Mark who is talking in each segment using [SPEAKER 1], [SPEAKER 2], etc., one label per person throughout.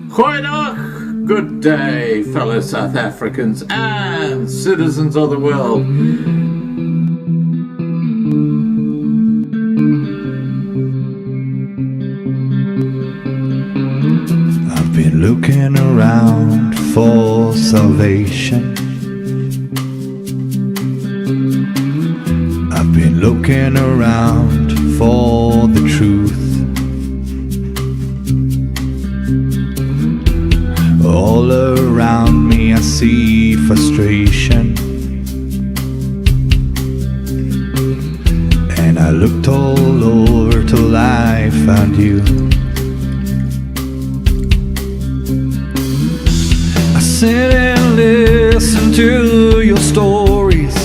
[SPEAKER 1] Goeiedag, good day, fellow South Africans and citizens of the world.
[SPEAKER 2] I've been looking around for salvation. I've been looking around for the truth. All around me I see frustration, and I looked all over till I found you. I sit and listen to your stories,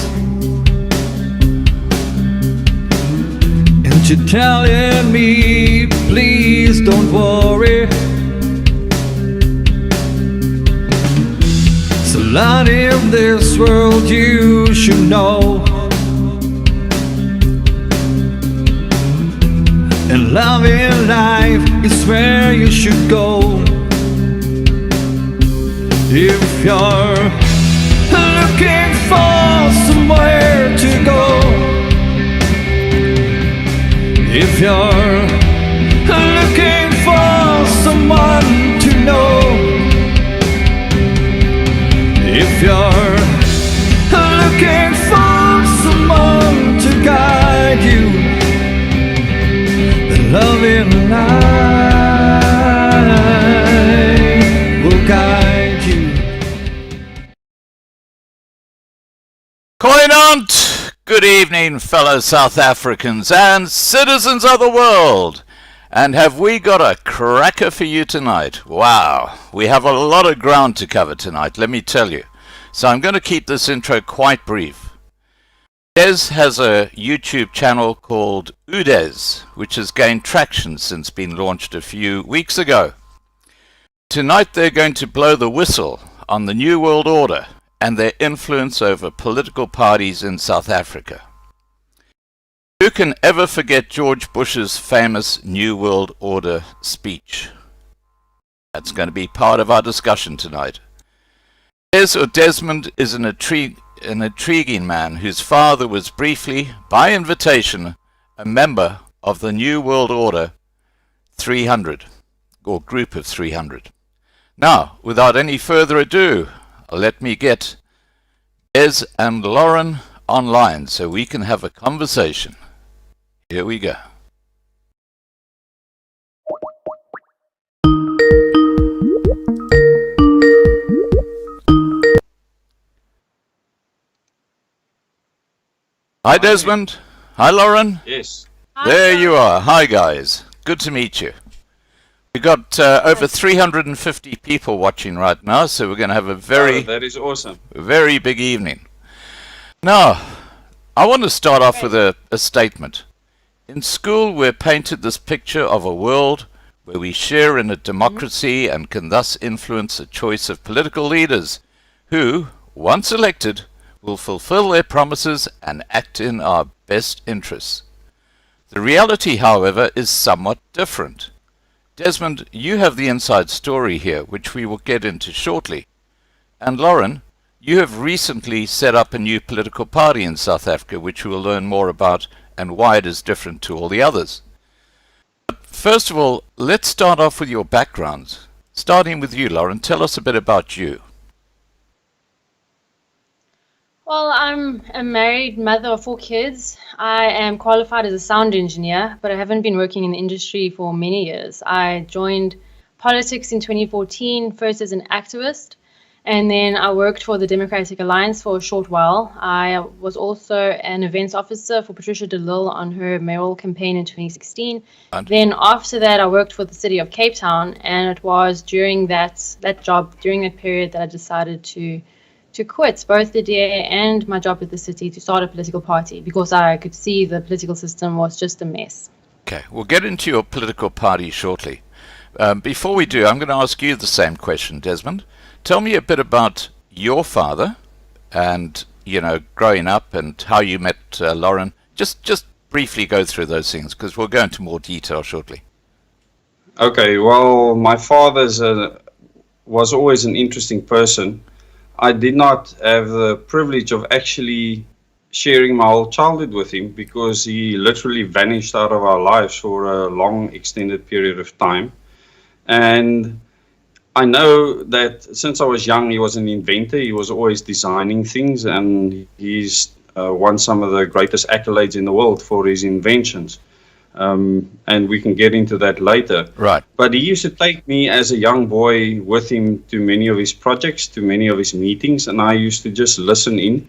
[SPEAKER 2] and you're telling me, please don't worry. So lot in this world you should know, and love in life is where you should go. If you're looking for somewhere to go, if you're looking for someone to know, if you're looking for someone to guide you, then love in life will guide you.
[SPEAKER 1] Koinant! Good evening, fellow South Africans and citizens of the world. And have we got a cracker for you tonight? Wow, we have a lot of ground to cover tonight, let me tell you. So I'm going to keep this intro quite brief. Des has a YouTube channel called OODEZZ, which has gained traction since being launched a few weeks ago. Tonight they're going to blow the whistle on the New World Order and their influence over political parties in South Africa. Who can ever forget George Bush's famous New World Order speech? That's going to be part of our discussion tonight. Desmond is an intriguing man whose father was briefly, by invitation, a member of the New World Order 300, or group of 300. Now, without any further ado, let me get Des and Lauren online so we can have a conversation. Here we go. Hi Desmond. Hi Lauren.
[SPEAKER 3] Yes.
[SPEAKER 1] There you are. Hi guys. Good to meet you. We've got over 350 people watching right now, so we're going to have a
[SPEAKER 3] that is awesome.
[SPEAKER 1] very big evening. Now, I want to start off with a statement. In school, we're painted this picture of a world where we share in a democracy and can thus influence the choice of political leaders who, once elected, will fulfill their promises and act in our best interests. The reality, however, is somewhat different. Desmond, you have the inside story here, which we will get into shortly. And Lauren, you have recently set up a new political party in South Africa, which we will learn more about and why it is different to all the others. But first of all, let's start off with your backgrounds. Starting with you, Lauren, tell us a bit about you.
[SPEAKER 4] Well, I'm a married mother of 4 kids. I am qualified as a sound engineer, but I haven't been working in the industry for many years. I joined politics in 2014, first as an activist, and then I worked for the Democratic Alliance for a short while. I was also an events officer for Patricia de Lille on her mayoral campaign in 2016. Then after that, I worked for the city of Cape Town, and it was during that job, during that period, that I decided to quit both the DA and my job at the city to start a political party because I could see the political system was just a mess.
[SPEAKER 1] Okay, we'll get into your political party shortly. Before we do, I'm going to ask you the same question, Desmond. Tell me a bit about your father and, growing up and how you met Lauren. Just briefly go through those things because we'll go into more detail shortly.
[SPEAKER 3] Okay, well, my was always an interesting person. I did not have the privilege of actually sharing my whole childhood with him because he literally vanished out of our lives for a long, extended period of time. And I know that since I was young, he was an inventor. He was always designing things, and he's won some of the greatest accolades in the world for his inventions. And we can get into that later.
[SPEAKER 1] Right.
[SPEAKER 3] But he used to take me as a young boy with him to many of his projects, to many of his meetings, and I used to just listen in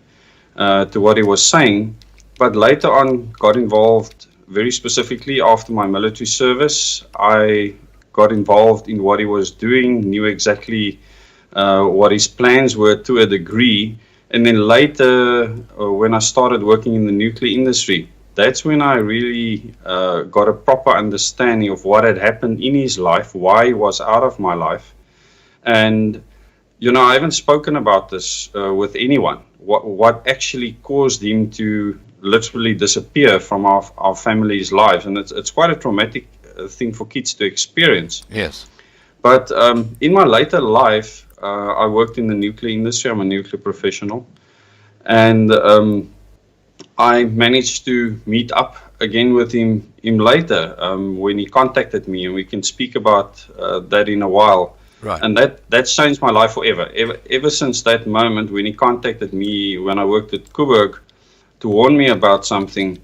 [SPEAKER 3] to what he was saying. But later on, got involved very specifically after my military service. I got involved in what he was doing, knew exactly what his plans were to a degree. And then later, when I started working in the nuclear industry, that's when I really got a proper understanding of what had happened in his life, why he was out of my life. And, you know, I haven't spoken about this with anyone, what actually caused him to literally disappear from our family's lives. And it's quite a traumatic thing for kids to experience.
[SPEAKER 1] Yes.
[SPEAKER 3] But in my later life, I worked in the nuclear industry. I'm a nuclear professional. And I managed to meet up again with him later when he contacted me, and we can speak about that in a while.
[SPEAKER 1] Right.
[SPEAKER 3] And that's changed my life forever. Ever since that moment when he contacted me when I worked at Coburg to warn me about something,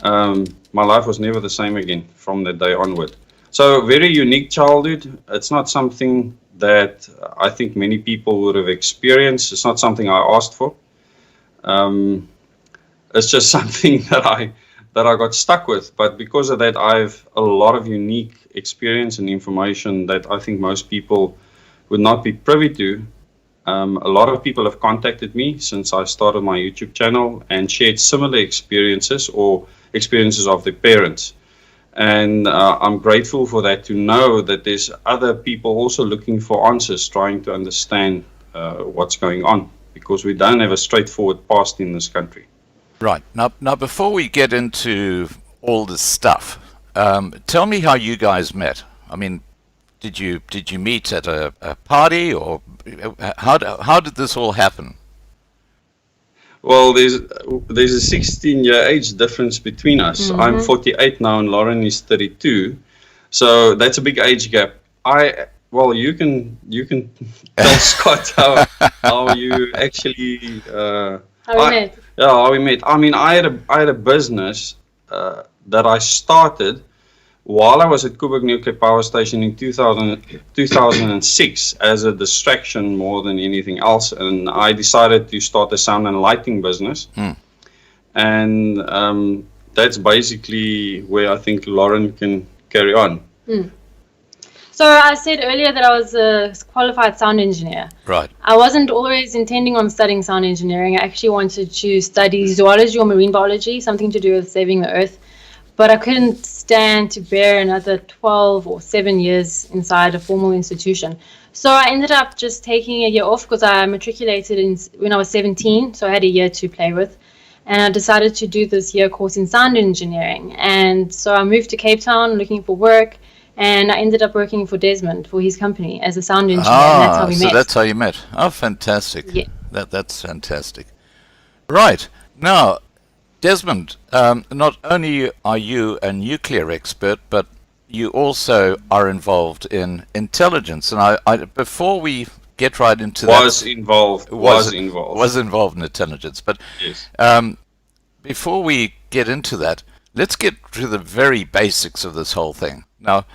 [SPEAKER 3] my life was never the same again from that day onward. So very unique childhood. It's not something that I think many people would have experienced. It's not something I asked for. It's just something that I got stuck with. But because of that, I've a lot of unique experience and information that I think most people would not be privy to. A lot of people have contacted me since I started my YouTube channel and shared similar experiences or experiences of their parents. And I'm grateful for that, to know that there's other people also looking for answers, trying to understand what's going on, because we don't have a straightforward past in this country.
[SPEAKER 1] Right. Now, before we get into all this stuff, tell me how you guys met. I mean, did you meet at a party, or how did this all happen?
[SPEAKER 3] Well, there's a 16-year age difference between us. Mm-hmm. I'm 48 now, and Lauren is 32, so that's a big age gap. Well, you can tell Scott how you actually
[SPEAKER 4] how we met.
[SPEAKER 3] Yeah, how we met. I mean, I had a business that I started while I was at Coburg Nuclear Power Station in 2006 as a distraction more than anything else, and I decided to start a sound and lighting business. And that's basically where I think Lauren can carry on.
[SPEAKER 4] So I said earlier that I was a qualified sound engineer.
[SPEAKER 1] Right.
[SPEAKER 4] I wasn't always intending on studying sound engineering. I actually wanted to study zoology or marine biology, something to do with saving the earth. But I couldn't stand to bear another 12 or 7 years inside a formal institution. So I ended up just taking a year off because I matriculated when I was 17, so I had a year to play with. And I decided to do this year course in sound engineering. And so I moved to Cape Town looking for work. And I ended up working for Desmond, for his company, as a sound engineer, and that's how we met.
[SPEAKER 1] So that's how you met. Oh, fantastic.
[SPEAKER 4] Yeah.
[SPEAKER 1] That's fantastic. Right. Now, Desmond, not only are you a nuclear expert, but you also are involved in intelligence. And I before we get right into
[SPEAKER 3] was involved
[SPEAKER 1] in intelligence. But
[SPEAKER 3] yes.
[SPEAKER 1] Before we get into that, let's get to the very basics of this whole thing. Now,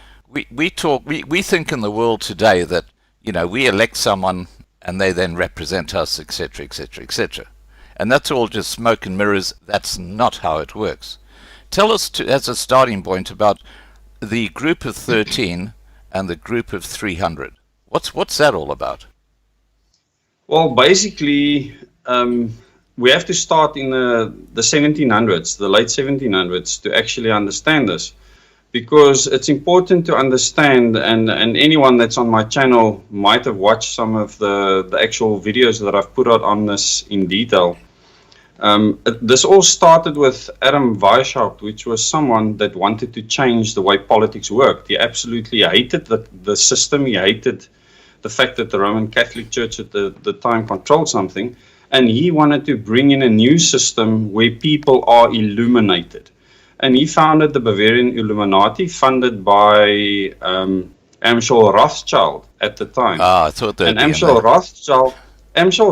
[SPEAKER 1] we think in the world today that, you know, we elect someone and they then represent us, etc., etc., etc. And that's all just smoke and mirrors. That's not how it works. Tell us, as a starting point, about the group of 13 and the group of 300. What's that all about?
[SPEAKER 3] Well, basically, we have to start in the 1700s, the late 1700s, to actually understand this. Because it's important to understand, and anyone that's on my channel might have watched some of the actual videos that I've put out on this in detail. This all started with Adam Weishaupt, which was someone that wanted to change the way politics worked. He absolutely hated the system. He hated the fact that the Roman Catholic Church at the time controlled something. And he wanted to bring in a new system where people are illuminated. And he founded the Bavarian Illuminati, funded by Amschel Rothschild at the time.
[SPEAKER 1] I thought that.
[SPEAKER 3] And Amschel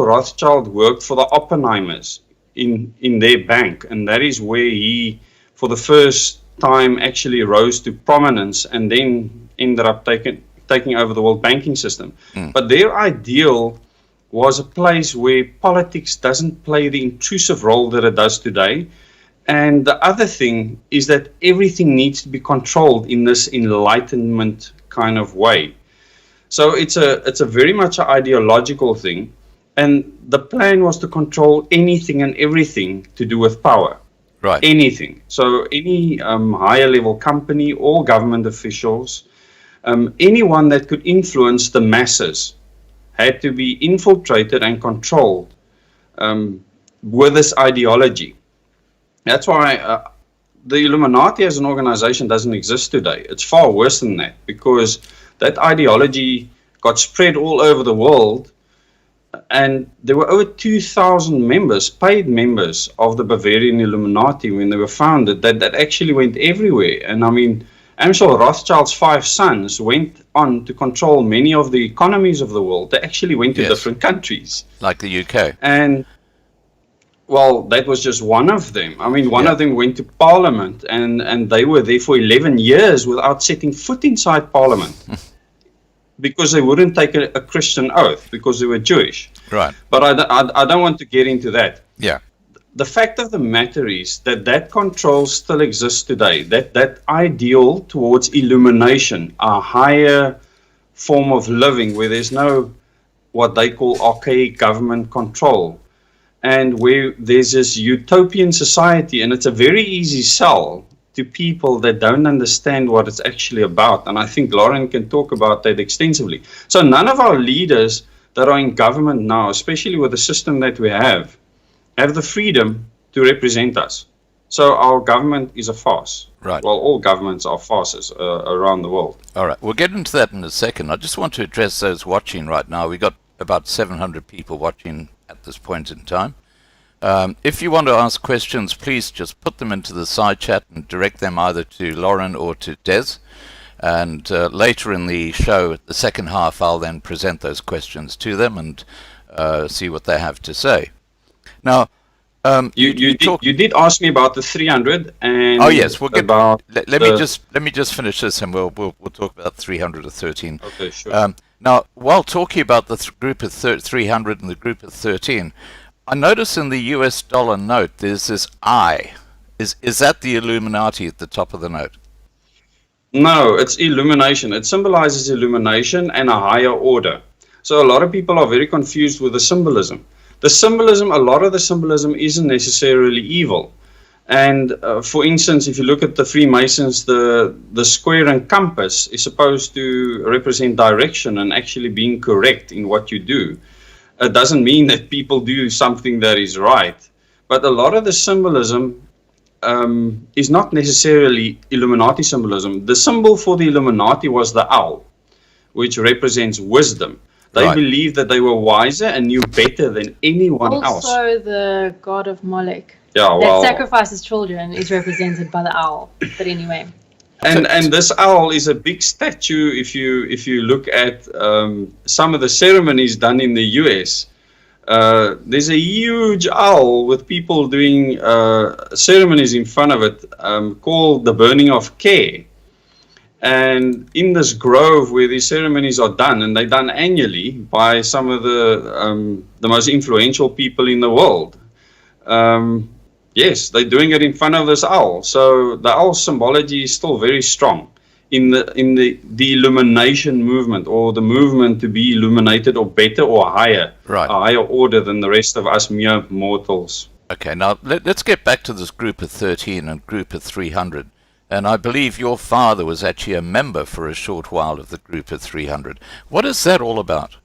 [SPEAKER 3] Rothschild worked for the Oppenheimers in their bank, and that is where he, for the first time, actually rose to prominence, and then ended up taking over the world banking system. But their ideal was a place where politics doesn't play the intrusive role that it does today. And the other thing is that everything needs to be controlled in this enlightenment kind of way. So it's a very much an ideological thing. And the plan was to control anything and everything to do with power.
[SPEAKER 1] Right.
[SPEAKER 3] Anything. So any higher level company or government officials, anyone that could influence the masses had to be infiltrated and controlled with this ideology. That's why the Illuminati as an organization doesn't exist today. It's far worse than that, because that ideology got spread all over the world, and there were over 2,000 members, paid members of the Bavarian Illuminati when they were founded, that actually went everywhere. And I mean, Amschel Rothschild's 5 sons went on to control many of the economies of the world. They actually went to different countries.
[SPEAKER 1] Like the UK.
[SPEAKER 3] And, well, that was just one of them. I mean, one of them went to Parliament, and they were there for 11 years without setting foot inside Parliament. Because they wouldn't take a Christian oath, because they were Jewish.
[SPEAKER 1] Right.
[SPEAKER 3] But I don't want to get into that.
[SPEAKER 1] Yeah.
[SPEAKER 3] The fact of the matter is that control still exists today. That ideal towards illumination, a higher form of living where there's no what they call archaic government control, and where there's this utopian society, and it's a very easy sell to people that don't understand what it's actually about. And I think Lauren can talk about that extensively. So none of our leaders that are in government now, especially with the system that we have the freedom to represent us. So our government is a farce.
[SPEAKER 1] Right.
[SPEAKER 3] Well, all governments are farces around the world.
[SPEAKER 1] All right. We'll get into that in a second. I just want to address those watching right now. We've got about 700 people watching at this point in time. If you want to ask questions, please just put them into the side chat and direct them either to Lauren or to Des. And later in the show, the second half, I'll then present those questions to them and see what they have to say. Now,
[SPEAKER 3] you did ask me about the 300, and
[SPEAKER 1] oh yes, we'll get
[SPEAKER 3] about.
[SPEAKER 1] Let me just finish this, and we'll talk about 300 or 13.
[SPEAKER 3] Okay, sure.
[SPEAKER 1] Now, while talking about the group of 300 and the group of 13, I notice in the US dollar note there's this I. Is that the Illuminati at the top of the note?
[SPEAKER 3] No, it's illumination. It symbolizes illumination and a higher order. So a lot of people are very confused with the symbolism. A lot of the symbolism isn't necessarily evil. And for instance, if you look at the Freemasons, the square and compass is supposed to represent direction and actually being correct in what you do. It doesn't mean that people do something that is right. But a lot of the symbolism is not necessarily Illuminati symbolism. The symbol for the Illuminati was the owl, which represents wisdom. They believed that they were wiser and knew better than anyone else.
[SPEAKER 4] Also, the god of Moloch
[SPEAKER 3] that
[SPEAKER 4] sacrifices children is represented by the owl. But anyway.
[SPEAKER 3] And this owl is a big statue. If you look at some of the ceremonies done in the US, there's a huge owl with people doing ceremonies in front of it called the burning of care. And in this grove where these ceremonies are done, and they're done annually by some of the most influential people in the world, yes, they're doing it in front of this owl. So the owl symbology is still very strong in the illumination movement, or the movement to be illuminated or better or higher, a higher order than the rest of us mere mortals.
[SPEAKER 1] Okay, now let's get back to this group of 13 and group of 300. And I believe your father was actually a member for a short while of the group of 300. What is that all about?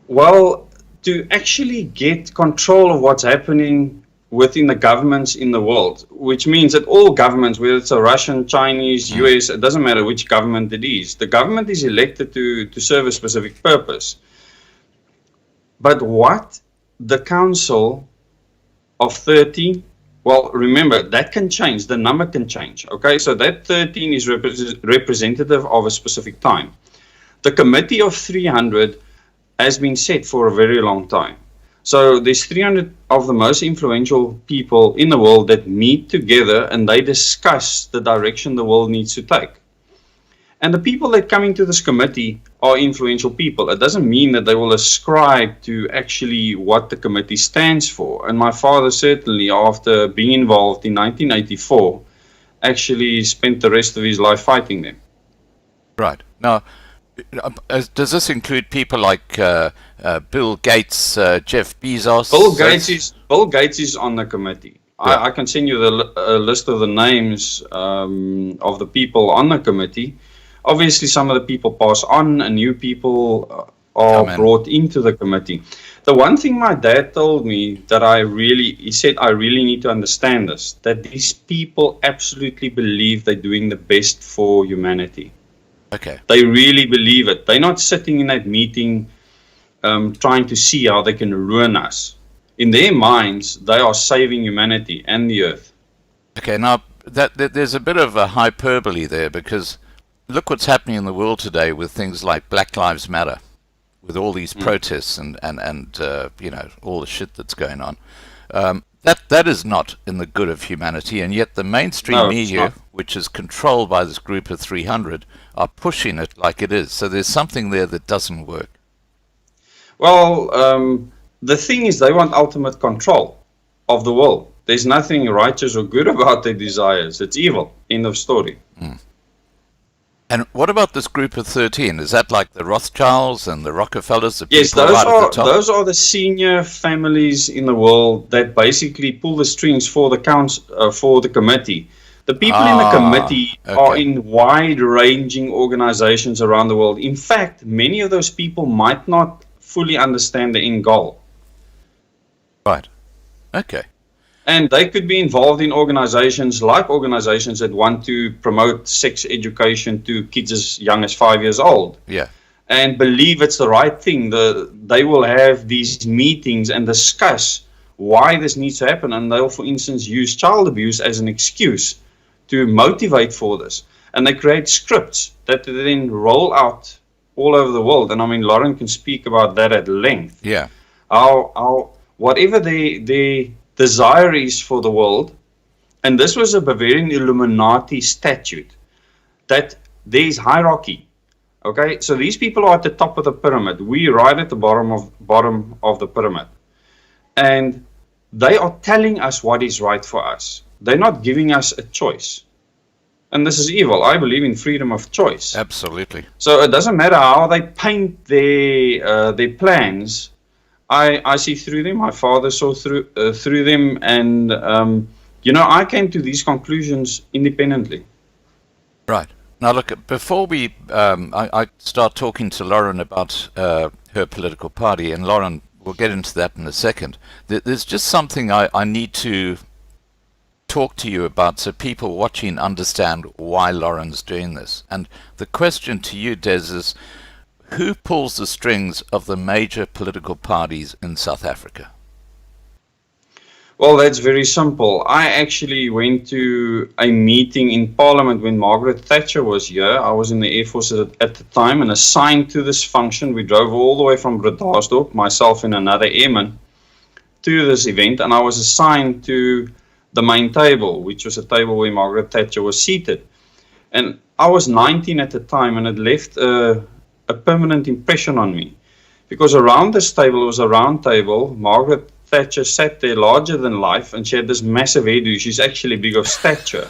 [SPEAKER 3] Well, to actually get control of what's happening within the governments in the world, which means that all governments, whether it's a Russian, Chinese, US, it doesn't matter which government it is, the government is elected to serve a specific purpose. But what the Council of 13, well, remember, that can change, the number can change, okay? So that 13 is representative of a specific time. The Committee of 300 has been set for a very long time. So there's 300 of the most influential people in the world that meet together and they discuss the direction the world needs to take. And the people that come into this committee are influential people. It doesn't mean that they will ascribe to actually what the committee stands for. And my father certainly, after being involved in 1984, actually spent the rest of his life fighting them.
[SPEAKER 1] Right. Now, does this include people like Bill Gates, Jeff Bezos?
[SPEAKER 3] Bill Gates is on the committee. Yeah. I can send you a list of the names of the people on the committee. Obviously, some of the people pass on and new people are brought into the committee. The one thing my dad told me that he said, I really need to understand this, that these people absolutely believe they're doing the best for humanity.
[SPEAKER 1] Okay.
[SPEAKER 3] They really believe it. They're not sitting in that meeting trying to see how they can ruin us. In their minds, they are saving humanity and the earth.
[SPEAKER 1] Okay, now there's a bit of a hyperbole there, because look what's happening in the world today with things like Black Lives Matter, with all these protests and you know, all the shit that's going on. That is not in the good of humanity, and yet the mainstream media, which is controlled by this group of 300, are pushing it like it is. So there's something there that doesn't work.
[SPEAKER 3] Well, the thing is, they want ultimate control of the world. There's nothing righteous or good about their desires. It's evil. End of story.
[SPEAKER 1] And what about this group of 13? Is that like the Rothschilds and the Rockefellers?
[SPEAKER 3] Yes, those are the senior families in the world that basically pull the strings for the council, for the committee. The people in the committee are in wide-ranging organizations around the world. In fact, many of those people might not fully understand the end goal.
[SPEAKER 1] Right. Okay.
[SPEAKER 3] And they could be involved in organizations that want to promote sex education to kids as young as 5 years old.
[SPEAKER 1] Yeah.
[SPEAKER 3] And believe it's the right thing. They will have these meetings and discuss why this needs to happen. And they'll, for instance, use child abuse as an excuse to motivate for this. And they create scripts that they then roll out all over the world. And I mean, Lauren can speak about that at length.
[SPEAKER 1] Yeah.
[SPEAKER 3] How whatever they desire is for the world, and this was a Bavarian Illuminati statute, that there is hierarchy. Okay, so these people are at the top of the pyramid. We right at the bottom of the pyramid, and they are telling us what is right for us. They're not giving us a choice, and this is evil. I believe in freedom of choice.
[SPEAKER 1] Absolutely.
[SPEAKER 3] So it doesn't matter how they paint their plans. I see through them. My father saw through them, and you know, I came to these conclusions independently.
[SPEAKER 1] Right. Now, look, before we I start talking to Lauren about her political party, and Lauren, we'll get into that in a second. There's just something I need to talk to you about, so people watching understand why Lauren's doing this. And the question to you, Des, is, who pulls the strings of the major political parties in South Africa?
[SPEAKER 3] Well, that's very simple. I actually went to a meeting in Parliament when Margaret Thatcher was here. I was in the Air Force at the time and assigned to this function. We drove all the way from Bernardo, myself and another airman, to this event, and I was assigned to the main table, which was a table where Margaret Thatcher was seated. And I was 19 at the time, and it left a permanent impression on me, because around this table, it was a round table. Margaret Thatcher sat there larger than life, and she had this massive hairdo. She's actually big of stature.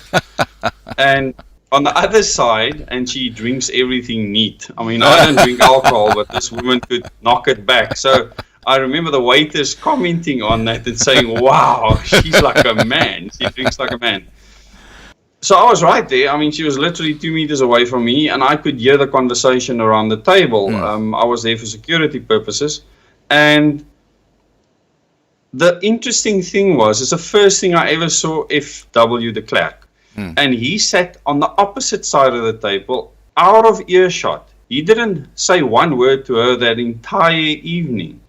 [SPEAKER 3] And on the other side, and she drinks everything neat. I mean, I don't drink alcohol, but this woman could knock it back. So I remember the waiters commenting on that and saying, wow, she's like a man. She drinks like a man. So I was right there. I mean, she was literally 2 meters away from me, and I could hear the conversation around the table. I was there for security purposes. And the interesting thing was, it's the first thing I ever saw F.W. de Klerk. And he sat on the opposite side of the table, out of earshot. He didn't say one word to her that entire evening.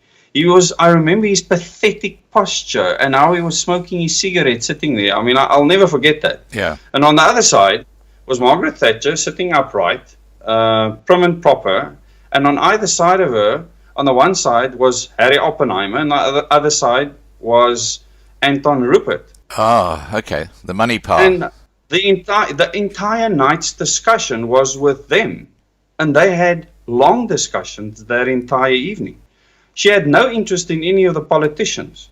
[SPEAKER 3] I remember his pathetic posture and how he was smoking his cigarette sitting there. I mean, I'll never forget that.
[SPEAKER 1] Yeah.
[SPEAKER 3] And on the other side was Margaret Thatcher sitting upright, prim and proper. And on either side of her, on the one side was Harry Oppenheimer, and on the other side was Anton Rupert.
[SPEAKER 1] Ah, okay. The money power.
[SPEAKER 3] And the entire night's discussion was with them. And they had long discussions that entire evening. She had no interest in any of the politicians.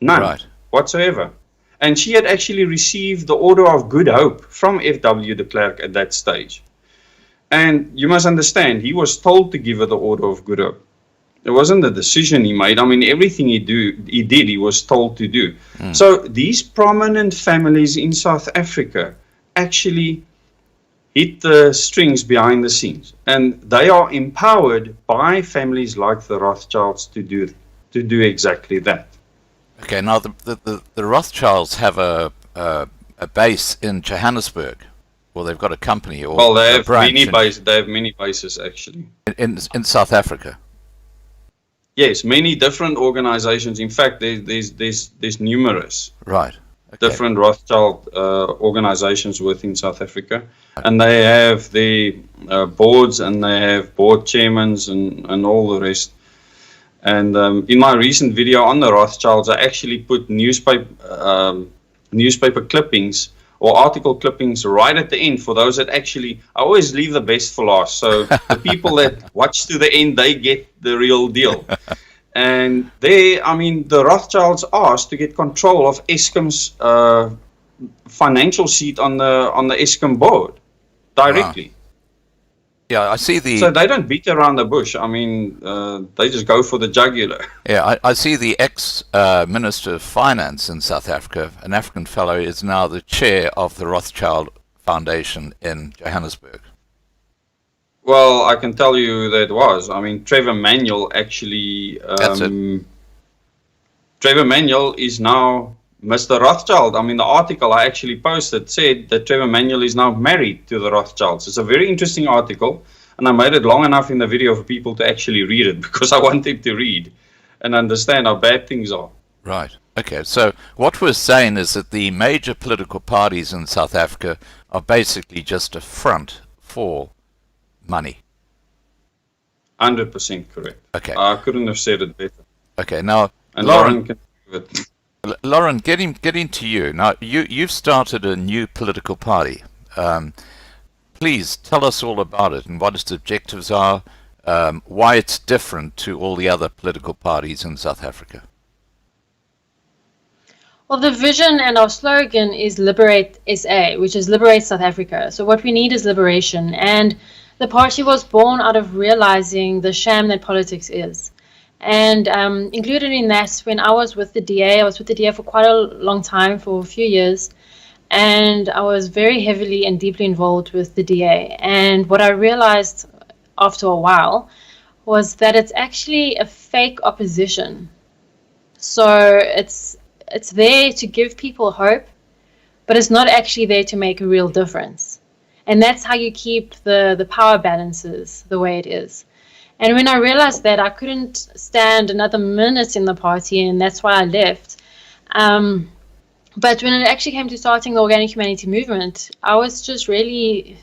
[SPEAKER 3] None whatsoever. And she had actually received the Order of Good Hope from F.W. de Klerk at that stage. And you must understand, he was told to give her the Order of Good Hope. It wasn't a decision he made. I mean, everything he did, he was told to do. So these prominent families in South Africa actually hit the strings behind the scenes. And they are empowered by families like the Rothschilds to do exactly that.
[SPEAKER 1] Okay, now the Rothschilds have a base in Johannesburg. Well, they've got a company or
[SPEAKER 3] they
[SPEAKER 1] a
[SPEAKER 3] have
[SPEAKER 1] branch
[SPEAKER 3] many bases actually.
[SPEAKER 1] in South Africa.
[SPEAKER 3] Yes, many different organizations. In fact, there's numerous different Rothschild organizations within South Africa, and they have the boards and they have board chairmen and all the rest. And in my recent video on the Rothschilds, I actually put newspaper clippings or article clippings right at the end for those that actually, I always leave the best for last. So the people that watch to the end, they get the real deal. And the Rothschilds asked to get control of Eskom's financial seat on the Eskom board directly.
[SPEAKER 1] Yeah, I see the...
[SPEAKER 3] So they don't beat around the bush. I mean, they just go for the jugular.
[SPEAKER 1] Yeah, I see the ex-Minister of Finance in South Africa, an African fellow, is now the chair of the Rothschild Foundation in Johannesburg.
[SPEAKER 3] Well, I can tell you that it was. I mean, Trevor Manuel actually...
[SPEAKER 1] That's it.
[SPEAKER 3] Trevor Manuel is now Mr. Rothschild. I mean, the article I actually posted said that Trevor Manuel is now married to the Rothschilds. It's a very interesting article, and I made it long enough in the video for people to actually read it because I want them to read and understand how bad things are.
[SPEAKER 1] Right. Okay, so what we're saying is that the major political parties in South Africa are basically just a front for money.
[SPEAKER 3] 100% correct.
[SPEAKER 1] Okay.
[SPEAKER 3] I couldn't have said it better.
[SPEAKER 1] Okay, now,
[SPEAKER 3] And Lauren can do it.
[SPEAKER 1] Lauren, getting to you. Now, you've started a new political party. Please tell us all about it and what its objectives are, why it's different to all the other political parties in South Africa.
[SPEAKER 4] Well, the vision and our slogan is Liberate SA, which is Liberate South Africa. So what we need is liberation. And the party was born out of realizing the sham that politics is. And included in that, when I was with the DA, I was with the DA for quite a long time, for a few years. And I was very heavily and deeply involved with the DA. And what I realized after a while was that it's actually a fake opposition. So it's there to give people hope, but it's not actually there to make a real difference. And that's how you keep the power balances the way it is. And when I realized that, I couldn't stand another minute in the party, and that's why I left. But when it actually came to starting the Organic Humanity Movement, I was just really,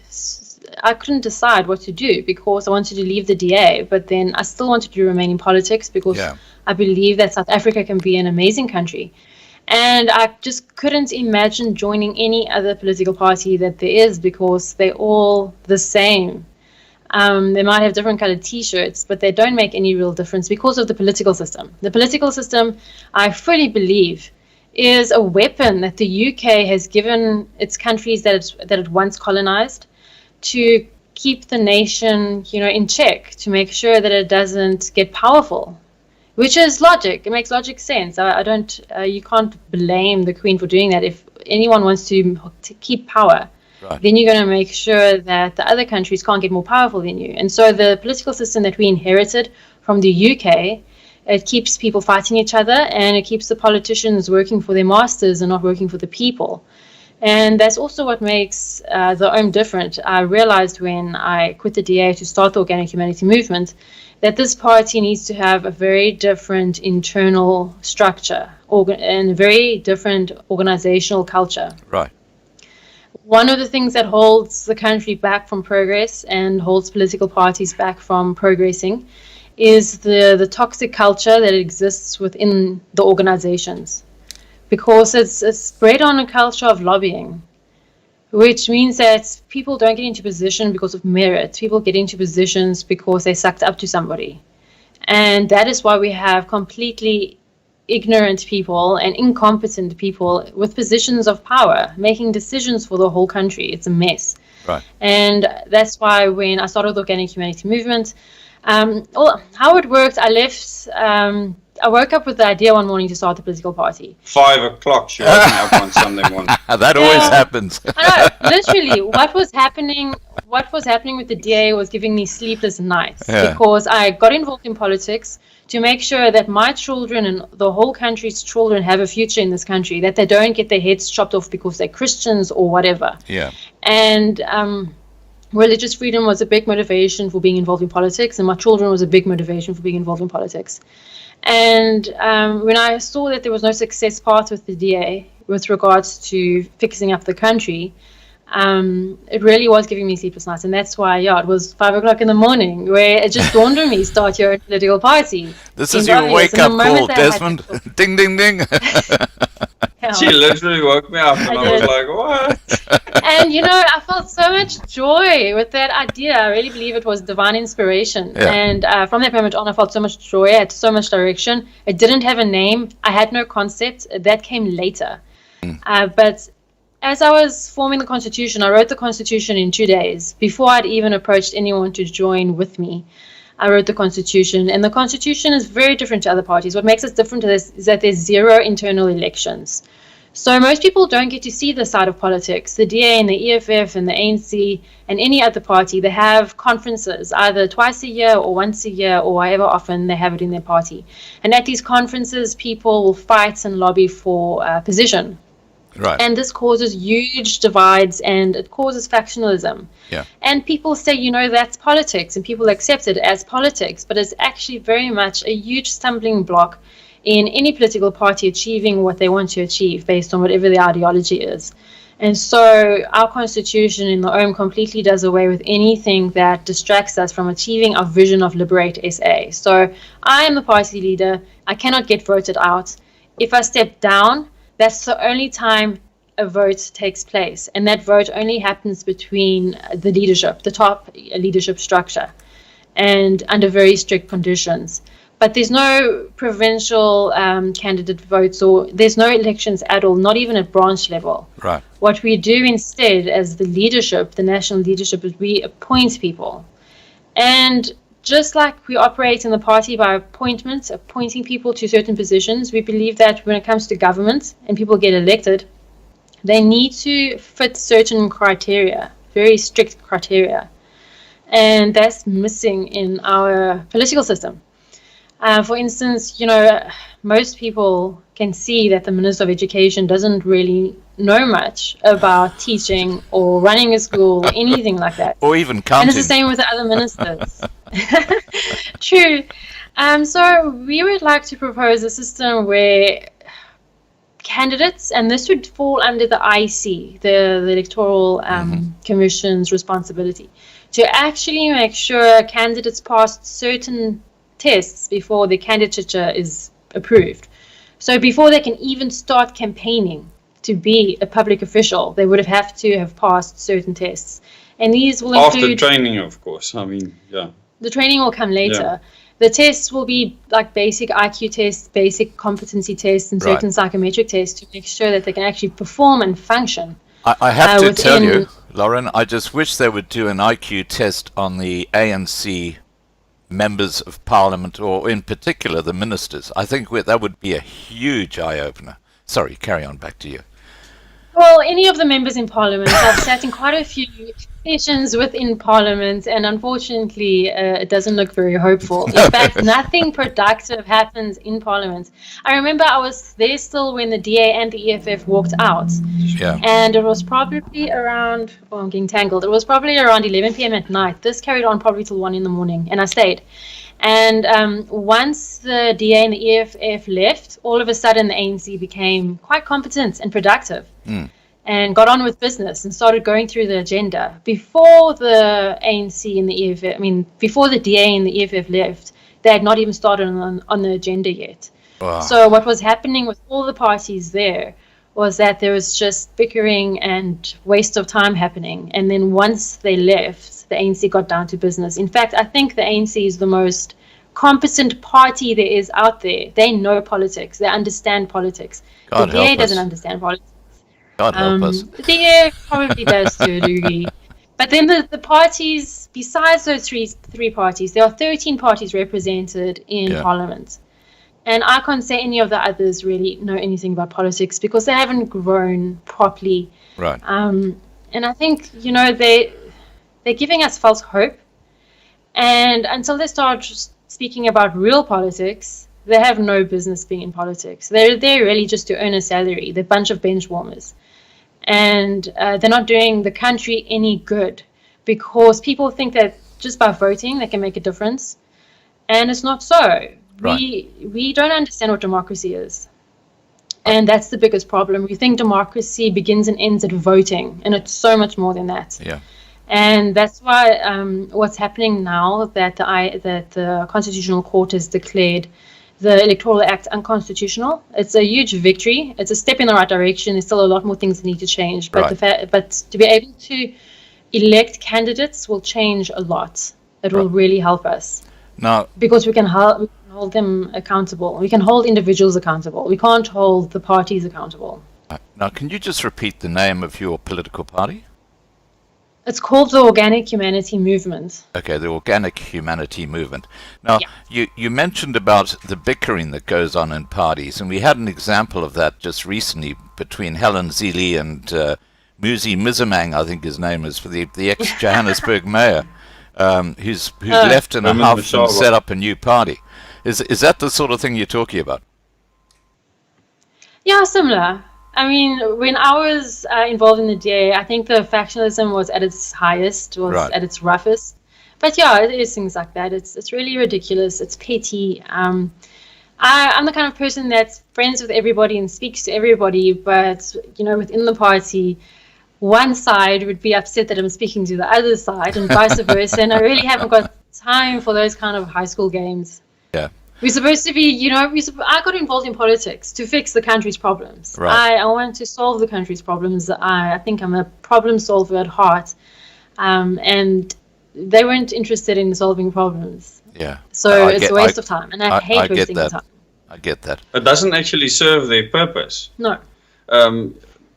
[SPEAKER 4] I couldn't decide what to do because I wanted to leave the DA, but then I still wanted to remain in politics because I believe that South Africa can be an amazing country. And I just couldn't imagine joining any other political party that there is because they're all the same. They might have different colored T-shirts, but they don't make any real difference because of the political system. The political system, I fully believe, is a weapon that the UK has given its countries that it once colonized to keep the nation, in check, to make sure that it doesn't get powerful, which is logic. It makes logic sense. You can't blame the Queen for doing that. If anyone wants to keep power, then you're going to make sure that the other countries can't get more powerful than you. And so the political system that we inherited from the UK It keeps people fighting each other, and it keeps the politicians working for their masters and not working for the people. And that's also what makes the OOM different. I realized when I quit the DA to start the Organic Humanity Movement that this party needs to have a very different internal structure and a very different organizational culture.
[SPEAKER 1] Right.
[SPEAKER 4] One of the things that holds the country back from progress and holds political parties back from progressing is the toxic culture that exists within the organizations, because it's bred on a culture of lobbying, which means that people don't get into position because of merit. People get into positions because they sucked up to somebody. And that is why we have completely ignorant people and incompetent people with positions of power making decisions for the whole country. It's a mess.
[SPEAKER 1] Right.
[SPEAKER 4] And that's why when I started the Organic Humanity Movement, how it worked, I woke up with the idea one morning to start a political party.
[SPEAKER 3] 5 o'clock, she woke me up on Sunday morning.
[SPEAKER 1] That always happens.
[SPEAKER 4] I know, literally, what was happening with the DA was giving me sleepless nights, because I got involved in politics to make sure that my children and the whole country's children have a future in this country, that they don't get their heads chopped off because they're Christians or whatever.
[SPEAKER 1] Yeah.
[SPEAKER 4] And religious freedom was a big motivation for being involved in politics, and my children was a big motivation for being involved in politics. And when I saw that there was no success path with the DA with regards to fixing up the country, it really was giving me sleepless nights. And that's why, it was 5 o'clock in the morning where it just dawned on me, start your own political party.
[SPEAKER 1] This is your wake-up call, Desmond. Ding, ding, ding.
[SPEAKER 3] She literally woke me up, and I was like, what?
[SPEAKER 4] And, I felt so much joy with that idea. I really believe it was divine inspiration.
[SPEAKER 1] Yeah.
[SPEAKER 4] And from that moment on, I felt so much joy. I had so much direction. It didn't have a name. I had no concept. That came later. But as I was forming the Constitution, I wrote the Constitution in 2 days. Before I'd even approached anyone to join with me, I wrote the Constitution. And the Constitution is very different to other parties. What makes us different to this is that there's 0 internal elections. So most people don't get to see the side of politics. The DA and the EFF and the ANC and any other party, they have conferences either twice a year or once a year or however often they have it in their party. And at these conferences, people will fight and lobby for position.
[SPEAKER 1] Right.
[SPEAKER 4] And this causes huge divides, and it causes factionalism.
[SPEAKER 1] Yeah.
[SPEAKER 4] And people say, that's politics, and people accept it as politics, but it's actually very much a huge stumbling block in any political party achieving what they want to achieve based on whatever their ideology is. And so our Constitution in the OOM completely does away with anything that distracts us from achieving our vision of Liberate SA. So I am the party leader. I cannot get voted out. If I step down, that's the only time a vote takes place. And that vote only happens between the leadership, the top leadership structure, and under very strict conditions. But there's no provincial candidate votes, or there's no elections at all, not even at branch level.
[SPEAKER 1] Right.
[SPEAKER 4] What we do instead as the leadership, the national leadership, is we appoint people. And just like we operate in the party by appointment, appointing people to certain positions, we believe that when it comes to government and people get elected, they need to fit certain criteria, very strict criteria. And that's missing in our political system. For instance, most people can see that the Minister of Education doesn't really know much about teaching or running a school or anything like that.
[SPEAKER 1] Or even counting.
[SPEAKER 4] And it's the same with the other ministers. True. So we would like to propose a system where candidates, and this would fall under the IEC, the Electoral Commission's responsibility, to actually make sure candidates pass certain tests before the candidature is approved. So before they can even start campaigning to be a public official, they would have to have passed certain tests. And these will include...
[SPEAKER 3] After training, of course. The
[SPEAKER 4] training will come later. Yeah. The tests will be like basic IQ tests, basic competency tests, and certain psychometric tests to make sure that they can actually perform and function.
[SPEAKER 1] I have to tell you, Lauren, I just wish they would do an IQ test on the ANC members of parliament, or in particular the ministers. I think that would be a huge eye-opener. Sorry, carry on, back to you.
[SPEAKER 4] Well, any of the members in Parliament. I've sat in quite a few sessions within Parliament, and unfortunately, it doesn't look very hopeful. In fact, nothing productive happens in Parliament. I remember I was there still when the DA and the EFF walked out,
[SPEAKER 1] Yeah.
[SPEAKER 4] and it was probably around, oh, I'm getting tangled. It was probably around 11 p.m. at night. This carried on probably till 1 in the morning, and I stayed. And once the DA and the EFF left, all of a sudden the ANC became quite competent and productive and got on with business and started going through the agenda. Before the ANC and the EFF, before the DA and the EFF left, they had not even started on the agenda yet.
[SPEAKER 1] Wow.
[SPEAKER 4] So what was happening with all the parties there was that there was just bickering and waste of time happening. And then once they left, the ANC got down to business. In fact, I think the ANC is the most competent party there is out there. They know politics. They understand politics.
[SPEAKER 1] God
[SPEAKER 4] the DA
[SPEAKER 1] help
[SPEAKER 4] doesn't
[SPEAKER 1] us.
[SPEAKER 4] understand politics.
[SPEAKER 1] God help us.
[SPEAKER 4] The DA probably does to a degree. But then the parties, besides those three parties, there are 13 parties represented in Parliament. And I can't say any of the others really know anything about politics because they haven't grown properly.
[SPEAKER 1] Right.
[SPEAKER 4] And I think, they're giving us false hope. And until they start speaking about real politics, they have no business being in politics. They're there really just to earn a salary. They're a bunch of bench warmers. And they're not doing the country any good because people think that just by voting they can make a difference. And it's not so.
[SPEAKER 1] Right.
[SPEAKER 4] We don't understand what democracy is. And that's the biggest problem. We think democracy begins and ends at voting, and it's so much more than that.
[SPEAKER 1] Yeah.
[SPEAKER 4] And that's why what's happening now that the Constitutional Court has declared the Electoral Act unconstitutional. It's a huge victory. It's a step in the right direction. There's still a lot more things that need to change. But but to be able to elect candidates will change a lot. It will really help us.
[SPEAKER 1] Now,
[SPEAKER 4] Because we can hold them accountable. We can hold individuals accountable. We can't hold the parties accountable.
[SPEAKER 1] can you just repeat the name of your political party?
[SPEAKER 4] It's called the Organic Humanity Movement.
[SPEAKER 1] Okay, the Organic Humanity Movement. Now, you mentioned about the bickering that goes on in parties, and we had an example of that just recently between Helen Zille and Muzi Mizamang, I think his name is, for the ex-Johannesburg mayor, who's left in a huff and set up a new party. Is that the sort of thing you're talking about?
[SPEAKER 4] Yeah, similar. I mean, when I was involved in the DA, I think the factionalism was at its highest, at its roughest. But yeah, it is things like that. It's really ridiculous. It's petty. I'm the kind of person that's friends with everybody and speaks to everybody, but within the party, one side would be upset that I'm speaking to the other side, and vice versa. And I really haven't got time for those kind of high school games.
[SPEAKER 1] Yeah.
[SPEAKER 4] We're supposed to be, I got involved in politics to fix the country's problems.
[SPEAKER 1] Right.
[SPEAKER 4] I want to solve the country's problems. I think I'm a problem solver at heart. And they weren't interested in solving problems.
[SPEAKER 1] Yeah.
[SPEAKER 4] So it's a waste of time. And I hate wasting the time.
[SPEAKER 1] I get that.
[SPEAKER 3] It doesn't actually serve their purpose.
[SPEAKER 4] No.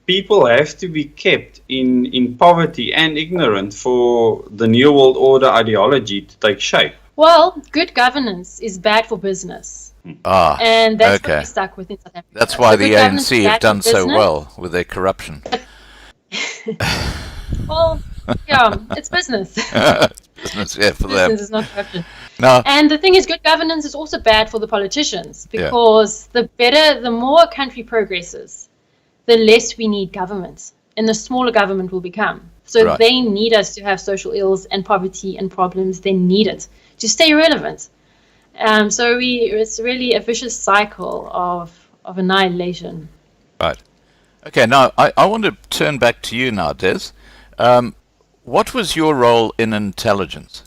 [SPEAKER 3] People have to be kept in poverty and ignorant for the New World Order ideology to take shape.
[SPEAKER 4] Well, good governance is bad for business. And that's what we're stuck with in South Africa.
[SPEAKER 1] That's why the ANC have done so
[SPEAKER 4] business.
[SPEAKER 1] well with their corruption.
[SPEAKER 4] Well, yeah, it's business.
[SPEAKER 1] Business, yeah, for them.
[SPEAKER 4] Business is not corruption.
[SPEAKER 1] No.
[SPEAKER 4] And the thing is, good governance is also bad for the politicians because the more a country progresses, the less we need government and the smaller government will become. So they need us to have social ills and poverty and problems. They need it to stay relevant. So it's really a vicious cycle of annihilation.
[SPEAKER 1] Right. Okay, now I want to turn back to you now, Des. What was your role in intelligence?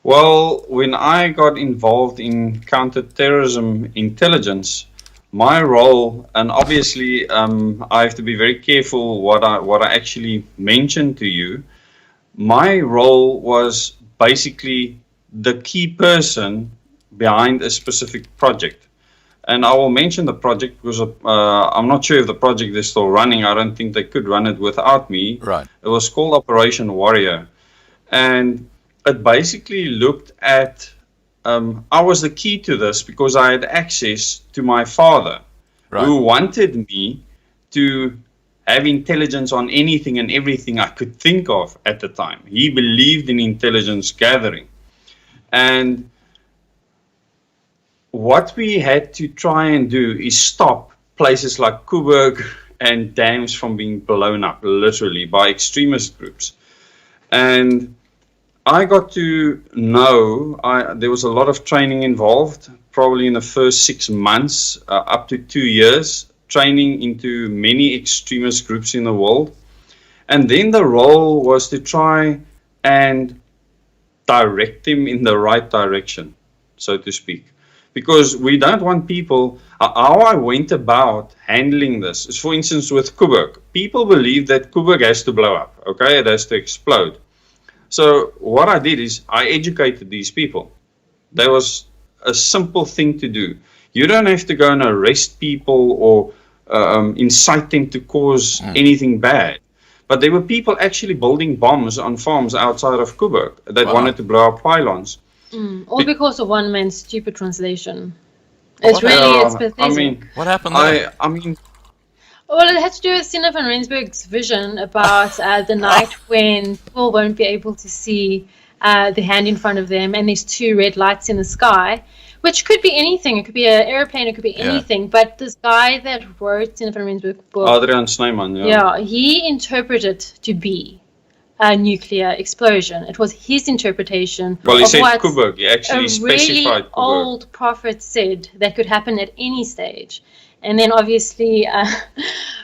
[SPEAKER 3] Well, when I got involved in counterterrorism intelligence, my role, and obviously I have to be very careful what I actually mention to you. My role was basically the key person behind a specific project. And I will mention the project because I'm not sure if the project is still running. I don't think they could run it without me.
[SPEAKER 1] Right.
[SPEAKER 3] It was called Operation Warrior. And it basically looked at, I was the key to this because I had access to my father, who wanted me to have intelligence on anything and everything I could think of at the time. He believed in intelligence gathering. And what we had to try and do is stop places like Coburg and dams from being blown up, literally, by extremist groups. And I got to know, there was a lot of training involved, probably in the first 6 months, up to 2 years, training into many extremist groups in the world. And then the role was to try and direct them in the right direction, so to speak. Because we don't want people, how I went about handling this is, for instance, with Coburg. People believe that Coburg has to blow up, okay? It has to explode. So what I did is I educated these people. That was a simple thing to do. You don't have to go and arrest people or incite them to cause anything bad. But there were people actually building bombs on farms outside of Coburg that wanted to blow up pylons.
[SPEAKER 4] All because of one man's stupid translation. It's it's pathetic.
[SPEAKER 1] I mean, what happened there?
[SPEAKER 3] I mean,
[SPEAKER 4] well, it had to do with Sina van Rensburg's vision about the night when people won't be able to see the hand in front of them, and there's two red lights in the sky, which could be anything. It could be an airplane, it could be anything. But this guy that wrote Sina van Rensburg's book,
[SPEAKER 3] Adrian Snyman,
[SPEAKER 4] he interpreted it to be a nuclear explosion. It was his interpretation.
[SPEAKER 3] Well, he
[SPEAKER 4] of
[SPEAKER 3] said
[SPEAKER 4] what
[SPEAKER 3] Coburg. He actually specified
[SPEAKER 4] really
[SPEAKER 3] Coburg.
[SPEAKER 4] Old prophet said that could happen at any stage. And then obviously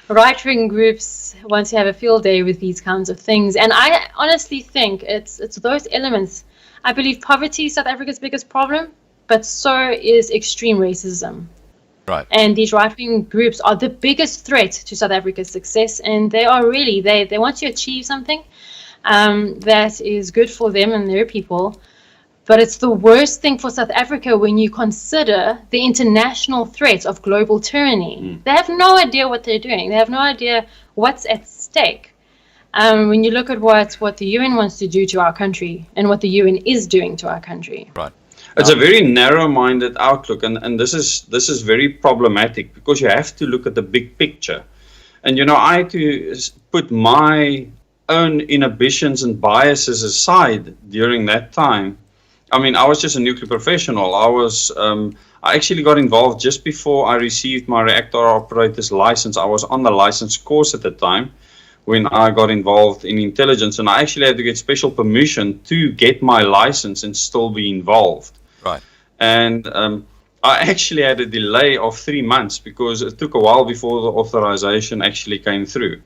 [SPEAKER 4] right-wing groups want to have a field day with these kinds of things. And I honestly think it's those elements. I believe poverty is South Africa's biggest problem, but so is extreme racism.
[SPEAKER 1] Right.
[SPEAKER 4] And these right-wing groups are the biggest threat to South Africa's success. And they are really, they want to achieve something that is good for them and their people. But it's the worst thing for South Africa when you consider the international threat of global tyranny. They have no idea what they're doing. They have no idea what's at stake. When you look at what the UN wants to do to our country and what the UN is doing to our country.
[SPEAKER 1] Right.
[SPEAKER 3] It's a very narrow-minded outlook, and this is very problematic because you have to look at the big picture. And I had to put my own inhibitions and biases aside during that time. I mean, I was just a nuclear professional. I actually got involved just before I received my reactor operator's license. I was on the license course at the time when I got involved in intelligence, and I actually had to get special permission to get my license and still be involved.
[SPEAKER 1] Right.
[SPEAKER 3] And I actually had a delay of 3 months because it took a while before the authorization actually came through.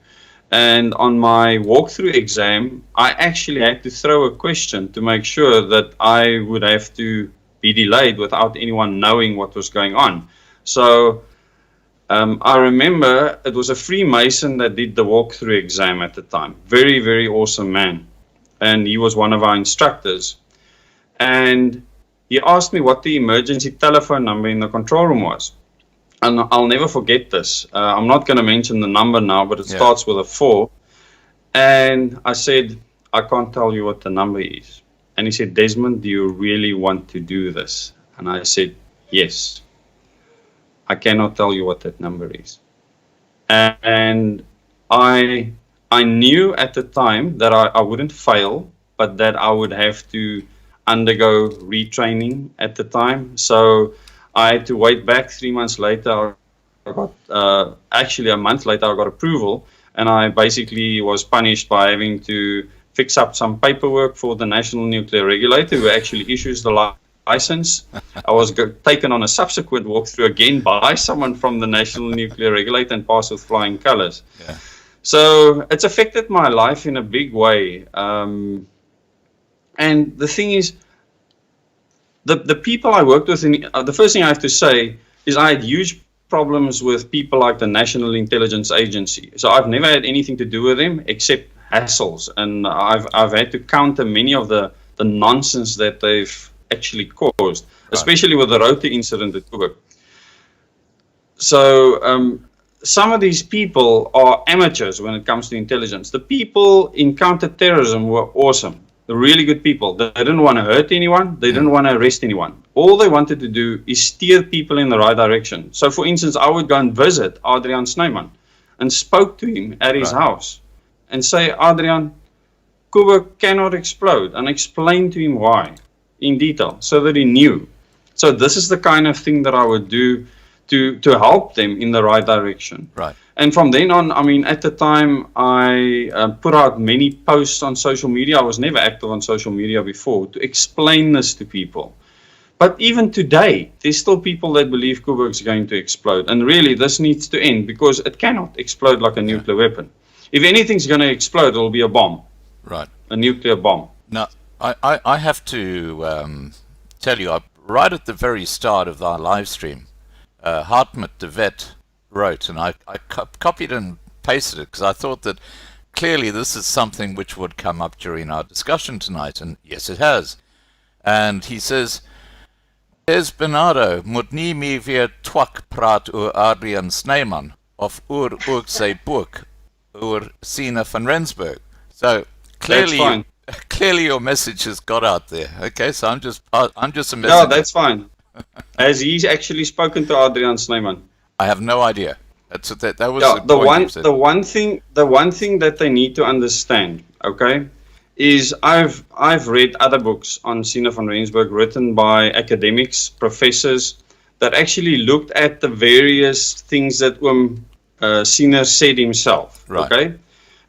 [SPEAKER 3] And on my walkthrough exam, I actually had to throw a question to make sure that I would have to be delayed without anyone knowing what was going on. So I remember it was a Freemason that did the walkthrough exam at the time. Very, very awesome man. And he was one of our instructors. And he asked me what the emergency telephone number in the control room was. And I'll never forget this. I'm not going to mention the number now, but it starts with a 4. And I said, I can't tell you what the number is. And he said, Desmond, do you really want to do this? And I said, yes. I cannot tell you what that number is. And I knew at the time that I wouldn't fail, but that I would have to undergo retraining at the time. So I had to wait back 3 months later. I got, actually a month later, I got approval, and I basically was punished by having to fix up some paperwork for the National Nuclear Regulator, who actually issues the license. I was taken on a subsequent walkthrough again by someone from the National Nuclear Regulator and passed with flying colors. Yeah. So it's affected my life in a big way. And the thing is, the people I worked with, the first thing I have to say is I had huge problems with people like the National Intelligence Agency. So I've never had anything to do with them except hassles. And I've had to counter many of the nonsense that they've actually caused, especially with the Rota incident at Coburg. So some of these people are amateurs when it comes to intelligence. The people in counterterrorism were awesome. They're really good people. They didn't want to hurt anyone. They didn't want to arrest anyone. All they wanted to do is steer people in the right direction. So, for instance, I would go and visit Adrian Snyman. and spoke to him at his
[SPEAKER 1] Right.
[SPEAKER 3] house and say, Adrian, Kuba cannot explode, and explain to him why in detail so that he knew. So this is the kind of thing that I would do to help them in the right direction.
[SPEAKER 1] Right.
[SPEAKER 3] And from then on, I mean, at the time, I put out many posts on social media. I was never active on social media before, to explain this to people. But even today, there's still people that believe Kuba is going to explode. And really, this needs to end, because it cannot explode like a nuclear weapon. If anything's going to explode, it'll be a bomb,
[SPEAKER 1] Right.
[SPEAKER 3] a nuclear bomb.
[SPEAKER 1] Now, I have to tell you, right at the very start of our live stream, Hartmut de Vet wrote, and I copied and pasted it because I thought that clearly this is something which would come up during our discussion tonight, and yes, it has. And he says, Des Bernardo moet nie meer weer twak praat oor Adrian Snyman of oor ook sy boek oor Sina van Rensburg. So clearly,
[SPEAKER 3] That's fine.
[SPEAKER 1] clearly your message has got out there. Okay, so I'm just a messenger.
[SPEAKER 3] No, that's fine. Has he actually spoken to Adrian Snyman?
[SPEAKER 1] I have no idea. That was
[SPEAKER 3] Yeah,
[SPEAKER 1] the point you said.
[SPEAKER 3] the one thing that they need to understand, okay, is I've read other books on Sina van Rensburg written by academics, professors, that actually looked at the various things that Sina said himself.
[SPEAKER 1] Right.
[SPEAKER 3] Okay,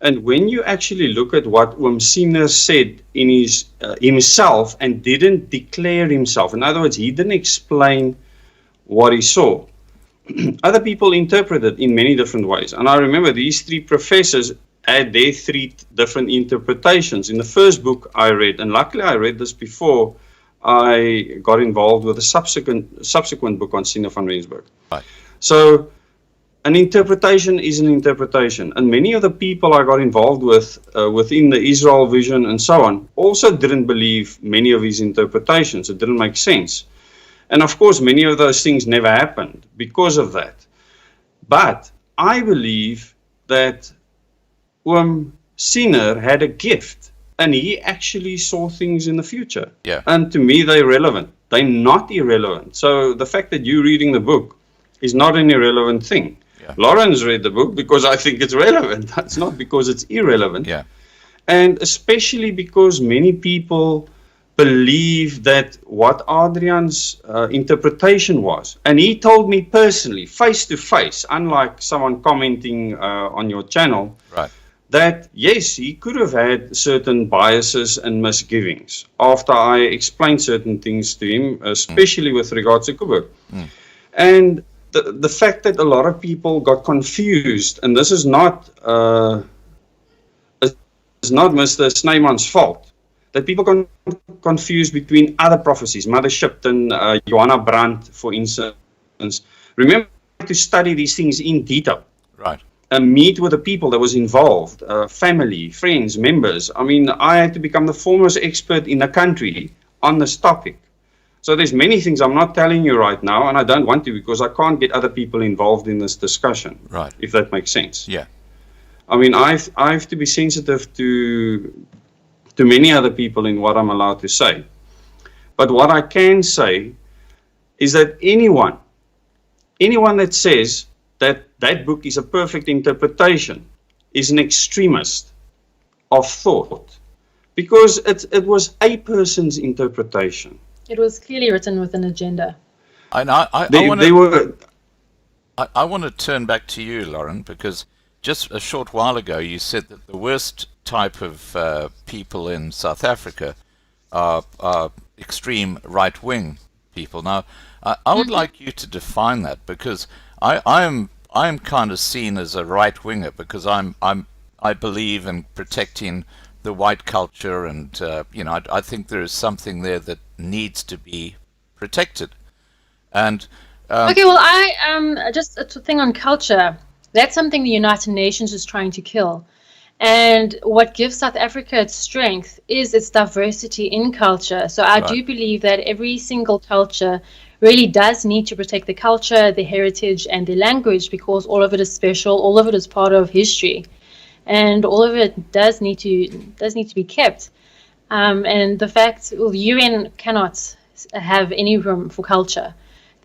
[SPEAKER 3] and when you actually look at what Sina said in his himself and didn't declare himself, in other words, he didn't explain what he saw. Other people interpret it in many different ways. And I remember these three professors had their three different interpretations. In the first book I read, and luckily I read this before I got involved with a subsequent book on Sina van Rensburg.
[SPEAKER 1] Right.
[SPEAKER 3] So an interpretation is an interpretation. And many of the people I got involved with within the Israel Vision and so on also didn't believe many of his interpretations. It didn't make sense. And of course, many of those things never happened because of that. But I believe that Sina had a gift, and he actually saw things in the future.
[SPEAKER 1] Yeah.
[SPEAKER 3] And to me, they're relevant. They're not irrelevant. So the fact that you're reading the book is not an irrelevant thing.
[SPEAKER 1] Yeah.
[SPEAKER 3] Lauren's read the book because I think it's relevant. It's not because it's irrelevant.
[SPEAKER 1] Yeah.
[SPEAKER 3] And especially because many people believe that what Adrian's interpretation was, and he told me personally, face to face, unlike someone commenting on your channel,
[SPEAKER 1] Right.
[SPEAKER 3] that yes, he could have had certain biases and misgivings after I explained certain things to him, especially with regards to Kuba. And the fact that a lot of people got confused, and this is not Mr. Snyman's fault, that people got confused between other prophecies, Mother Shipton, Johanna Brandt, for instance. Remember to study these things in detail.
[SPEAKER 1] Right.
[SPEAKER 3] And meet with the people that was involved, family, friends, members. I mean, I had to become the foremost expert in the country on this topic. So there's many things I'm not telling you right now, and I don't want to because I can't get other people involved in this discussion.
[SPEAKER 1] Right.
[SPEAKER 3] If that makes sense.
[SPEAKER 1] Yeah.
[SPEAKER 3] I mean, I have to be sensitive to many other people in what I'm allowed to say. But what I can say is that anyone that says that book is a perfect interpretation is an extremist of thought, because it was a person's interpretation.
[SPEAKER 4] It was clearly written with an agenda.
[SPEAKER 1] And I want to turn back to you, Lauren, because just a short while ago you said that the worst type of people in South Africa are extreme right-wing people. Now, I would like you to define that, because I'm kind of seen as a right-winger because I believe in protecting the white culture, and I think there is something there that needs to be protected. And
[SPEAKER 4] Okay, well, I just a thing on culture. That's something the United Nations is trying to kill. And what gives South Africa its strength is its diversity in culture. So I do believe that every single culture really does need to protect the culture, the heritage, and the language, because all of it is special, all of it is part of history, and all of it does need to be kept. And the fact, well, the UN cannot have any room for culture.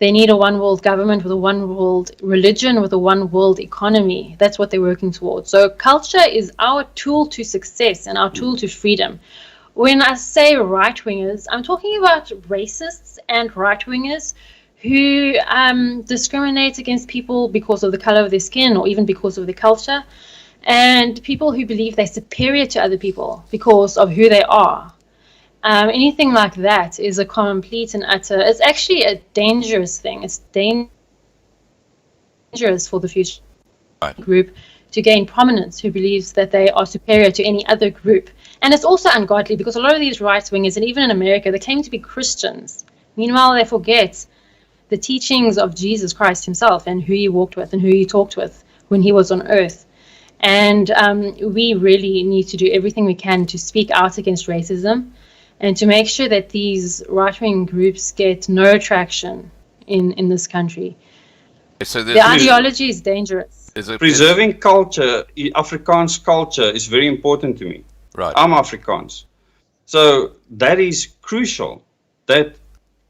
[SPEAKER 4] They need a one world government with a one world religion, with a one world economy. That's what they're working towards. So culture is our tool to success and our tool to freedom. When I say right wingers, I'm talking about racists and right wingers who discriminate against people because of the color of their skin or even because of their culture, and people who believe they're superior to other people because of who they are. Anything like that is a complete and utter, it's actually a dangerous thing. It's dangerous for the future group to gain prominence who believes that they are superior to any other group. And it's also ungodly because a lot of these right-wingers, and even in America, they claim to be Christians. Meanwhile, they forget the teachings of Jesus Christ himself and who he walked with and who he talked with when he was on earth. And we really need to do everything we can to speak out against racism and to make sure that these right-wing groups get no traction in this country.
[SPEAKER 1] So
[SPEAKER 4] the ideology is dangerous.
[SPEAKER 3] Preserving culture, Afrikaans culture, is very important to me.
[SPEAKER 1] Right.
[SPEAKER 3] I'm Afrikaans. So that is crucial, that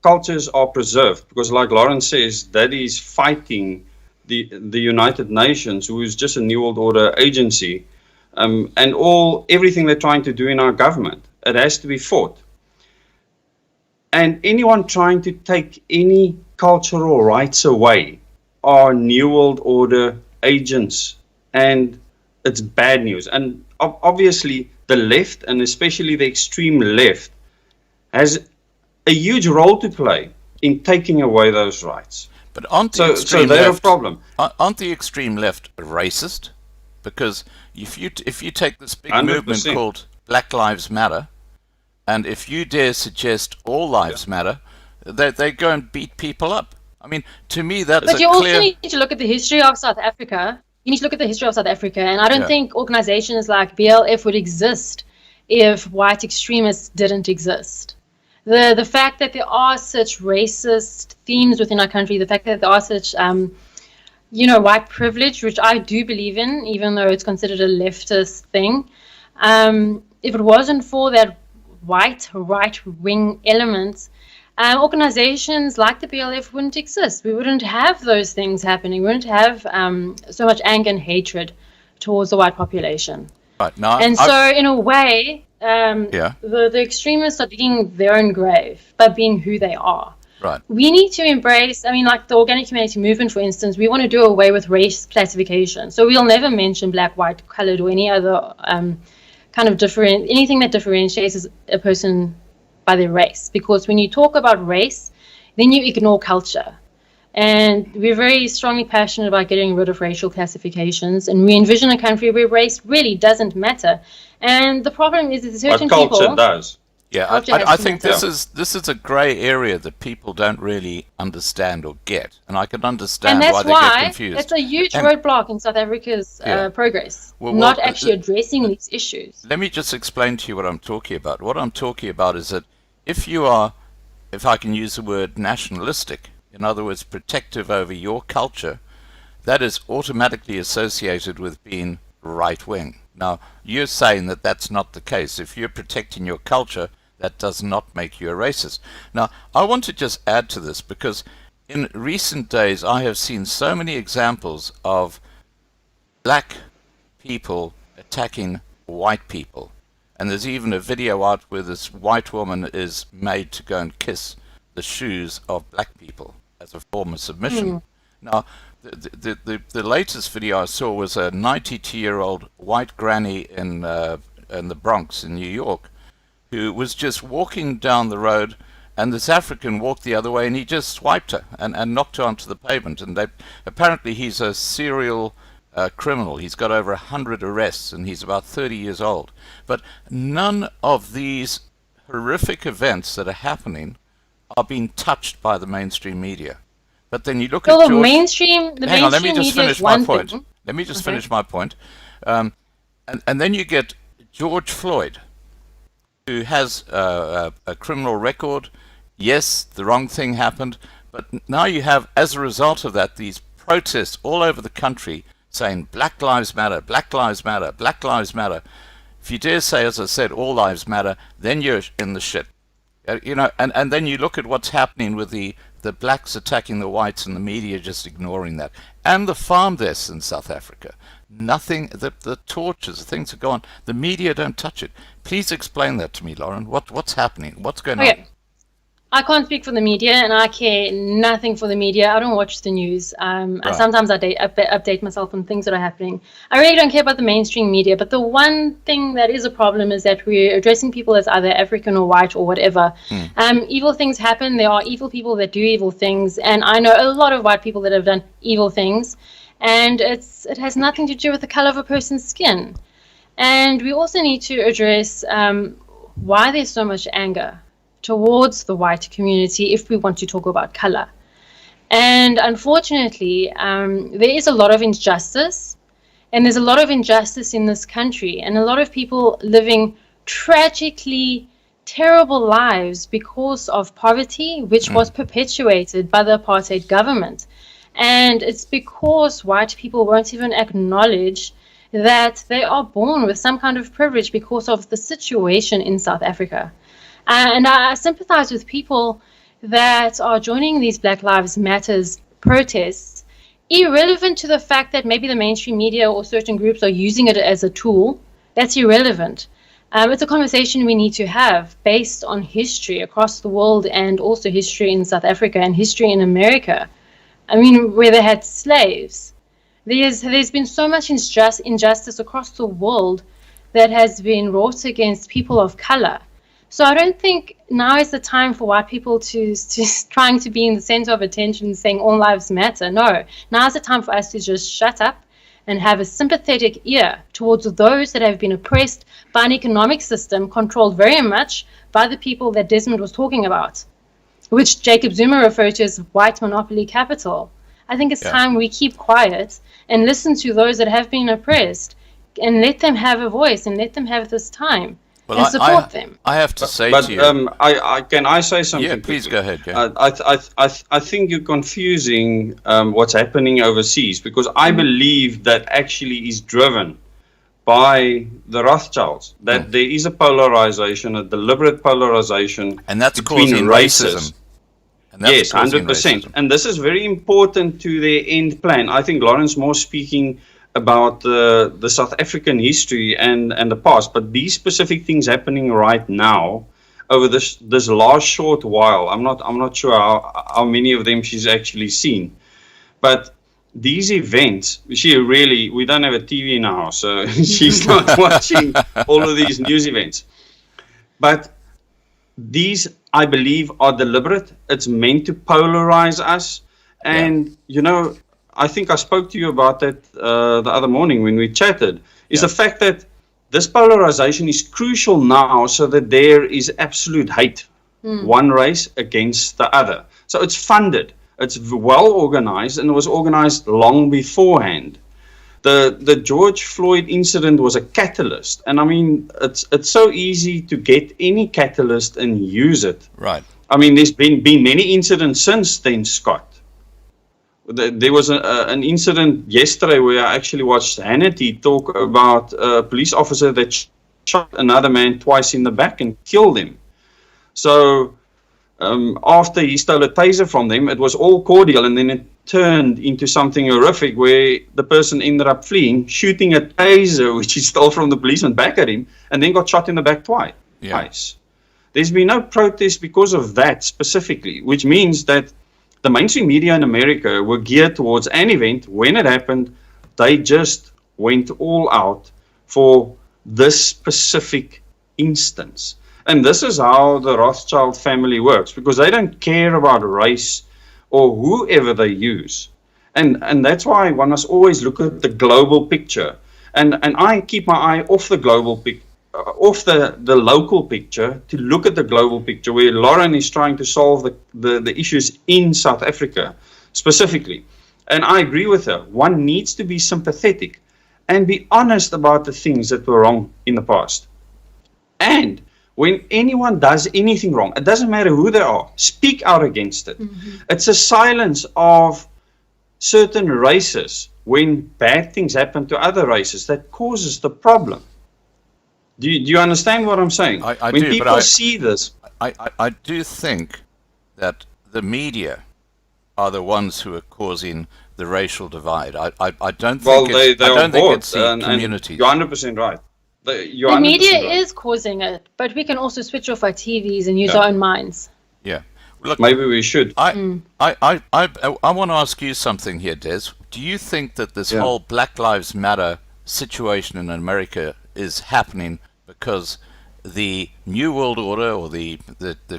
[SPEAKER 3] cultures are preserved, because like Lauren says, that is fighting the United Nations, who is just a New World Order agency, and everything they're trying to do in our government. It has to be fought. And anyone trying to take any cultural rights away are New World Order agents, and it's bad news. And obviously the left, and especially the extreme left, has a huge role to play in taking away those rights.
[SPEAKER 1] But aren't the extreme
[SPEAKER 3] they're
[SPEAKER 1] left,
[SPEAKER 3] a problem.
[SPEAKER 1] Aren't the extreme left racist? Because if you take this big
[SPEAKER 3] 100%.
[SPEAKER 1] movement called Black Lives Matter, and if you dare suggest all lives matter, they go and beat people up. I mean, to me, that's
[SPEAKER 4] But
[SPEAKER 1] a
[SPEAKER 4] you
[SPEAKER 1] clear...
[SPEAKER 4] also need to look at the history of South Africa. You need to look at the history of South Africa, and I don't think organizations like BLF would exist if white extremists didn't exist. The fact that there are such racist themes within our country, the fact that there are such, white privilege, which I do believe in, even though it's considered a leftist thing. If it wasn't for that white right-wing element, organizations like the BLF wouldn't exist. We wouldn't have those things happening. We wouldn't have so much anger and hatred towards the white population.
[SPEAKER 1] Right. Now,
[SPEAKER 4] so in a way, the extremists are digging their own grave by being who they are.
[SPEAKER 1] Right.
[SPEAKER 4] We need to embrace, like the organic humanity movement, for instance, we want to do away with race classification. So we'll never mention black, white, colored, or any other anything that differentiates a person by their race. Because when you talk about race, then you ignore culture. And we're very strongly passionate about getting rid of racial classifications, and we envision a country where race really doesn't matter. And the problem is that certain
[SPEAKER 3] but culture
[SPEAKER 4] people
[SPEAKER 3] does.
[SPEAKER 1] Yeah, I think this is a grey area that people don't really understand or get, and I can understand why they get confused.
[SPEAKER 4] That's a huge roadblock in South Africa's progress, not actually addressing these issues.
[SPEAKER 1] Let me just explain to you what I'm talking about. What I'm talking about is that if I can use the word nationalistic, in other words, protective over your culture, that is automatically associated with being right-wing. Now, you're saying that that's not the case. If you're protecting your culture, that does not make you a racist. Now, I want to just add to this, because in recent days I have seen so many examples of black people attacking white people. And there's even a video out where this white woman is made to go and kiss the shoes of black people as a form of submission. Now, the latest video I saw was a 92-year-old white granny in the Bronx in New York, who was just walking down the road, and this African walked the other way, and he just swiped her and knocked her onto the pavement. And apparently he's a serial criminal. He's got over 100 arrests, and he's about 30 years old. But none of these horrific events that are happening are being touched by the mainstream media. But then you look at
[SPEAKER 4] the mainstream
[SPEAKER 1] hang on, let me just finish my point.
[SPEAKER 4] Thing.
[SPEAKER 1] Let me just finish my point. And then you get George Floyd, who has a criminal record. Yes, the wrong thing happened, but now you have, as a result of that, these protests all over the country saying Black Lives Matter, Black Lives Matter, Black Lives Matter. If you dare say, as I said, all lives matter, then you're in the shit. And then you look at what's happening with the the blacks attacking the whites and the media just ignoring that. And the farm deaths in South Africa. Nothing, the tortures, the things are gone. The media don't touch it. Please explain that to me, Lauren. What's happening? What's going on?
[SPEAKER 4] I can't speak for the media, and I care nothing for the media. I don't watch the news. Sometimes I update myself on things that are happening. I really don't care about the mainstream media, but the one thing that is a problem is that we're addressing people as either African or white or whatever. Evil things happen. There are evil people that do evil things, and I know a lot of white people that have done evil things, and it has nothing to do with the color of a person's skin. And we also need to address why there's so much anger towards the white community if we want to talk about color. And unfortunately, there is a lot of injustice, and there's a lot of injustice in this country, and a lot of people living tragically terrible lives because of poverty, which was perpetuated by the apartheid government. And it's because white people won't even acknowledge that they are born with some kind of privilege because of the situation in South Africa. And I sympathize with people that are joining these Black Lives Matters protests, irrelevant to the fact that maybe the mainstream media or certain groups are using it as a tool. That's irrelevant. It's a conversation we need to have based on history across the world, and also history in South Africa and history in America. I mean, where they had slaves. There's been so much injustice across the world that has been wrought against people of color. So I don't think now is the time for white people to trying to be in the center of attention saying all lives matter. No, now is the time for us to just shut up and have a sympathetic ear towards those that have been oppressed by an economic system controlled very much by the people that Desmond was talking about, which Jacob Zuma referred to as white monopoly capital. I think it's time we keep quiet and listen to those that have been oppressed and let them have a voice and let them have this time.
[SPEAKER 1] Well,
[SPEAKER 4] and support them.
[SPEAKER 1] I have to say
[SPEAKER 3] But
[SPEAKER 1] to you.
[SPEAKER 3] can I say something?
[SPEAKER 1] Yeah, please
[SPEAKER 3] quickly?
[SPEAKER 1] go ahead. Yeah.
[SPEAKER 3] I think you're confusing what's happening overseas, because I believe that actually is driven by the Rothschilds. That there is a polarization, a deliberate polarization,
[SPEAKER 1] And that's
[SPEAKER 3] between
[SPEAKER 1] causing
[SPEAKER 3] races.
[SPEAKER 1] racism. And that's
[SPEAKER 3] Yes,
[SPEAKER 1] causing
[SPEAKER 3] 100%.
[SPEAKER 1] racism.
[SPEAKER 3] And this is very important to their end plan. I think Lauren's more speaking about the South African history and the past, but these specific things happening right now over this last short while. I'm not sure how many of them she's actually seen, but these events, we don't have a TV in our house, so she's not watching all of these news events. But these, I believe, are deliberate. It's meant to polarize us, and I think I spoke to you about that the other morning when we chatted, is the fact that this polarization is crucial now so that there is absolute hate, one race against the other. So it's funded, it's well organized, and it was organized long beforehand. The George Floyd incident was a catalyst, and I mean, it's so easy to get any catalyst and use it.
[SPEAKER 1] Right.
[SPEAKER 3] I mean, there's been many incidents since then, Scott. There was an incident yesterday where I actually watched Hannity talk about a police officer that shot another man twice in the back and killed him. So after he stole a taser from them, it was all cordial, and then it turned into something horrific where the person ended up fleeing, shooting a taser which he stole from the policeman back at him, and then got shot in the back twice. There's been no protest because of that specifically, which means that the mainstream media in America were geared towards an event. When it happened, they just went all out for this specific instance. And this is how the Rothschild family works, because they don't care about race or whoever they use. And that's why one must always look at the global picture. And I keep my eye off the global picture, off the local picture, to look at the global picture where Lauren is trying to solve the issues in South Africa specifically. And I agree with her. One needs to be sympathetic and be honest about the things that were wrong in the past. And when anyone does anything wrong, it doesn't matter who they are, speak out against it. It's a silence of certain races when bad things happen to other races that causes the problem. Do you understand what I'm saying?
[SPEAKER 1] I
[SPEAKER 3] when
[SPEAKER 1] do,
[SPEAKER 3] people
[SPEAKER 1] but
[SPEAKER 3] see this,
[SPEAKER 1] I do think that the media are the ones who are causing the racial divide. I don't
[SPEAKER 3] Well,
[SPEAKER 1] think it's,
[SPEAKER 3] they
[SPEAKER 1] I
[SPEAKER 3] are
[SPEAKER 1] don't think
[SPEAKER 3] both,
[SPEAKER 1] it's the
[SPEAKER 3] and
[SPEAKER 1] communities.
[SPEAKER 3] you're 100% right. You're
[SPEAKER 4] The
[SPEAKER 3] 100%
[SPEAKER 4] media
[SPEAKER 3] right.
[SPEAKER 4] is causing it, but we can also switch off our TVs and use
[SPEAKER 3] Yeah.
[SPEAKER 4] our own minds.
[SPEAKER 1] Yeah. Look,
[SPEAKER 3] Maybe we should.
[SPEAKER 1] I want to ask you something here, Des. Do you think that this
[SPEAKER 3] Yeah.
[SPEAKER 1] whole Black Lives Matter situation in America is happening because the New World Order or the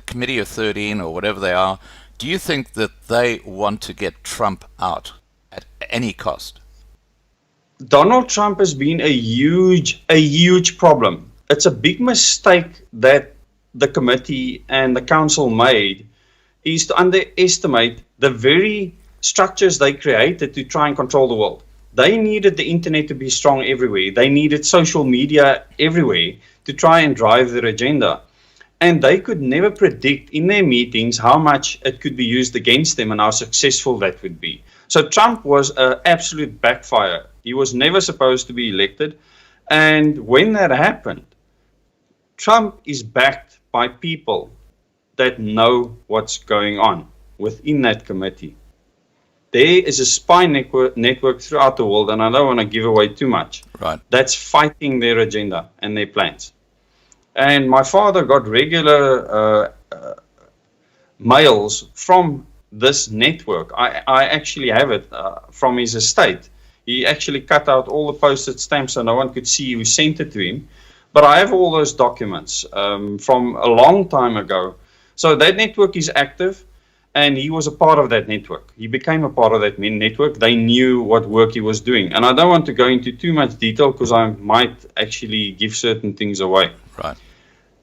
[SPEAKER 1] Committee of 13 or whatever they are, do you think that they want to get Trump out at any cost?
[SPEAKER 3] Donald Trump has been a huge problem. It's a big mistake that the committee and the council made, is to underestimate the very structures they created to try and control the world. They needed the internet to be strong everywhere. They needed social media everywhere to try and drive their agenda. And they could never predict in their meetings how much it could be used against them and how successful that would be. So Trump was an absolute backfire. He was never supposed to be elected. And when that happened, Trump is backed by people that know what's going on within that committee. There is a spy network throughout the world, and I don't want to give away too much,
[SPEAKER 1] Right.
[SPEAKER 3] that's fighting their agenda and their plans. And my father got regular mails from this network. I actually have it from his estate. He actually cut out all the postage stamps so no one could see who sent it to him. But I have all those documents from a long time ago. So that network is active, and he was a part of that network. He became a part of that network. They knew what work he was doing. And I don't want to go into too much detail because I might actually give certain things away.
[SPEAKER 1] Right.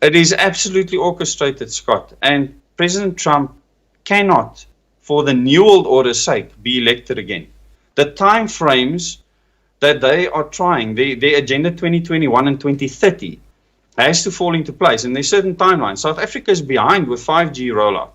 [SPEAKER 3] It is absolutely orchestrated, Scott. And President Trump cannot, for the New World Order's sake, be elected again. The time frames that they are trying, their Agenda 2021 and 2030, has to fall into place. And there's certain timelines. South Africa is behind with 5G rollout.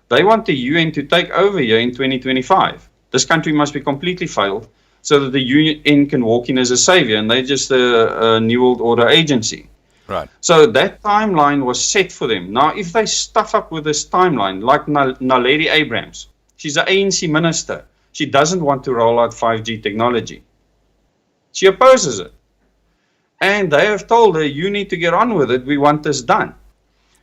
[SPEAKER 3] They want the UN to take over here in 2025. This country must be completely failed so that the UN can walk in as a savior, and they're just a New World Order agency.
[SPEAKER 1] Right.
[SPEAKER 3] So that timeline was set for them. Now, if they stuff up with this timeline, like Naledi Abrams, she's an ANC minister. She doesn't want to roll out 5G technology. She opposes it. And they have told her, you need to get on with it. We want this done.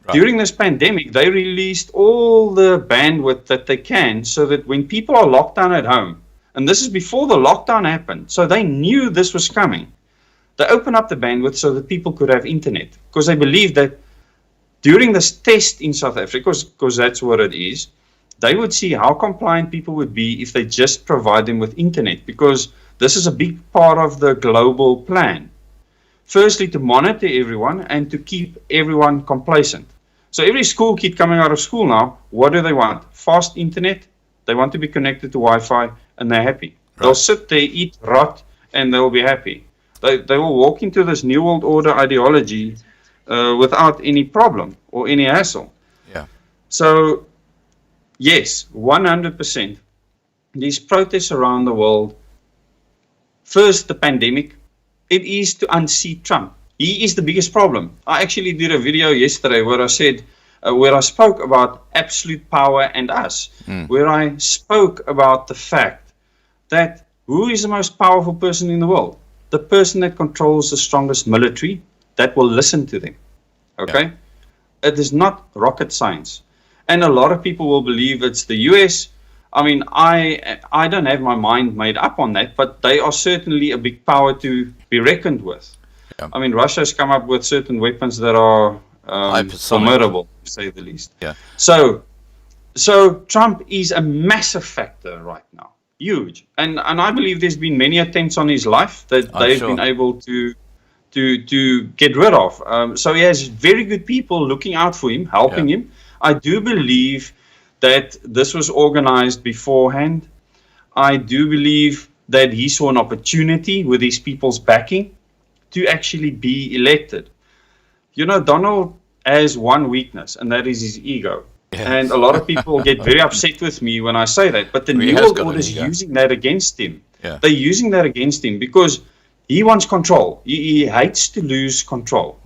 [SPEAKER 3] Right. During this pandemic, they released all the bandwidth that they can so that when people are locked down at home, and this is before the lockdown happened, so they knew this was coming. They opened up the bandwidth so that people could have internet, because they believed that during this test in South Africa, because that's what it is, they would see how compliant people would be if they just provide them with internet, because this is a big part of the global plan. Firstly, to monitor everyone and to keep everyone complacent. So every school kid coming out of school now, what do they want? Fast internet. They want to be connected to Wi-Fi, and they're happy. Right. They'll sit there, eat, rot, and they'll be happy. They will walk into this New World Order ideology without any problem or any hassle.
[SPEAKER 1] Yeah.
[SPEAKER 3] So, yes, 100%. These protests around the world, first the pandemic, it is to unseat Trump. He is the biggest problem. I actually did a video yesterday where I said, where I spoke about absolute power and us, where I spoke about the fact that who is the most powerful person in the world? The person that controls the strongest military that will listen to them. Okay? Yeah. It is not rocket science. And a lot of people will believe it's the US. I mean, I don't have my mind made up on that, but they are certainly a big power to be reckoned with. Yeah. I mean, Russia has come up with certain weapons that are formidable, to say the least.
[SPEAKER 1] Yeah.
[SPEAKER 3] So Trump is a massive factor right now. Huge. And I believe there's been many attempts on his life that they've been able to get rid of. So he has very good people looking out for him, helping him. I do believe that this was organized beforehand. I do believe that he saw an opportunity with these people's backing to actually be elected. You know, Donald has one weakness, and that is his ego. Yeah. And a lot of people get very upset with me when I say that. But the New World Order is using that against him. Yeah. They're using that against him because he wants control. He hates to lose control.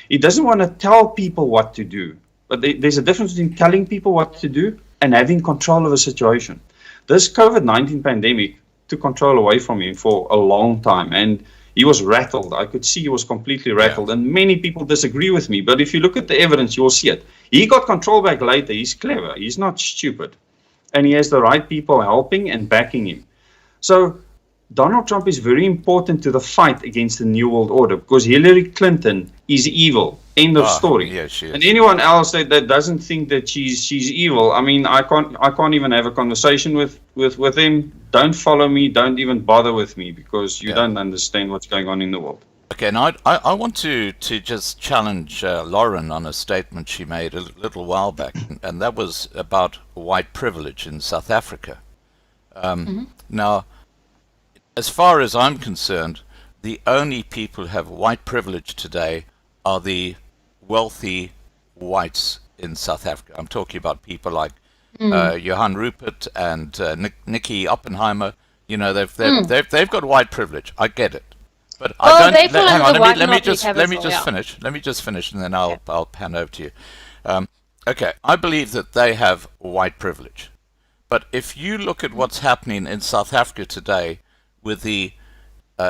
[SPEAKER 3] He doesn't want to tell people what to do. But there's a difference between telling people what to do and having control of a situation. This COVID-19 pandemic took control away from him for a long time, and he was rattled. I could see he was completely rattled, and many people disagree with me. But if you look at the evidence, you will see it. He got control back later. He's clever. He's not stupid. And he has the right people helping and backing him. So Donald Trump is very important to the fight against the New World Order, because Hillary Clinton is evil. End of story.
[SPEAKER 1] Yeah, she is.
[SPEAKER 3] And anyone else that doesn't think that she's evil, I mean, I can't even have a conversation with him. Don't follow me. Don't even bother with me, because you don't understand what's going on in the world.
[SPEAKER 1] Okay, and I want to just challenge Lauren on a statement she made a little while back, and that was about white privilege in South Africa. Now, as far as I'm concerned, the only people who have white privilege today are the wealthy whites in South Africa. I'm talking about people like Johann Rupert and Nikki Oppenheimer. You know, they've got white privilege. I get it, but I don't. Hang on, let me just finish, and then I'll pan over to you. Okay, I believe that they have white privilege, but if you look at what's happening in South Africa today with the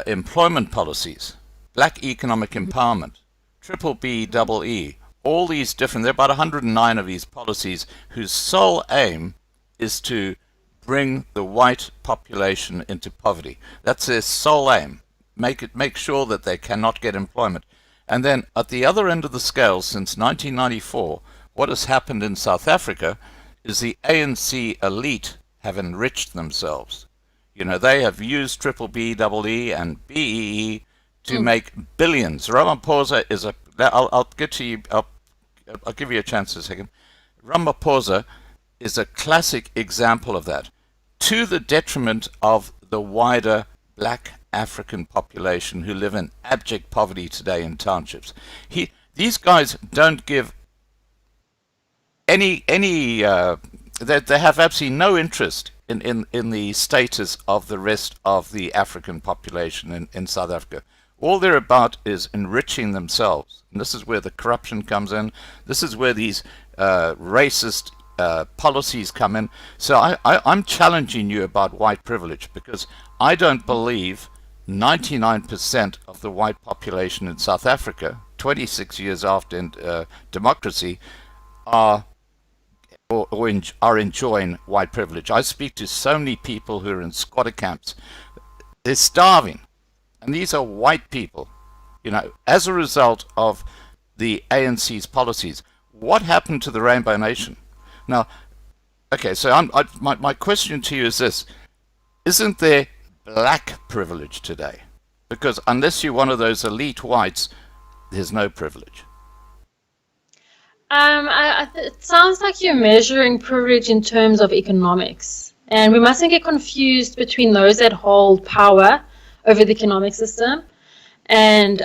[SPEAKER 1] employment policies, black economic empowerment, triple B, double E, all these different, there are about 109 of these policies whose sole aim is to bring the white population into poverty. That's their sole aim. Make sure that they cannot get employment. And then at the other end of the scale, since 1994, what has happened in South Africa is the ANC elite have enriched themselves. You know, they have used triple B, double E, and BEE to make billions. Ramaphosa is I'll get to you. I'll give you a chance in a second. Ramaphosa is a classic example of that, to the detriment of the wider black African population who live in abject poverty today in townships. These guys don't give any they have absolutely no interest in the status of the rest of the African population in South Africa. All they're about is enriching themselves. And this is where the corruption comes in. This is where these racist policies come in. So I'm challenging you about white privilege, because I don't believe 99% of the white population in South Africa, 26 years after democracy, are enjoying white privilege. I speak to so many people who are in squatter camps. They're starving. And these are white people, you know, as a result of the ANC's policies. What happened to the Rainbow Nation? Now, okay, so my question to you is this. Isn't there black privilege today? Because unless you're one of those elite whites, there's no privilege.
[SPEAKER 4] It sounds like you're measuring privilege in terms of economics. And we mustn't get confused between those that hold power over the economic system and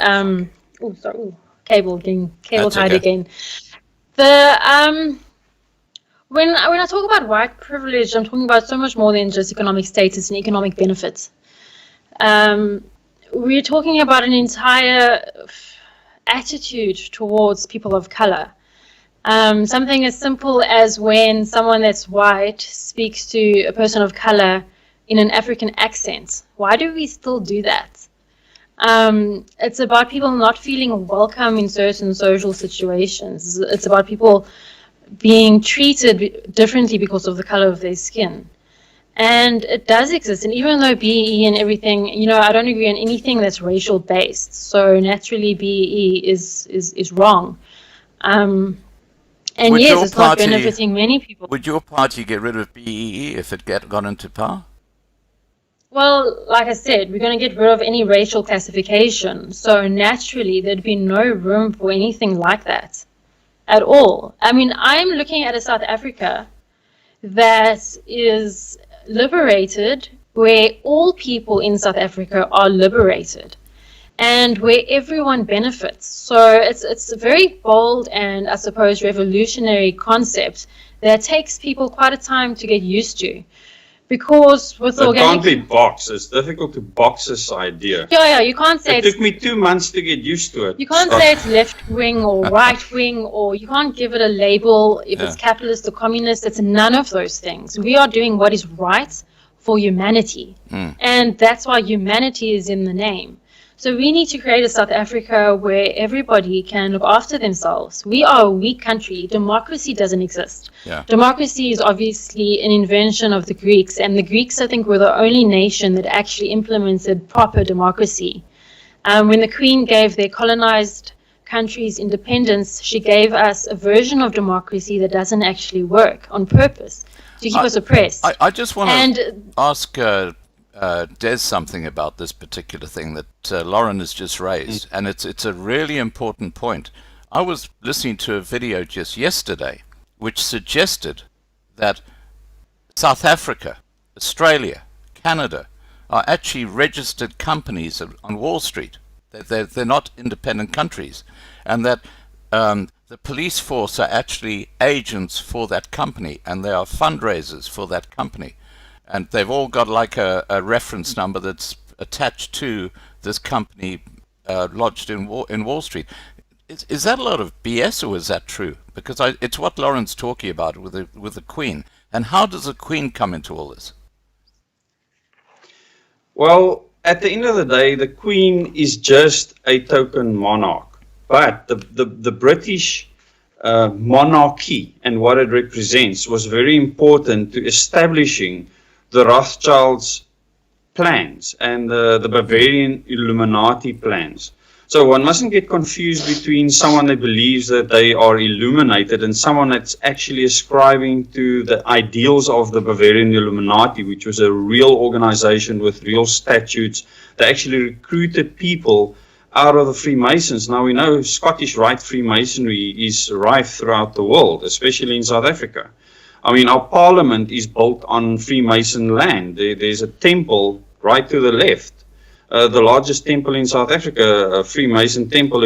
[SPEAKER 4] cable tied again. When I talk about white privilege, I'm talking about so much more than just economic status and economic benefits. We're talking about an entire attitude towards people of color. Something as simple as when someone that's white speaks to a person of color in an African accent. Why do we still do that? It's about people not feeling welcome in certain social situations. It's about people being treated differently because of the color of their skin. And it does exist. And even though BEE and everything, you know, I don't agree on anything that's racial based. So naturally BEE is wrong. And yes, it's not benefiting many people.
[SPEAKER 1] Would your party get rid of BEE if it got into power?
[SPEAKER 4] Well, like I said, we're going to get rid of any racial classification. So naturally, there'd be no room for anything like that at all. I mean, I'm looking at a South Africa that is liberated, where all people in South Africa are liberated, and where everyone benefits. So it's a very bold and, I suppose, revolutionary concept that takes people quite a time to get used to. because with
[SPEAKER 3] It
[SPEAKER 4] organic,
[SPEAKER 3] can't be boxed. It's difficult to box this idea.
[SPEAKER 4] yeah, you can't say
[SPEAKER 3] It took me 2 months to get used to it.
[SPEAKER 4] you can't say it's left wing or right wing, or you can't give it a label if it's capitalist or communist. It's none of those things. We are doing what is right for humanity, and that's why humanity is in the name. So we need to create a South Africa where everybody can look after themselves. We are a weak country. Democracy doesn't exist.
[SPEAKER 1] Yeah.
[SPEAKER 4] Democracy is obviously an invention of the Greeks, and the Greeks, I think, were the only nation that actually implemented proper democracy. When the Queen gave their colonized countries independence, she gave us a version of democracy that doesn't actually work on purpose to keep us oppressed.
[SPEAKER 1] I just want to ask Des something about this particular thing that Lauren has just raised, and it's a really important point. I was listening to a video just yesterday which suggested that South Africa, Australia, Canada are actually registered companies on Wall Street. They're not independent countries, and that the police force are actually agents for that company, and they are fundraisers for that company. And they've all got like a reference number that's attached to this company lodged in Wall Street. Is that a lot of BS, or is that true? Because it's what Lauren's talking about with the Queen. And how does the Queen come into all this?
[SPEAKER 3] Well, at the end of the day, the Queen is just a token monarch. But the British monarchy and what it represents was very important to establishing the Rothschilds' plans and the Bavarian Illuminati plans. So one mustn't get confused between someone that believes that they are illuminated and someone that's actually ascribing to the ideals of the Bavarian Illuminati, which was a real organization with real statutes that actually recruited people out of the Freemasons. Now we know Scottish Rite Freemasonry is rife throughout the world, especially in South Africa. I mean, our parliament is built on Freemason land. There's a temple right to the left. The largest temple in South Africa, a Freemason temple,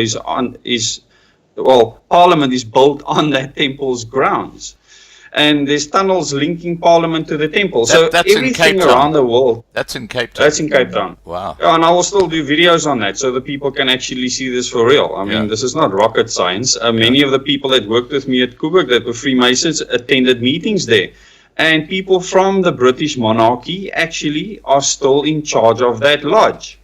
[SPEAKER 3] parliament is built on that temple's grounds. And there's tunnels linking parliament to the temple. So everything around the world.
[SPEAKER 1] That's in Cape Town.
[SPEAKER 3] That's in Cape Town.
[SPEAKER 1] Wow.
[SPEAKER 3] Yeah, and I will still do videos on that so the people can actually see this for real. I mean, this is not rocket science. Many of the people that worked with me at Koeberg that were Freemasons attended meetings there. And people from the British monarchy actually are still in charge of that lodge.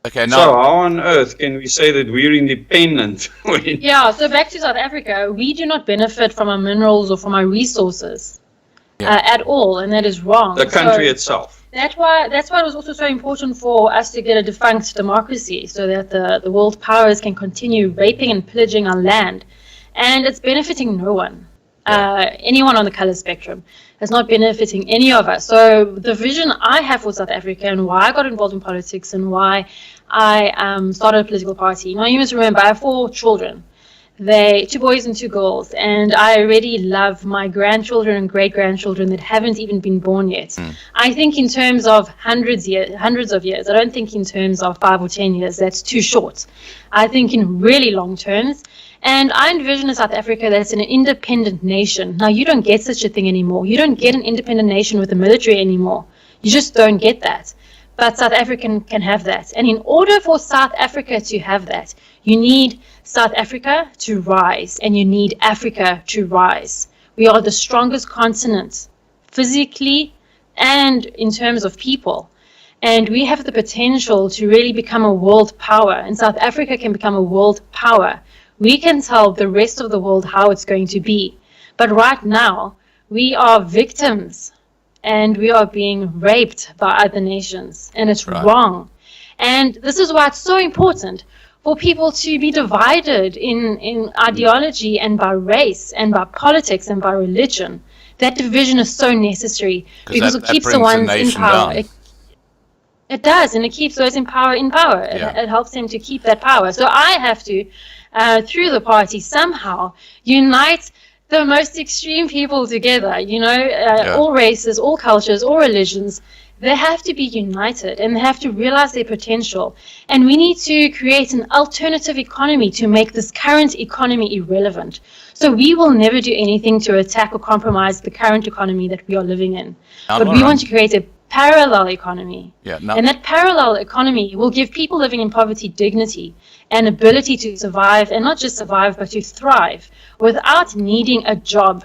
[SPEAKER 1] Okay, now,
[SPEAKER 3] so how on earth can we say that we're independent?
[SPEAKER 4] Yeah, so back to South Africa, we do not benefit from our minerals or from our resources at all, and that is wrong.
[SPEAKER 3] The country itself.
[SPEAKER 4] That's why it was also so important for us to get a defunct democracy, so that the world powers can continue raping and pillaging our land, and it's benefiting no one. Anyone on the color spectrum is not benefiting any of us. So the vision I have for South Africa and why I got involved in politics and why I started a political party. Now you must remember, I have 4 children. 2 boys and 2 girls, and I already love my grandchildren and great-grandchildren that haven't even been born yet. I think in terms of hundreds of years. I don't think in terms of 5 or 10 years. That's too short. I think in really long terms. And I envision a South Africa that's an independent nation. Now, you don't get such a thing anymore. You don't get an independent nation with a military anymore. You just don't get that. But South Africa can have that. And in order for South Africa to have that, you need South Africa to rise, and you need Africa to rise. We are the strongest continent, physically and in terms of people. And we have the potential to really become a world power. And South Africa can become a world power. We can tell the rest of the world how it's going to be. But right now, we are victims and we are being raped by other nations. And it's wrong. And this is why it's so important for people to be divided in ideology and by race and by politics and by religion. That division is so necessary because it keeps the ones in power. It does, and it keeps those in power in power. It helps them to keep that power. So I have to, through the party, somehow unite the most extreme people together,
[SPEAKER 1] Yeah.
[SPEAKER 4] all races, all cultures, all religions. They have to be united and they have to realize their potential. And we need to create an alternative economy to make this current economy irrelevant. So we will never do anything to attack or compromise the current economy that we are living in.
[SPEAKER 1] Now,
[SPEAKER 4] But we
[SPEAKER 1] Lauren,
[SPEAKER 4] want to create a parallel economy.
[SPEAKER 1] Yeah, now,
[SPEAKER 4] And that parallel economy will give people living in poverty dignity and ability to survive, and not just survive, but to thrive without needing a job.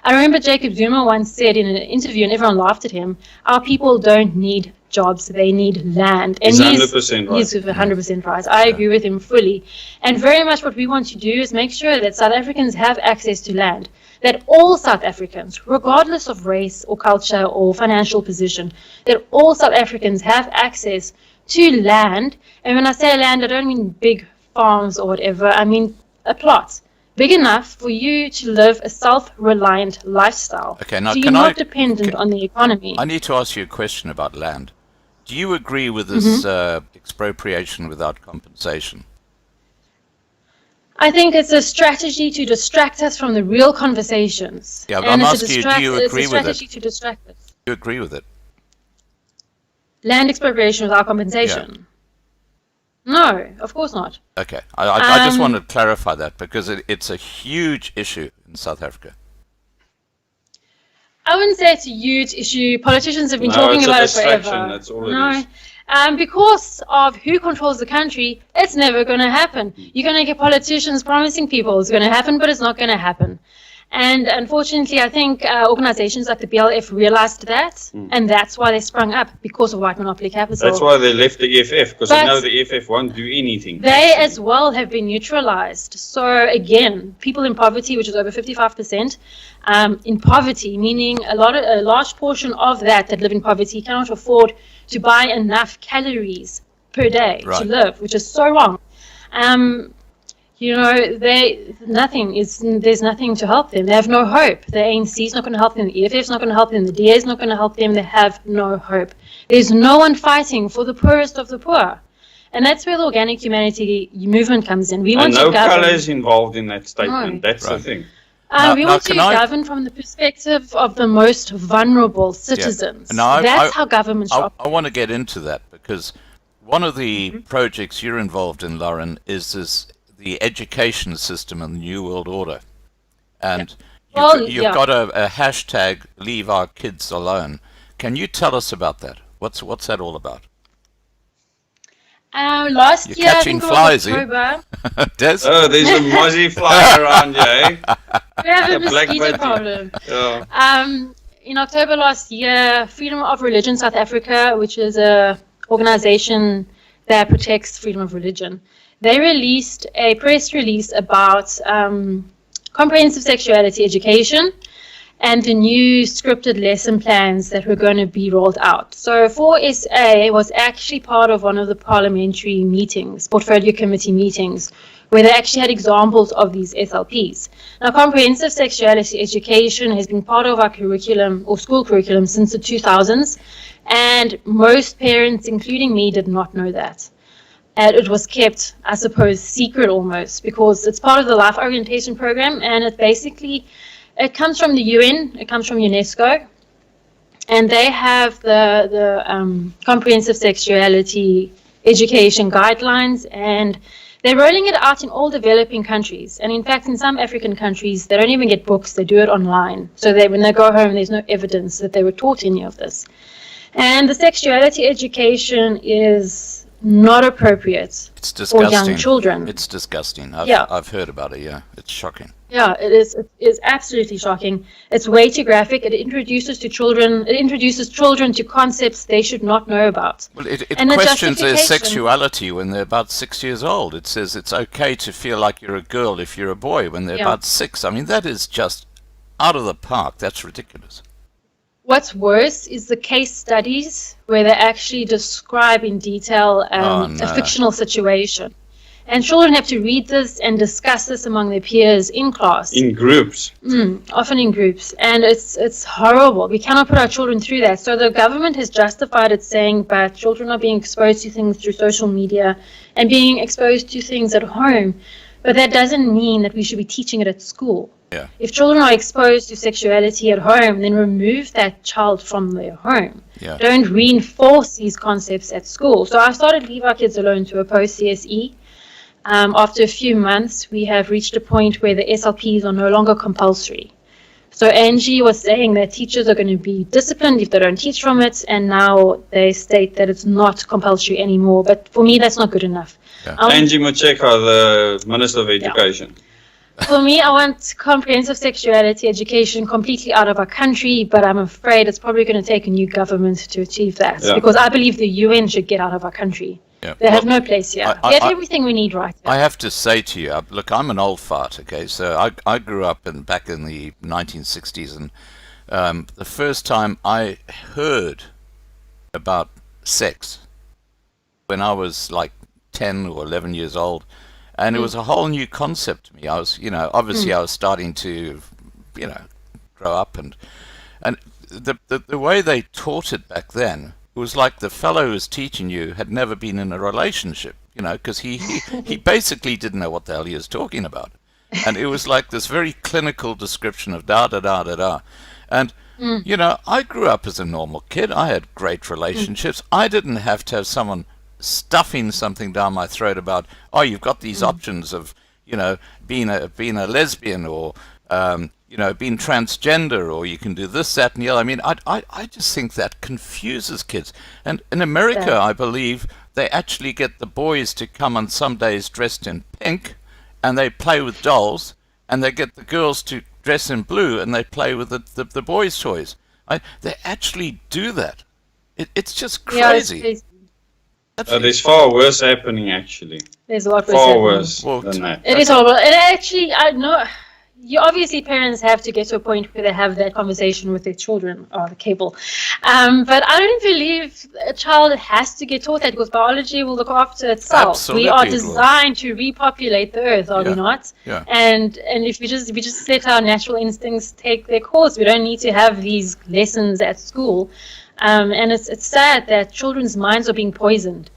[SPEAKER 4] I remember Jacob Zuma once said in an interview, and everyone laughed at him, our people don't need jobs, they need land. And
[SPEAKER 3] He's 100% right.
[SPEAKER 4] He's 100% right. I agree with him fully. And very much what we want to do is make sure that South Africans have access to land, that all South Africans, regardless of race or culture or financial position, that all South Africans have access to land. And when I say land, I don't mean big farms or whatever, I mean a plot. Big enough for you to live a self-reliant lifestyle.
[SPEAKER 1] Okay, now
[SPEAKER 4] so you're
[SPEAKER 1] can
[SPEAKER 4] not
[SPEAKER 1] I-
[SPEAKER 4] dependent on the economy.
[SPEAKER 1] I need to ask you a question about land. Do you agree with this expropriation without compensation?
[SPEAKER 4] I think it's a strategy to distract us from the real conversations.
[SPEAKER 1] Yeah, but
[SPEAKER 4] And
[SPEAKER 1] I'm
[SPEAKER 4] it's a
[SPEAKER 1] asking you, do you agree
[SPEAKER 4] it's
[SPEAKER 1] with
[SPEAKER 4] a strategy
[SPEAKER 1] it?
[SPEAKER 4] to distract us.
[SPEAKER 1] Do you agree with it?
[SPEAKER 4] Land expropriation without compensation? No, of course not.
[SPEAKER 1] Okay, I just
[SPEAKER 4] Um,
[SPEAKER 1] want to clarify that because it's a huge issue in South Africa.
[SPEAKER 4] I wouldn't say it's a huge issue. Politicians have been
[SPEAKER 3] No,
[SPEAKER 4] talking
[SPEAKER 3] it's a
[SPEAKER 4] about it
[SPEAKER 3] distraction,
[SPEAKER 4] forever.
[SPEAKER 3] that's all it
[SPEAKER 4] no.
[SPEAKER 3] is.
[SPEAKER 4] Because of who controls the country, it's never going to happen. You're going to get politicians promising people it's going to happen, but it's not going to happen. And unfortunately, I think organizations like the BLF realized that, and that's why they sprung up, because of white monopoly capital.
[SPEAKER 3] That's why they left the EFF, because they
[SPEAKER 4] But
[SPEAKER 3] know the EFF won't do anything.
[SPEAKER 4] They as well have been neutralized. So again, people in poverty, which is over 55%, in poverty, meaning a large portion of that live in poverty cannot afford to buy enough calories per day to
[SPEAKER 1] Right.
[SPEAKER 4] live, which is so wrong. There's nothing to help them. They have no hope. The ANC is not going to help them. The EFF is not going to help them. The DA is not going to help them. They have no hope. There's no one fighting for the poorest of the poor. And that's where the organic humanity movement comes in. We want
[SPEAKER 3] And
[SPEAKER 4] to
[SPEAKER 3] no
[SPEAKER 4] govern.
[SPEAKER 3] colours involved in that statement.
[SPEAKER 4] No.
[SPEAKER 3] That's the
[SPEAKER 1] Right.
[SPEAKER 3] thing.
[SPEAKER 4] We
[SPEAKER 1] Now,
[SPEAKER 4] want to
[SPEAKER 1] can I-
[SPEAKER 4] govern from the perspective of the most vulnerable citizens.
[SPEAKER 1] Now,
[SPEAKER 4] That's how governments
[SPEAKER 1] I
[SPEAKER 4] operate.
[SPEAKER 1] want to get into that because one of the projects you're involved in, Lauren, is the education system in the New World Order. And
[SPEAKER 4] Well,
[SPEAKER 1] you've
[SPEAKER 4] yeah.
[SPEAKER 1] got a hashtag, Leave Our Kids Alone. Can you tell us about that? What's that all about?
[SPEAKER 4] Last
[SPEAKER 1] You're
[SPEAKER 4] year, I
[SPEAKER 1] catching
[SPEAKER 4] think it was
[SPEAKER 1] flies, eh?
[SPEAKER 4] October,
[SPEAKER 1] Des?
[SPEAKER 3] Oh, there's a mozzie flying around here, eh?
[SPEAKER 4] we have a
[SPEAKER 3] A black
[SPEAKER 4] mosquito
[SPEAKER 3] budgie.
[SPEAKER 4] problem.
[SPEAKER 3] Yeah.
[SPEAKER 4] In October last year, Freedom of Religion South Africa, which is a organization that protects freedom of religion, they released a press release about comprehensive sexuality education and the new scripted lesson plans that were going to be rolled out. So 4SA was actually part of one of the parliamentary meetings, portfolio committee meetings, where they actually had examples of these SLPs. Now, comprehensive sexuality education has been part of our curriculum or school curriculum since the 2000s, and most parents, including me, did not know that. And it was kept, I suppose, secret almost, because it's part of the life orientation program, and it comes from the UN, it comes from UNESCO, and they have the comprehensive sexuality education guidelines, and they're rolling it out in all developing countries. And in fact, in some African countries, they don't even get books, they do it online. So when they go home, there's no evidence that they were taught any of this. And the sexuality education is not appropriate
[SPEAKER 1] It's
[SPEAKER 4] for
[SPEAKER 1] disgusting.
[SPEAKER 4] young children.
[SPEAKER 1] It's disgusting.
[SPEAKER 4] Yeah.
[SPEAKER 1] I've heard about it, yeah. It's shocking.
[SPEAKER 4] Yeah, it is. It is absolutely shocking. It's way too graphic. It introduces children to concepts they should not know about.
[SPEAKER 1] Well, it
[SPEAKER 4] And the
[SPEAKER 1] questions their
[SPEAKER 4] justification-
[SPEAKER 1] sexuality when they're about 6 years old. It says it's okay to feel like you're a girl if you're a boy when they're
[SPEAKER 4] Yeah.
[SPEAKER 1] about 6. I mean, that is just out of the park. That's ridiculous.
[SPEAKER 4] What's worse is the case studies where they actually describe in detail
[SPEAKER 1] Oh, no.
[SPEAKER 4] a fictional situation. And children have to read this and discuss this among their peers in class,
[SPEAKER 3] In groups.
[SPEAKER 4] often in groups. And it's horrible. We cannot put our children through that. So the government has justified it saying, but children are being exposed to things through social media and being exposed to things at home. But that doesn't mean that we should be teaching it at school.
[SPEAKER 1] Yeah.
[SPEAKER 4] If children are exposed to sexuality at home, then remove that child from their home.
[SPEAKER 1] Yeah.
[SPEAKER 4] Don't reinforce these concepts at school. So I've started Leave Our Kids Alone to oppose CSE. After a few months, we have reached a point where the SLPs are no longer compulsory. So Angie was saying that teachers are going to be disciplined if they don't teach from it, and now they state that it's not compulsory anymore. But for me, that's not good enough.
[SPEAKER 1] Yeah.
[SPEAKER 3] Angie Motshekga, the Minister of Education.
[SPEAKER 4] For me, I want comprehensive sexuality education completely out of our country, but I'm afraid it's probably going to take a new government to achieve that, because I believe the UN should get out of our country.
[SPEAKER 1] Yeah.
[SPEAKER 4] They have no place here. They have everything we need right here.
[SPEAKER 1] I have to say to you, look, I'm an old fart, okay? So I grew up back in the 1960s, and the first time I heard about sex when I was like 10 or 11 years old, and it was a whole new concept to me. I was, obviously I was starting to, grow up, and the way they taught it back then, it was like the fellow who was teaching you had never been in a relationship, because he basically didn't know what the hell he was talking about. And it was like this very clinical description of da-da-da-da-da. And, I grew up as a normal kid. I had great relationships. I didn't have to have someone stuffing something down my throat about, you've got these options of, being a lesbian or, being transgender, or you can do this, that, and the other. I mean, I just think that confuses kids. And in America, I believe they actually get the boys to come on some days dressed in pink, and they play with dolls, and they get the girls to dress in blue, and they play with the boys' toys. They actually do that. It's just crazy.
[SPEAKER 4] Yeah, it's
[SPEAKER 3] There's far worse happening, actually.
[SPEAKER 4] There's a lot
[SPEAKER 3] Far
[SPEAKER 4] worse.
[SPEAKER 3] worse than that.
[SPEAKER 4] It is horrible. And actually, I know. Obviously, parents have to get to a point where they have that conversation with their children, or the cable. But I don't believe a child has to get taught that, because biology will look after itself.
[SPEAKER 1] Absolutely
[SPEAKER 4] We are
[SPEAKER 1] it will.
[SPEAKER 4] designed to repopulate the earth, are we not?
[SPEAKER 1] Yeah.
[SPEAKER 4] And if we just let our natural instincts take their course, we don't need to have these lessons at school. And it's sad that children's minds are being poisoned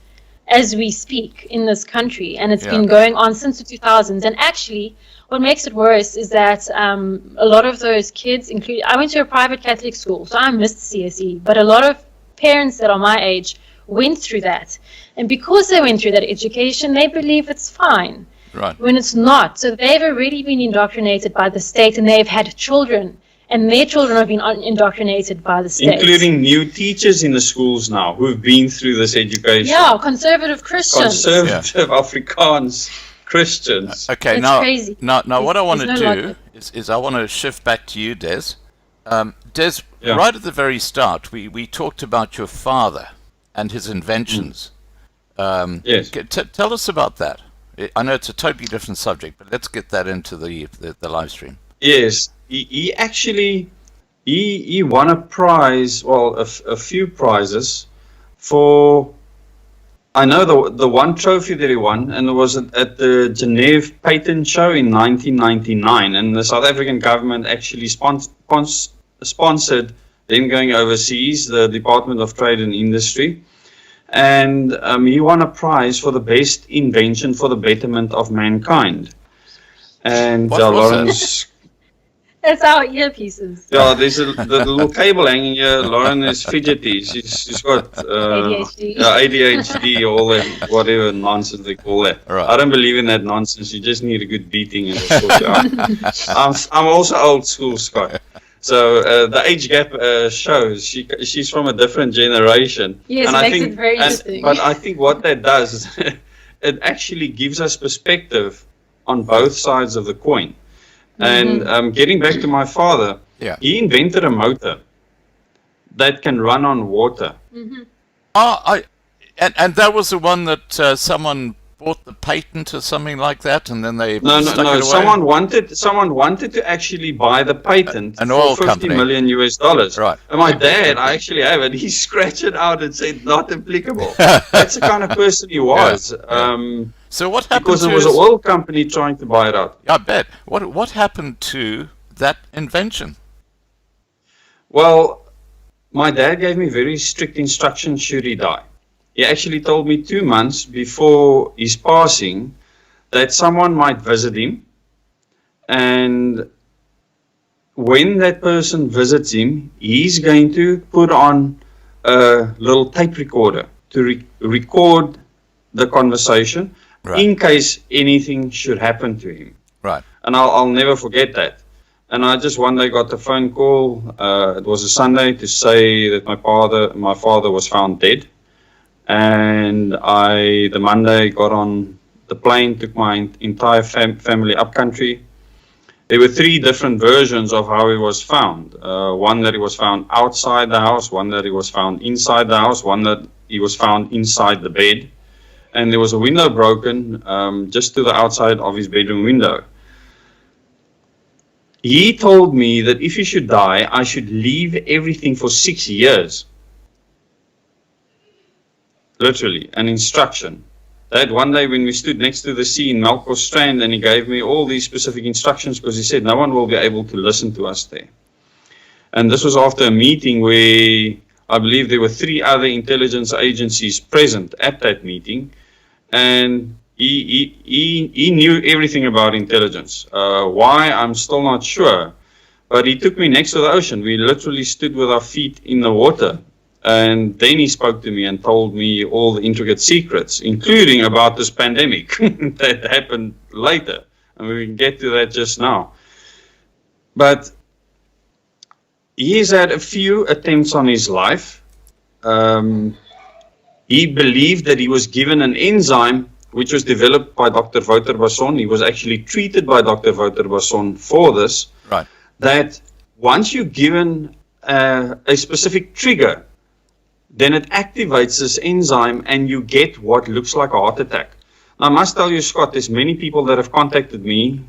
[SPEAKER 4] as we speak in this country, and it's been going on since the 2000s. And actually, what makes it worse is that a lot of those kids, I went to a private Catholic school, so I missed CSE, but a lot of parents that are my age went through that. And because they went through that education, they believe it's fine,
[SPEAKER 1] Right.
[SPEAKER 4] when it's not. So they've already been indoctrinated by the state, and they've had children, and their children have been indoctrinated by the state.
[SPEAKER 3] Including new teachers in the schools now who've been through this education.
[SPEAKER 4] Yeah, conservative Christians.
[SPEAKER 3] Conservative Afrikaans Christians.
[SPEAKER 1] Okay,
[SPEAKER 4] It's
[SPEAKER 1] now,
[SPEAKER 4] crazy.
[SPEAKER 1] now what I want to
[SPEAKER 4] There's no
[SPEAKER 1] do
[SPEAKER 4] logic.
[SPEAKER 1] is I want to shift back to you, Des. Des,
[SPEAKER 3] Yeah.
[SPEAKER 1] right at the very start, we talked about your father and his inventions.
[SPEAKER 3] Yes.
[SPEAKER 1] Tell us about that. I know it's a totally different subject, but let's get that into the live stream.
[SPEAKER 3] Yes, he actually he won a prize, well, a few prizes for. I know the one trophy that he won, and it was at the Geneva Patent Show in 1999, and the South African government actually sponsored them going overseas, the Department of Trade and Industry, and he won a prize for the best invention for the betterment of mankind. And
[SPEAKER 1] What was it?
[SPEAKER 3] Lauren's.
[SPEAKER 4] That's our earpieces.
[SPEAKER 3] Yeah, there's the little cable hanging here. Lauren is fidgety. She's got
[SPEAKER 4] ADHD.
[SPEAKER 3] ADHD, all that, whatever nonsense they call that.
[SPEAKER 1] Right.
[SPEAKER 3] I don't believe in that nonsense. You just need a good beating and it'll sort you out. I'm also old school, Scott. So the age gap shows she's from a different generation.
[SPEAKER 4] Yes,
[SPEAKER 3] and
[SPEAKER 4] it
[SPEAKER 3] I
[SPEAKER 4] makes
[SPEAKER 3] think,
[SPEAKER 4] it very interesting.
[SPEAKER 3] But I think what that does is it actually gives us perspective on both sides of the coin. And getting back to my father, he invented a motor that can run on water.
[SPEAKER 1] And that was the one that someone bought the patent or something like that, and then they
[SPEAKER 3] No.
[SPEAKER 1] stuck it away?
[SPEAKER 3] Someone wanted to actually buy the patent
[SPEAKER 1] An oil
[SPEAKER 3] for $50
[SPEAKER 1] company.
[SPEAKER 3] million US.
[SPEAKER 1] Right.
[SPEAKER 3] And my dad, I actually have it. He scratched it out and said not applicable. That's the kind of person he was.
[SPEAKER 1] So what happened
[SPEAKER 3] Because
[SPEAKER 1] to
[SPEAKER 3] it was an
[SPEAKER 1] his-
[SPEAKER 3] oil company trying to buy it out.
[SPEAKER 1] I bet. What happened to that invention?
[SPEAKER 3] Well, my dad gave me very strict instructions should he die. He actually told me 2 months before his passing that someone might visit him and when that person visits him, he's going to put on a little tape recorder to record the conversation in case anything should happen to him.
[SPEAKER 1] Right.
[SPEAKER 3] And I'll never forget that. And I just one day got a phone call. It was a Sunday to say that my father was found dead. And the Monday got on the plane, took my entire family up country. There were 3 different versions of how he was found. One that he was found outside the house, one that he was found inside the house, one that he was found inside the bed. And there was a window broken just to the outside of his bedroom window. He told me that if he should die, I should leave everything for 6 years. Literally, an instruction. That one day when we stood next to the sea in Melkbos Strand, and he gave me all these specific instructions because he said no one will be able to listen to us there. And this was after a meeting where I believe there were 3 other intelligence agencies present at that meeting, and he knew everything about intelligence. Why, I'm still not sure. But he took me next to the ocean. We literally stood with our feet in the water. And then he spoke to me and told me all the intricate secrets, including about this pandemic that happened later. And we can get to that just now. But he's had a few attempts on his life. He believed that he was given an enzyme which was developed by Dr. Wouter Basson. He was actually treated by Dr. Wouter Basson for this.
[SPEAKER 1] Right.
[SPEAKER 3] That once you're given a specific trigger, then it activates this enzyme and you get what looks like a heart attack. Now, I must tell you, Scott, there's many people that have contacted me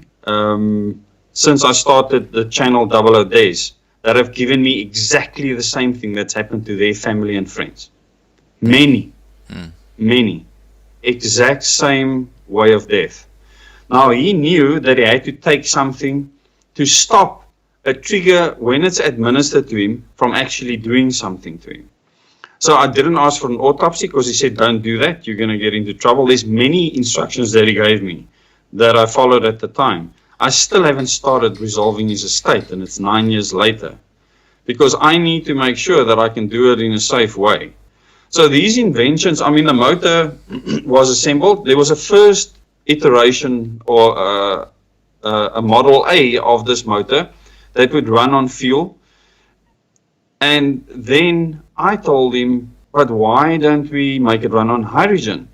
[SPEAKER 3] since I started the channel OODEZZ that have given me exactly the same thing that's happened to their family and friends. Many. Exact same way of death. Now, he knew that he had to take something to stop a trigger when it's administered to him from actually doing something to him. So I didn't ask for an autopsy because he said, don't do that, you're going to get into trouble. There's many instructions that he gave me that I followed at the time. I still haven't started resolving his estate, and it's 9 years later, because I need to make sure that I can do it in a safe way. So these inventions, I mean, the motor was assembled. There was a first iteration or a Model A of this motor that would run on fuel. And then I told him, but why don't we make it run on hydrogen?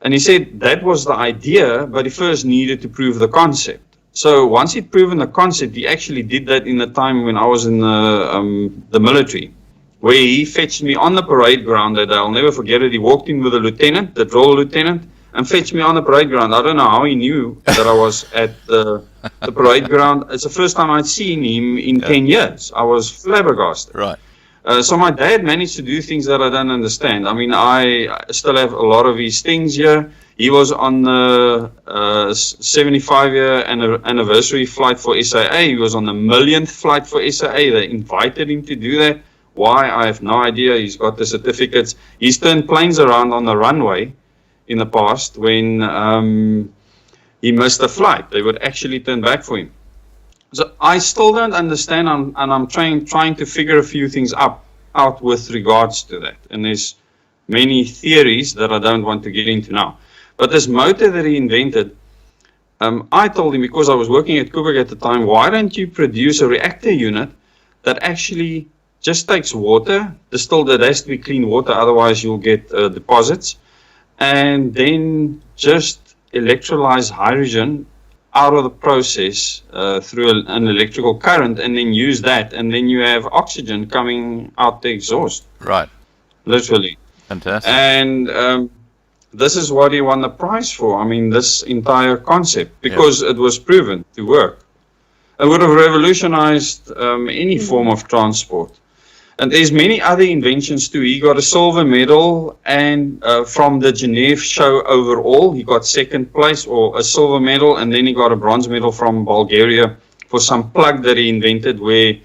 [SPEAKER 3] And he said that was the idea, but he first needed to prove the concept. So once he'd proven the concept, he actually did that in the time when I was in the military, where he fetched me on the parade ground that I'll never forget it. He walked in with a lieutenant, the drill lieutenant, and fetched me on the parade ground. I don't know how he knew that I was at the parade ground. It's the first time I'd seen him in 10 years. I was flabbergasted.
[SPEAKER 1] Right.
[SPEAKER 3] So my dad managed to do things that I don't understand. I mean, I still have a lot of his things here. He was on the 75-year anniversary flight for SAA. He was on the 1,000,000th flight for SAA. They invited him to do that. Why? I have no idea. He's got the certificates. He's turned planes around on the runway in the past when he missed a flight. They would actually turn back for him. So I still don't understand, and I'm trying to figure a few things out with regards to that. And there's many theories that I don't want to get into now. But this motor that he invented, I told him, because I was working at Kubik at the time, why don't you produce a reactor unit that actually just takes water, distilled, it has to be clean water, otherwise you'll get deposits, and then just electrolyze hydrogen out of the process through an electrical current, and then use that, and then you have oxygen coming out the exhaust.
[SPEAKER 1] Right.
[SPEAKER 3] Literally.
[SPEAKER 1] Fantastic.
[SPEAKER 3] And this is what he won the prize for. I mean, this entire concept, because it was proven to work. It would have revolutionized any form of transport. And there's many other inventions too. He got a silver medal, and from the Genève show overall, he got second place, or a silver medal, and then he got a bronze medal from Bulgaria for some plug that he invented where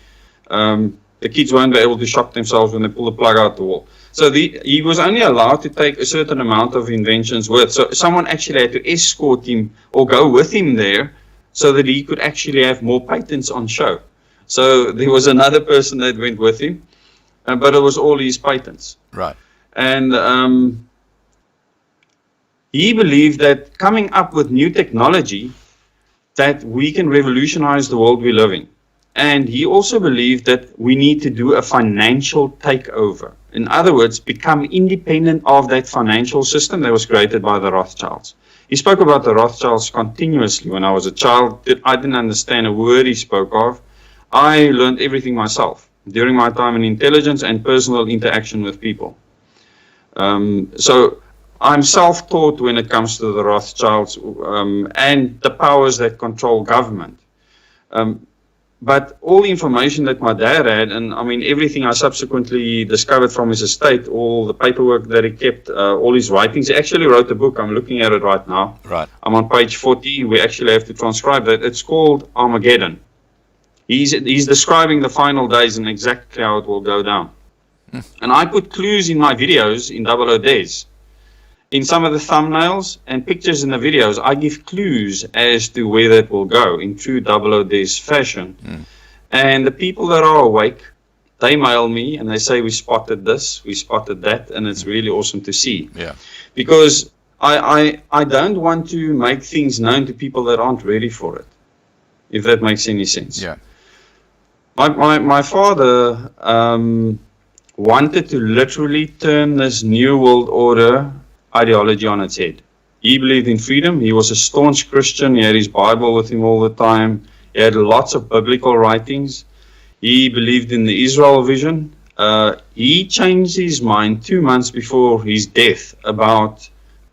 [SPEAKER 3] the kids won't be able to shock themselves when they pull the plug out the wall. So he was only allowed to take a certain amount of inventions with. So someone actually had to escort him or go with him there so that he could actually have more patents on show. So there was another person that went with him, but it was all his patents.
[SPEAKER 1] Right.
[SPEAKER 3] And he believed that coming up with new technology, that we can revolutionize the world we live in. And he also believed that we need to do a financial takeover. In other words, become independent of that financial system that was created by the Rothschilds. He spoke about the Rothschilds continuously when I was a child. I didn't understand a word he spoke of. I learned everything myself during my time in intelligence and personal interaction with people. So I'm self-taught when it comes to the Rothschilds and the powers that control government. But all the information that my dad had, and I mean everything I subsequently discovered from his estate, all the paperwork that he kept, all his writings. He actually wrote a book. I'm looking at it right now.
[SPEAKER 1] Right.
[SPEAKER 3] I'm on page 40. We actually have to transcribe that. It's called Armageddon. He's describing the final days and exactly how it will go down. And I put clues in my videos in OODEZZ. In some of the thumbnails and pictures in the videos, I give clues as to where that will go in true OODEZZ fashion. And the people that are awake, they mail me and they say, we spotted this, we spotted that, and it's really awesome to see.
[SPEAKER 1] Yeah.
[SPEAKER 3] Because I don't want to make things known to people that aren't ready for it, if that makes any sense.
[SPEAKER 1] Yeah.
[SPEAKER 3] My father wanted to literally turn this new world order ideology on its head. He believed in freedom. He was a staunch Christian. He had his Bible with him all the time. He had lots of biblical writings. He believed in the Israel vision. He changed his mind 2 months before his death about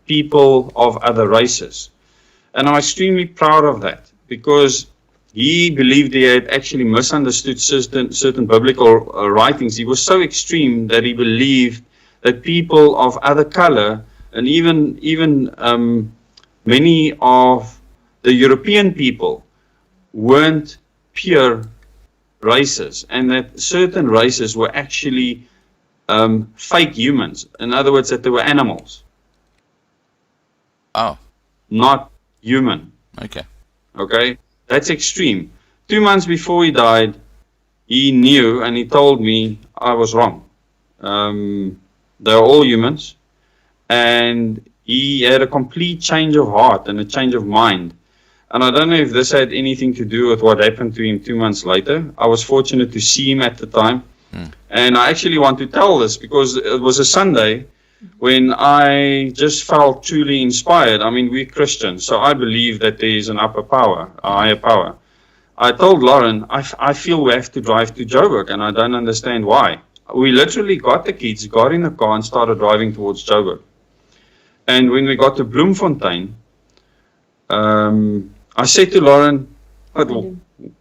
[SPEAKER 3] people of other races. And I'm extremely proud of that because he believed he had actually misunderstood certain biblical writings. He was so extreme that he believed that people of other color and even many of the European people weren't pure races, and that certain races were actually fake humans. In other words, that they were animals.
[SPEAKER 1] Oh.
[SPEAKER 3] Not human.
[SPEAKER 1] Okay.
[SPEAKER 3] Okay? That's extreme. 2 months before he died, he knew and he told me I was wrong. They're all humans. And he had a complete change of heart and a change of mind. And I don't know if this had anything to do with what happened to him 2 months later. I was fortunate to see him at the time. And I actually want to tell this because it was a Sunday when I just felt truly inspired. I mean, we're Christians, so I believe that there is an upper power, a higher power. I told Lauren, I feel we have to drive to Joburg, and I don't understand why. We literally got the kids, got in the car, and started driving towards Joburg. And when we got to Bloemfontein, I said to Lauren,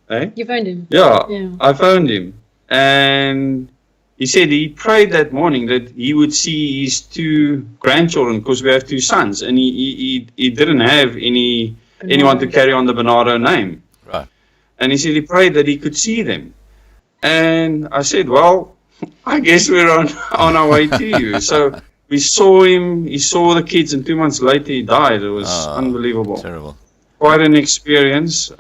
[SPEAKER 4] Eh? You phoned him?
[SPEAKER 3] Yeah, I phoned him. And he said he prayed that morning that he would see his 2 grandchildren because we have 2 sons. And he didn't have anyone to carry on the Bernardo name.
[SPEAKER 1] Right.
[SPEAKER 3] And he said he prayed that he could see them. And I said, well, I guess we're on our way to you. So we saw him, he saw the kids, and 2 months later he died. It was unbelievable.
[SPEAKER 1] Terrible.
[SPEAKER 3] Quite an experience.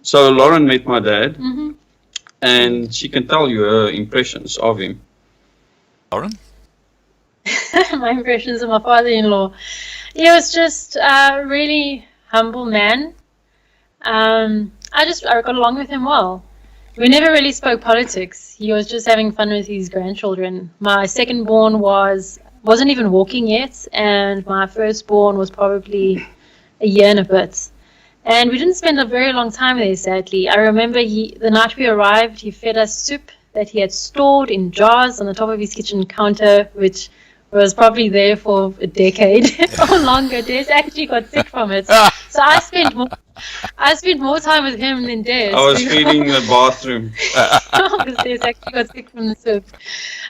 [SPEAKER 3] So Lauren met my dad, and she can tell you her impressions of him.
[SPEAKER 1] Lauren?
[SPEAKER 4] My impressions of my father-in-law. He was just a really humble man. I got along with him well. We never really spoke politics. He was just having fun with his grandchildren. My second-born wasn't even walking yet, and my firstborn was probably a year and a bit. And we didn't spend a very long time there, sadly. I remember the night we arrived, he fed us soup that he had stored in jars on the top of his kitchen counter, which was probably there for a decade or longer. Des actually got sick from it. So I spent more time with him than Des.
[SPEAKER 3] I was feeding in the bathroom.
[SPEAKER 4] Because Des actually got sick from the soup.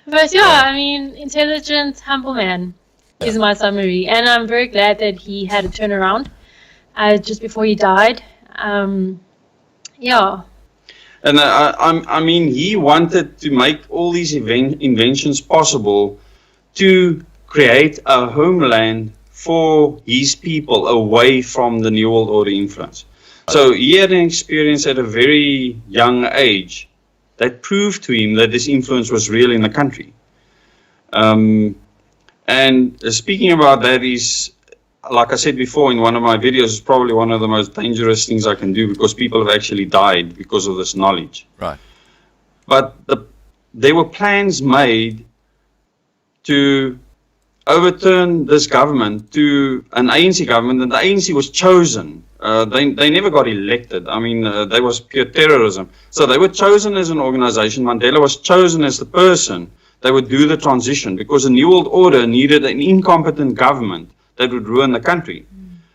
[SPEAKER 4] But yeah, I mean, intelligent, humble man is my summary. And I'm very glad that he had a turnaround just before he died. Yeah.
[SPEAKER 3] And I mean, he wanted to make all these inventions possible to create a homeland for his people away from the New World Order influence. So he had an experience at a very young age that proved to him that this influence was real in the country. And speaking about that is, like I said before in one of my videos, it's probably one of the most dangerous things I can do because people have actually died because of this knowledge.
[SPEAKER 1] Right.
[SPEAKER 3] But there were plans made to overturn this government to an ANC government, and the ANC was chosen. They never got elected. I mean, they was pure terrorism. So they were chosen as an organization. Mandela was chosen as the person that would do the transition because the New World Order needed an incompetent government that would ruin the country.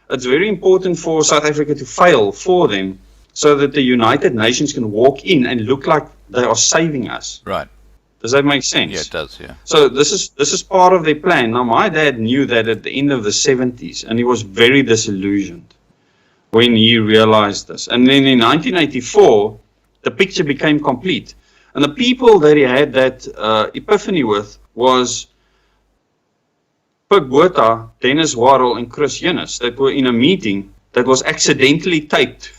[SPEAKER 3] It's very important for South Africa to fail for them so that the United Nations can walk in and look like they are saving us.
[SPEAKER 1] Right.
[SPEAKER 3] Does that make sense?
[SPEAKER 1] Yeah, it does, yeah.
[SPEAKER 3] So this is part of their plan. Now, my dad knew that at the end of the 70s, and he was very disillusioned when he realized this. And then in 1984, the picture became complete. And the people that he had that epiphany with was Pik Botha, Dennis Warrell, and Chris Yunus that were in a meeting that was accidentally taped.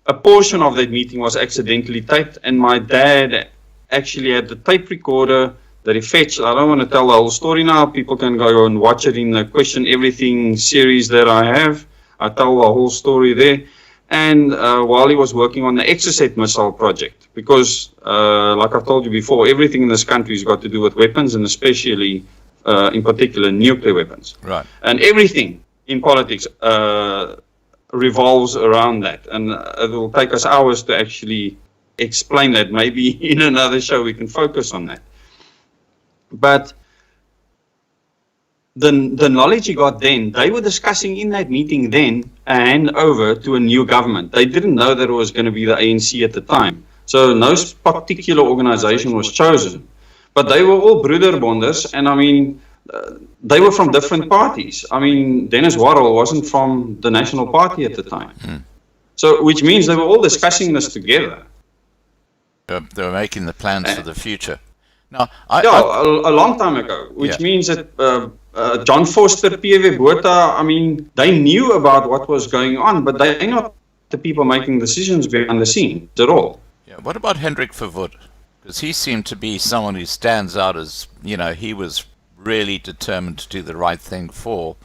[SPEAKER 3] A portion of that meeting was accidentally taped, and my dad actually had the tape recorder that he fetched. I don't want to tell the whole story now. People can go and watch it in the Question Everything series that I have. I tell the whole story there. And while he was working on the Exocet missile project, because like I've told you before, everything in this country has got to do with weapons, and especially, in particular, nuclear weapons.
[SPEAKER 1] Right.
[SPEAKER 3] And everything in politics revolves around that, and it will take us hours to actually explain that. Maybe in another show we can focus on that. But the knowledge he got then, they were discussing in that meeting then a handover to a new government. They didn't know that it was going to be the ANC at the time. So no particular organization was chosen. But they were all broederbonders, and I mean, they were from different parties. I mean, Dennis Warrell wasn't from the National Party at the time. So, which means they were all discussing this together.
[SPEAKER 1] They were making the plans for the future. Now,
[SPEAKER 3] a long time ago, which means that John Foster, P.W. Botha, I mean, they knew about what was going on, but they're not the people making decisions behind the scenes at all.
[SPEAKER 1] Yeah. What about Hendrik Verwoerd? Because he seemed to be someone who stands out as, you know, he was really determined to do the right thing for.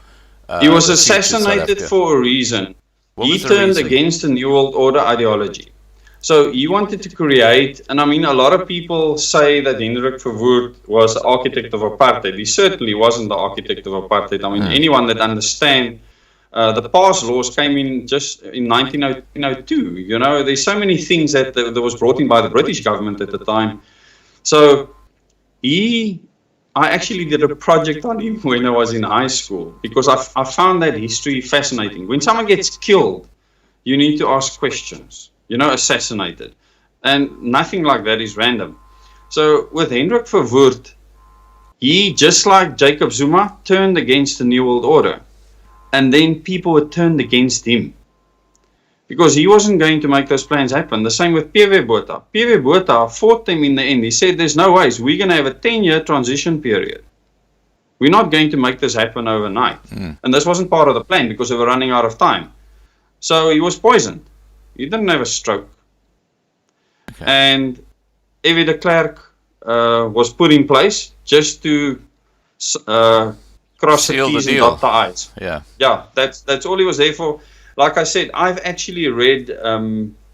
[SPEAKER 3] He was assassinated for a reason. He turned against the New World Order ideology. So he wanted to create, and I mean, a lot of people say that Hendrik Verwoerd was the architect of apartheid. He certainly wasn't the architect of apartheid. I mean, anyone that understands the pass laws came in just in 1902. You know, there's so many things that was brought in by the British government at the time. So I actually did a project on him when I was in high school because I found that history fascinating. When someone gets killed, you need to ask questions. You know, assassinated. And nothing like that is random. So with Hendrik Verwoerd, he, just like Jacob Zuma, turned against the New World Order. And then people were turned against him. Because he wasn't going to make those plans happen. The same with P.W. Botha. P.W. Botha fought them in the end. He said, there's no ways. We're going to have a 10-year transition period. We're not going to make this happen overnight. And this wasn't part of the plan because they were running out of time. So he was poisoned. He didn't have a stroke. Okay. And Evie de Klerk was put in place just to cross the T's and dot the I's. Yeah, that's all he was there for. Like I said, I've actually read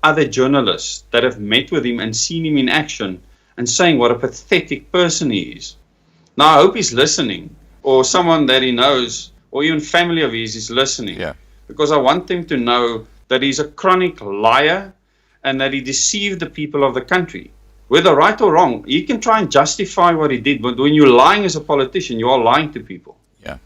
[SPEAKER 3] other journalists that have met with him and seen him in action and saying what a pathetic person he is. Now, I hope he's listening, or someone that he knows, or even family of his is listening. Yeah. Because I want them to know that he's a chronic liar and that he deceived the people of the country. Whether right or wrong, he can try and justify what he did, but when you're lying as a politician, you are lying to people.
[SPEAKER 1] Yeah.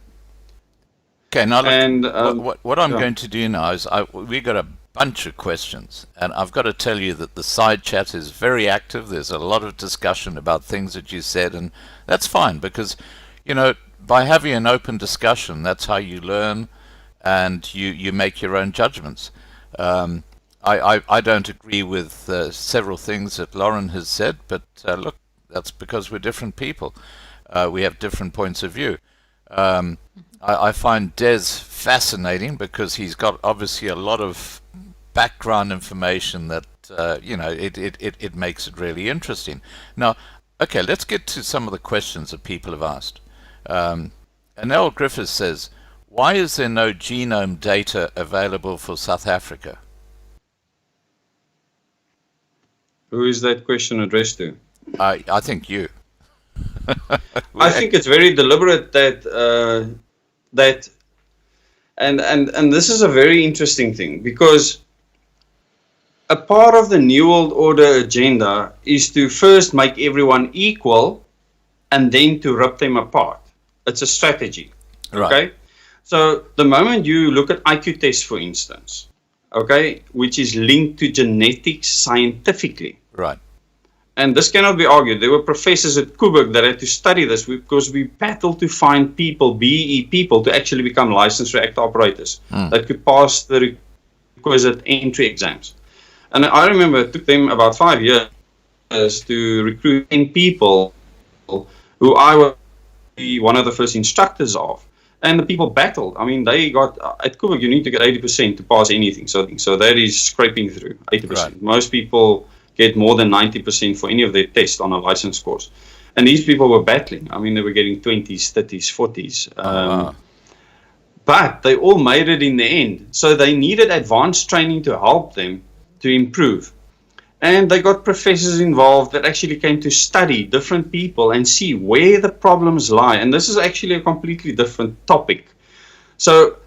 [SPEAKER 1] Okay, now look, what I'm going to do now is we've got a bunch of questions, and I've got to tell you that the side chat is very active. There's a lot of discussion about things that you said, and that's fine because, you know, by having an open discussion, that's how you learn and you make your own judgments. I don't agree with several things that Lauren has said, but look, that's because we're different people. We have different points of view. I find Des fascinating because he's got obviously a lot of background information that it makes it really interesting. Now, okay, let's get to some of the questions that people have asked. Anel Griffiths says, why is there no genome data available for South Africa?
[SPEAKER 3] Who is that question addressed to?
[SPEAKER 1] I think you.
[SPEAKER 3] I think it's very deliberate that and this is a very interesting thing, because a part of the New World Order agenda is to first make everyone equal and then to rip them apart. It's a strategy.
[SPEAKER 1] Right.
[SPEAKER 3] Okay? So the moment you look at IQ tests, for instance, okay, which is linked to genetics scientifically.
[SPEAKER 1] Right.
[SPEAKER 3] And this cannot be argued. There were professors at Kuburg that had to study this because we battled to find people, BE people, to actually become licensed reactor operators that could pass the requisite entry exams. And I remember it took them about 5 years to recruit 10 people who I was one of the first instructors of. And the people battled. I mean, they got, at Kuburg, you need to get 80% to pass anything. So that is scraping through 80%.
[SPEAKER 1] Right.
[SPEAKER 3] Most people get more than 90% for any of their tests on a license course. And these people were battling. I mean, they were getting 20s, 30s, 40s. But they all made it in the end. So they needed advanced training to help them to improve. And they got professors involved that actually came to study different people and see where the problems lie. And this is actually a completely different topic. So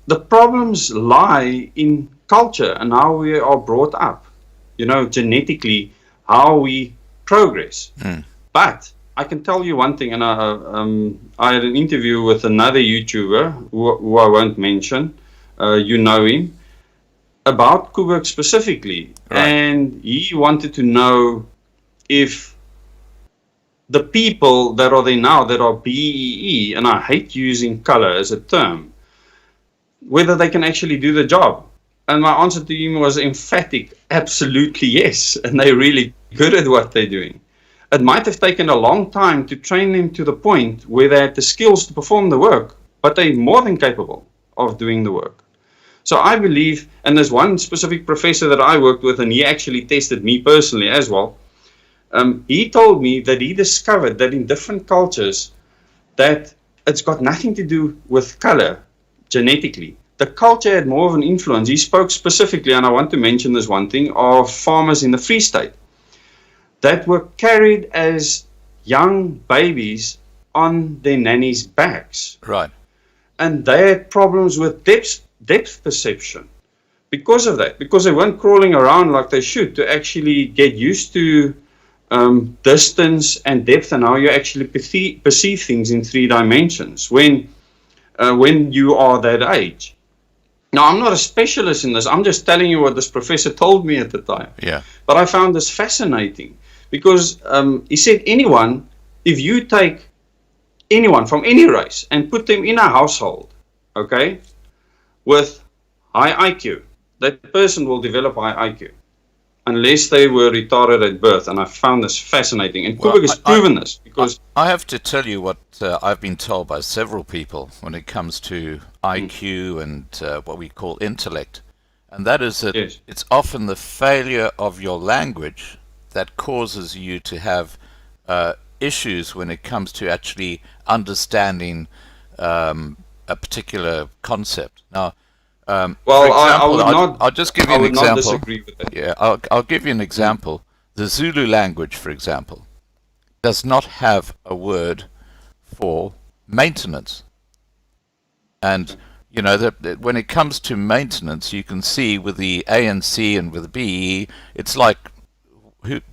[SPEAKER 3] the problems lie in culture and how we are brought up, genetically, how we progress. But I can tell you one thing, and I had an interview with another YouTuber who I won't mention, you know him, about Kuburg specifically. Right. And he wanted to know if the people that are there now that are BEE, and I hate using color as a term, whether they can actually do the job. And my answer to him was emphatic, absolutely yes. And they're really good at what they're doing. It might have taken a long time to train them to the point where they had the skills to perform the work, but they're more than capable of doing the work. So I believe, and there's one specific professor that I worked with, and he actually tested me personally as well. He told me that he discovered that in different cultures that it's got nothing to do with color genetically. The culture had more of an influence. He spoke specifically, and I want to mention this one thing, of farmers in the Free State that were carried as young babies on their nannies' backs.
[SPEAKER 1] Right.
[SPEAKER 3] And they had problems with depth perception because of that, because they weren't crawling around like they should to actually get used to distance and depth and how you actually perceive things in 3 dimensions when you are that age. Now, I'm not a specialist in this. I'm just telling you what this professor told me at the time.
[SPEAKER 1] Yeah.
[SPEAKER 3] But I found this fascinating because he said if you take anyone from any race and put them in a household, okay, with high IQ, that person will develop high IQ unless they were retarded at birth. And I found this fascinating. And Kuburg has proven this because
[SPEAKER 1] I have to tell you what I've been told by several people when it comes to IQ and what we call intellect. And that is that it's often the failure of your language that causes you to have issues when it comes to actually understanding a particular concept. Now,
[SPEAKER 3] well,
[SPEAKER 1] for example,
[SPEAKER 3] I'll
[SPEAKER 1] just give you an example.
[SPEAKER 3] not disagree with that.
[SPEAKER 1] Yeah, I'll give you an example. The Zulu language, for example, does not have a word for maintenance. And that when it comes to maintenance, you can see with the ANC and with the BE, it's like,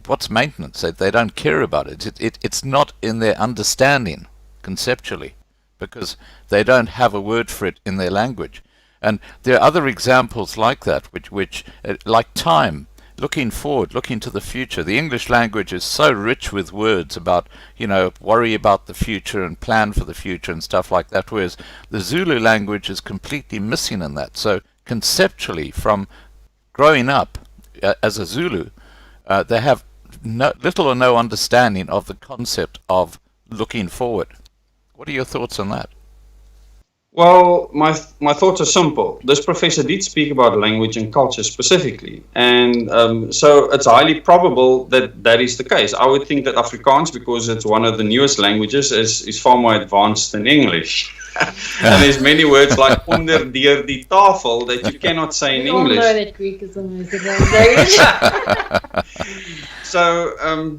[SPEAKER 1] what's maintenance? They don't care about it. It's not in their understanding conceptually, because they don't have a word for it in their language. And there are other examples like that, which like time, looking forward, looking to the future. The English language is so rich with words about, worry about the future and plan for the future and stuff like that, whereas the Zulu language is completely missing in that. So conceptually, from growing up as a Zulu, they have little or no understanding of the concept of looking forward. What are your thoughts on that?
[SPEAKER 3] Well, my thoughts are simple. This professor did speak about language and culture specifically, and so it's highly probable that that is the case. I would think that Afrikaans, because it's one of the newest languages, is far more advanced than English. And there's many words like onder, deur, die tafel that you cannot say in
[SPEAKER 4] We all
[SPEAKER 3] English.
[SPEAKER 4] know that Greek is the most advanced language.
[SPEAKER 3] So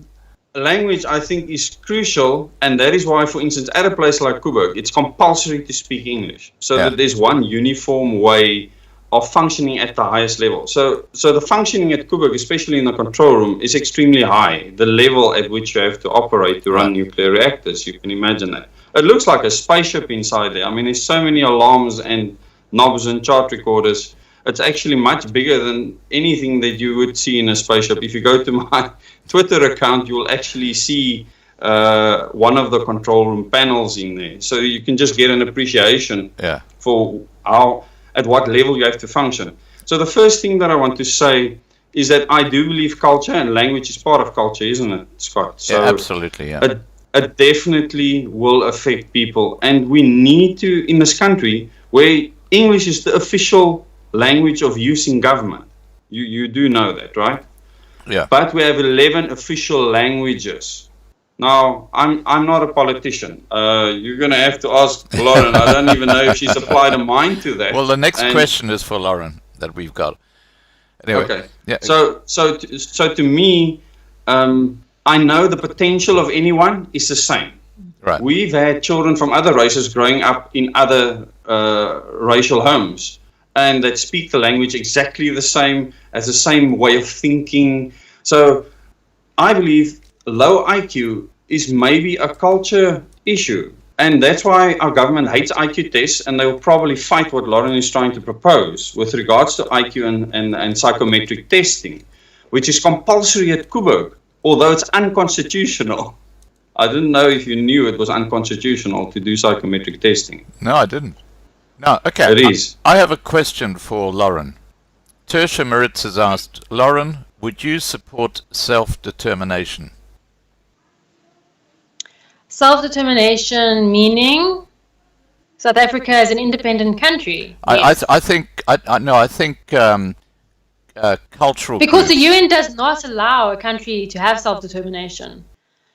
[SPEAKER 3] language, I think, is crucial, and that is why, for instance, at a place like Coburg, it's compulsory to speak English, so that there's one uniform way of functioning at the highest level. So the functioning at Coburg, especially in the control room, is extremely high. The level at which you have to operate to run nuclear reactors, you can imagine that. It looks like a spaceship inside there. I mean, there's so many alarms and knobs and chart recorders. It's actually much bigger than anything that you would see in a spaceship. If you go to my Twitter account, you will actually see one of the control room panels in there. So you can just get an appreciation for at what level you have to function. So the first thing that I want to say is that I do believe culture and language is part of culture, isn't it, Scott? So
[SPEAKER 1] absolutely,
[SPEAKER 3] it definitely will affect people. And we need to, in this country, where English is the official language of use in government. You do know that, right?
[SPEAKER 1] Yeah.
[SPEAKER 3] But we have 11 official languages. Now, I'm not a politician. You're going to have to ask Lauren. I don't even know if she's applied a mind to that.
[SPEAKER 1] Well, the next question is for Lauren that we've got. Anyway,
[SPEAKER 3] okay.
[SPEAKER 1] Yeah.
[SPEAKER 3] So to me, I know the potential of anyone is the same.
[SPEAKER 1] Right.
[SPEAKER 3] We've had children from other races growing up in other racial homes, and that speak the language exactly the same, as the same way of thinking. So I believe low IQ is maybe a culture issue. And that's why our government hates IQ tests, and they will probably fight what Lauren is trying to propose with regards to IQ and psychometric testing, which is compulsory at Coburg, although it's unconstitutional. I didn't know if you knew it was unconstitutional to do psychometric testing.
[SPEAKER 1] No, I didn't. No, okay.
[SPEAKER 3] It is.
[SPEAKER 1] I have a question for Lauren. Tertia Moritz has asked, Lauren, would you support self-determination?
[SPEAKER 4] Self-determination meaning South Africa as an independent country. Yes.
[SPEAKER 1] I think cultural
[SPEAKER 4] Because the
[SPEAKER 1] groups.
[SPEAKER 4] UN does not allow a country to have self-determination.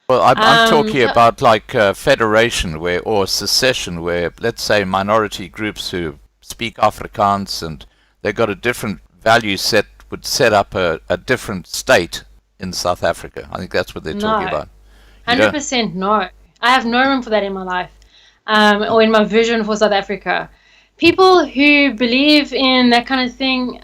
[SPEAKER 1] Well, I'm talking about like federation or secession where, let's say, minority groups who speak Afrikaans and they've got a different value set would set up a different state in South Africa. I think that's what they're talking about.
[SPEAKER 4] 100% no. I have no room for that in my life or in my vision for South Africa. People who believe in that kind of thing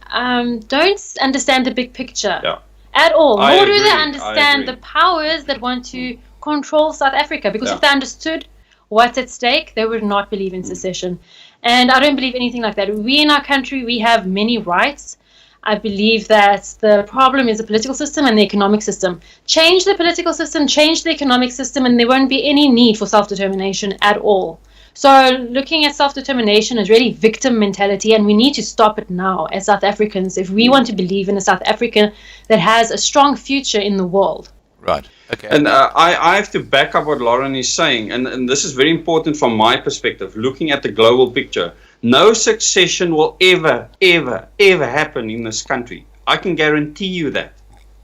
[SPEAKER 4] don't understand the big picture.
[SPEAKER 3] Yeah.
[SPEAKER 4] At all,
[SPEAKER 3] I
[SPEAKER 4] nor do
[SPEAKER 3] agree,
[SPEAKER 4] they
[SPEAKER 3] I
[SPEAKER 4] understand
[SPEAKER 3] agree.
[SPEAKER 4] the powers that want to control South Africa. Because
[SPEAKER 3] Yeah.
[SPEAKER 4] if they understood what's at stake, they would not believe in secession. And I don't believe anything like that. We in our country, we have many rights. I believe that the problem is the political system and the economic system. Change the political system, change the economic system, and there won't be any need for self-determination at all. So looking at self-determination is really victim mentality, and we need to stop it now as South Africans if we want to believe in a South Africa that has a strong future in the world.
[SPEAKER 1] Right. Okay.
[SPEAKER 3] And I have to back up what Lauren is saying, and this is very important from my perspective, looking at the global picture. No succession will ever, ever, ever happen in this country. I can guarantee you that.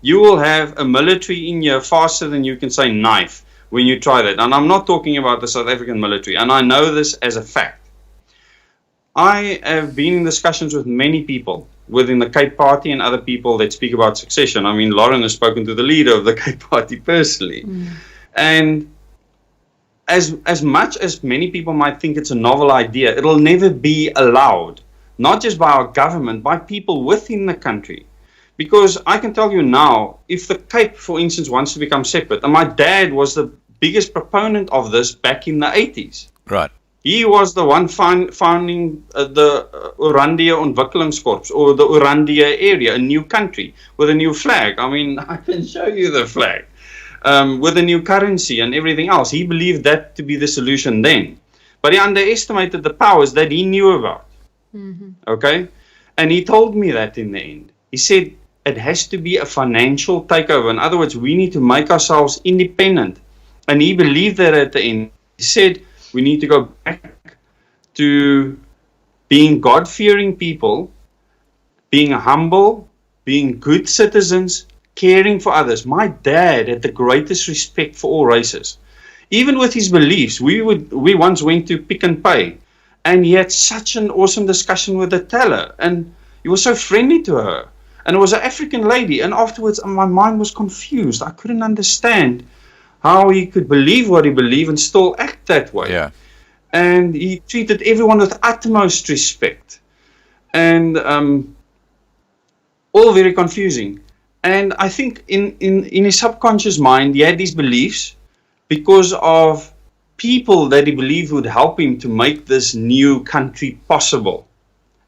[SPEAKER 3] You will have a military in here faster than you can say knife when you try that. And I'm not talking about the South African military, and I know this as a fact. I have been in discussions with many people within the Cape Party and other people that speak about succession. I mean, Lauren has spoken to the leader of the Cape Party personally. And as much as many people might think it's a novel idea, it'll never be allowed, not just by our government, by people within the country. Because I can tell you now, if the Cape, for instance, wants to become separate, and my dad was the biggest proponent of this back in the 80s.
[SPEAKER 1] Right.
[SPEAKER 3] He was the one founding the Orandia Ontwikkelingskorps, or the Orandia area, a new country with a new flag. I mean, I can show you the flag. With a new currency and everything else. He believed that to be the solution then. But he underestimated the powers that he knew about. Okay? And he told me that in the end. He said, it has to be a financial takeover. In other words, we need to make ourselves independent. And he believed that at the end. He said, we need to go back to being God-fearing people, being humble, being good citizens, caring for others. My dad had the greatest respect for all races. Even with his beliefs, we once went to Pick and Pay, and he had such an awesome discussion with the teller, and he was so friendly to her. And it was an African lady, and afterwards my mind was confused. I couldn't understand how he could believe what he believed and still act that way.
[SPEAKER 1] Yeah.
[SPEAKER 3] And he treated everyone with utmost respect. And all very confusing. And I think in his subconscious mind, he had these beliefs because of people that he believed would help him to make this new country possible.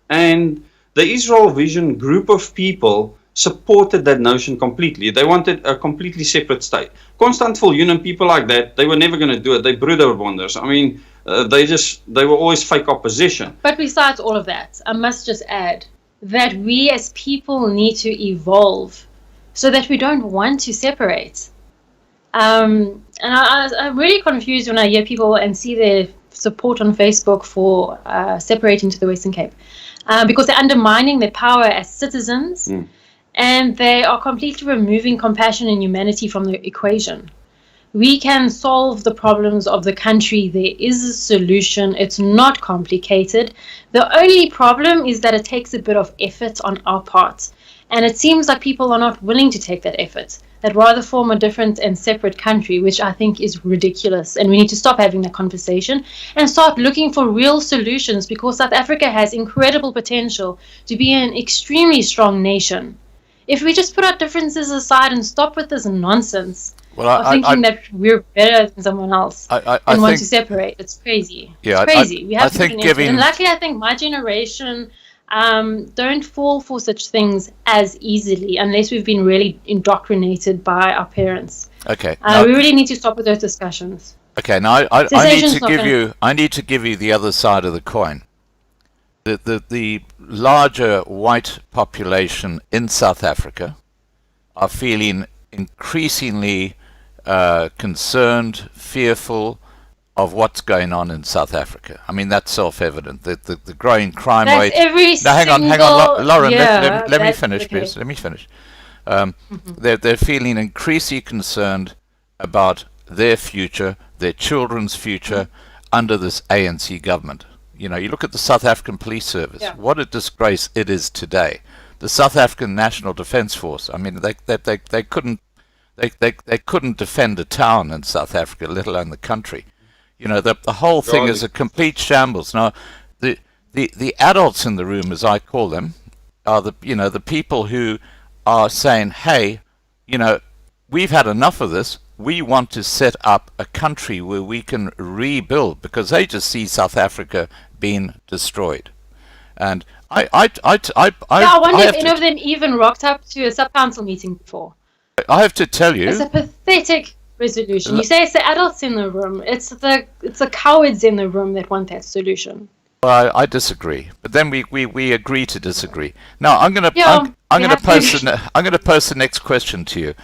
[SPEAKER 3] And the Israel Vision group of people supported that notion completely. They wanted a completely separate state. Constant Viljoen and people like that, they were never going to do it. They broederbonders. I mean, they were always fake opposition.
[SPEAKER 4] But besides all of that, I must just add that we as people need to evolve so that we don't want to separate. And I'm really confused when I hear people and see their support on Facebook for separating to the Western Cape. Because they're undermining their power as citizens, and they are completely removing compassion and humanity from the equation. We can solve the problems of the country. There is a solution. It's not complicated. The only problem is that it takes a bit of effort on our part. And it seems like people are not willing to take that effort. They'd rather form a different and separate country, which I think is ridiculous. And we need to stop having that conversation and start looking for real solutions, because South Africa has incredible potential to be an extremely strong nation. If we just put our differences aside and stop with this nonsense of thinking that we're better than someone else and want to separate, it's crazy.
[SPEAKER 1] Yeah,
[SPEAKER 4] it's crazy. We have to
[SPEAKER 1] think
[SPEAKER 4] be and luckily, I think my generation don't fall for such things as easily unless we've been really indoctrinated by our parents.
[SPEAKER 1] Okay.
[SPEAKER 4] We really need to stop with those discussions.
[SPEAKER 1] Okay. Now I need to give you the other side of the coin. The larger white population in South Africa are feeling increasingly concerned, fearful of what's going on in South Africa. I mean, that's self-evident. The growing crime rate. Now, hang on, Lauren. Let me finish, please. Let me finish. They're feeling increasingly concerned about their future, their children's future, under this ANC government. You know, you look at the South African Police Service. Yeah. What a disgrace it is today. The South African National Defence Force. I mean, they couldn't defend a town in South Africa, let alone the country. You know, the whole thing is a complete shambles. Now, the adults in the room, as I call them, are the people who are saying, hey, you know, we've had enough of this. We want to set up a country where we can rebuild, because they just see South Africa being destroyed. And I
[SPEAKER 4] wonder if any of them even rocked up to a sub-council meeting before.
[SPEAKER 1] I have to tell you,
[SPEAKER 4] it's a pathetic resolution. You say it's the adults in the room. It's the cowards in the room that want that solution.
[SPEAKER 1] Well, I disagree, but then we agree to disagree. Now I'm gonna post the next question to you.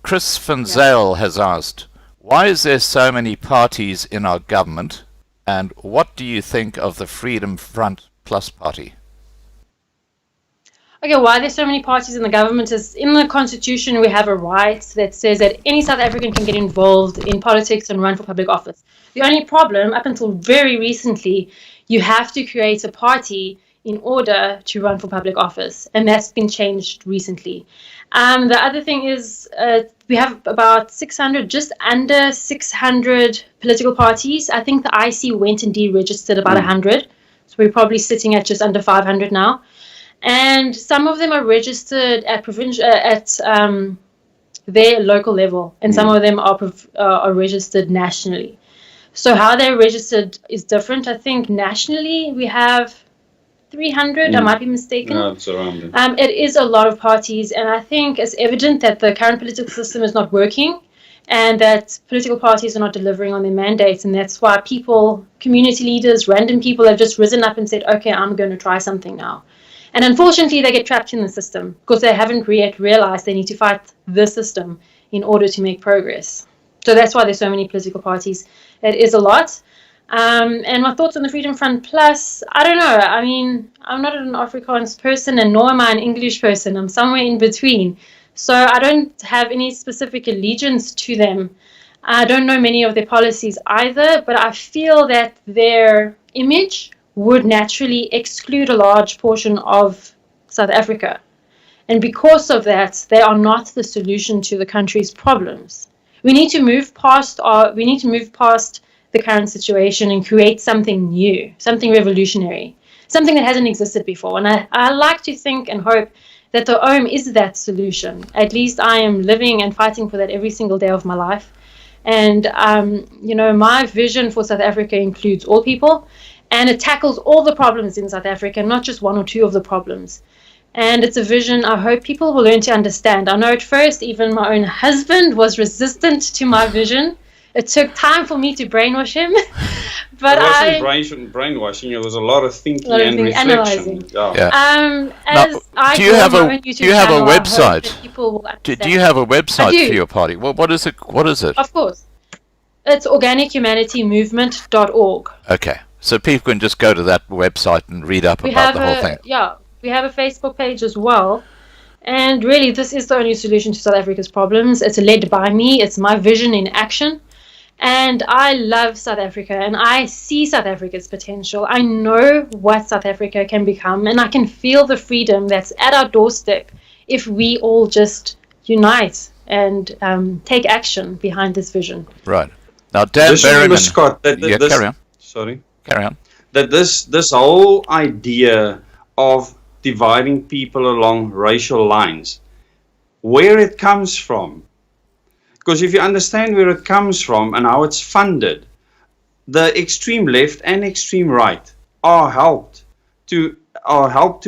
[SPEAKER 1] Chris van Zyl has asked, why is there so many parties in our government, and what do you think of the Freedom Front Plus party?
[SPEAKER 4] Okay, why there's so many parties in the government is in the Constitution we have a right that says that any South African can get involved in politics and run for public office. The only problem, up until very recently, you have to create a party in order to run for public office, and that's been changed recently. The other thing is we have about 600, just under 600 political parties. I think the IC went and deregistered about 100, so we're probably sitting at just under 500 now. And some of them are registered at their local level, and some of them are registered nationally. So how they're registered is different. I think nationally we have 300, I might be mistaken.
[SPEAKER 3] No, it's around it.
[SPEAKER 4] It is a lot of parties, and I think it's evident that the current political system is not working, and that political parties are not delivering on their mandates, and that's why people, community leaders, random people have just risen up and said, okay, I'm going to try something now. And unfortunately, they get trapped in the system because they haven't yet realized they need to fight the system in order to make progress. So that's why there's so many political parties. It is a lot. And my thoughts on the Freedom Front Plus, I don't know. I mean, I'm not an Afrikaans person, and nor am I an English person. I'm somewhere in between. So I don't have any specific allegiance to them. I don't know many of their policies either, but I feel that their image would naturally exclude a large portion of South Africa. And because of that, they are not the solution to the country's problems. We need to move past the current situation and create something new, something revolutionary, something that hasn't existed before. And I like to think and hope that the OOM is that solution. At least I am living and fighting for that every single day of my life. And, my vision for South Africa includes all people, and it tackles all the problems in South Africa, not just one or two of the problems. And it's a vision I hope people will learn to understand. I know at first even my own husband was resistant to my vision. It took time for me to brainwash him. But
[SPEAKER 3] it wasn't brainwashing, it was a lot of thinking and reflection.
[SPEAKER 4] Analyzing.
[SPEAKER 3] Yeah.
[SPEAKER 1] Do you have a website? Do you have a website for your party? What is it?
[SPEAKER 4] Of course. It's organichumanitymmovement.org.
[SPEAKER 1] Okay. So people can just go to that website and read up about the whole thing.
[SPEAKER 4] Yeah. We have a Facebook page as well. And really, this is the only solution to South Africa's problems. It's led by me. It's my vision in action. And I love South Africa, and I see South Africa's potential. I know what South Africa can become, and I can feel the freedom that's at our doorstep if we all just unite and take action behind this vision.
[SPEAKER 1] Right. Now, Dan Berryman...
[SPEAKER 3] Scott,
[SPEAKER 1] carry on.
[SPEAKER 3] Sorry.
[SPEAKER 1] Carry on.
[SPEAKER 3] That this whole idea of dividing people along racial lines, where it comes from. Because if you understand where it comes from and how it's funded, the extreme left and extreme right are helped to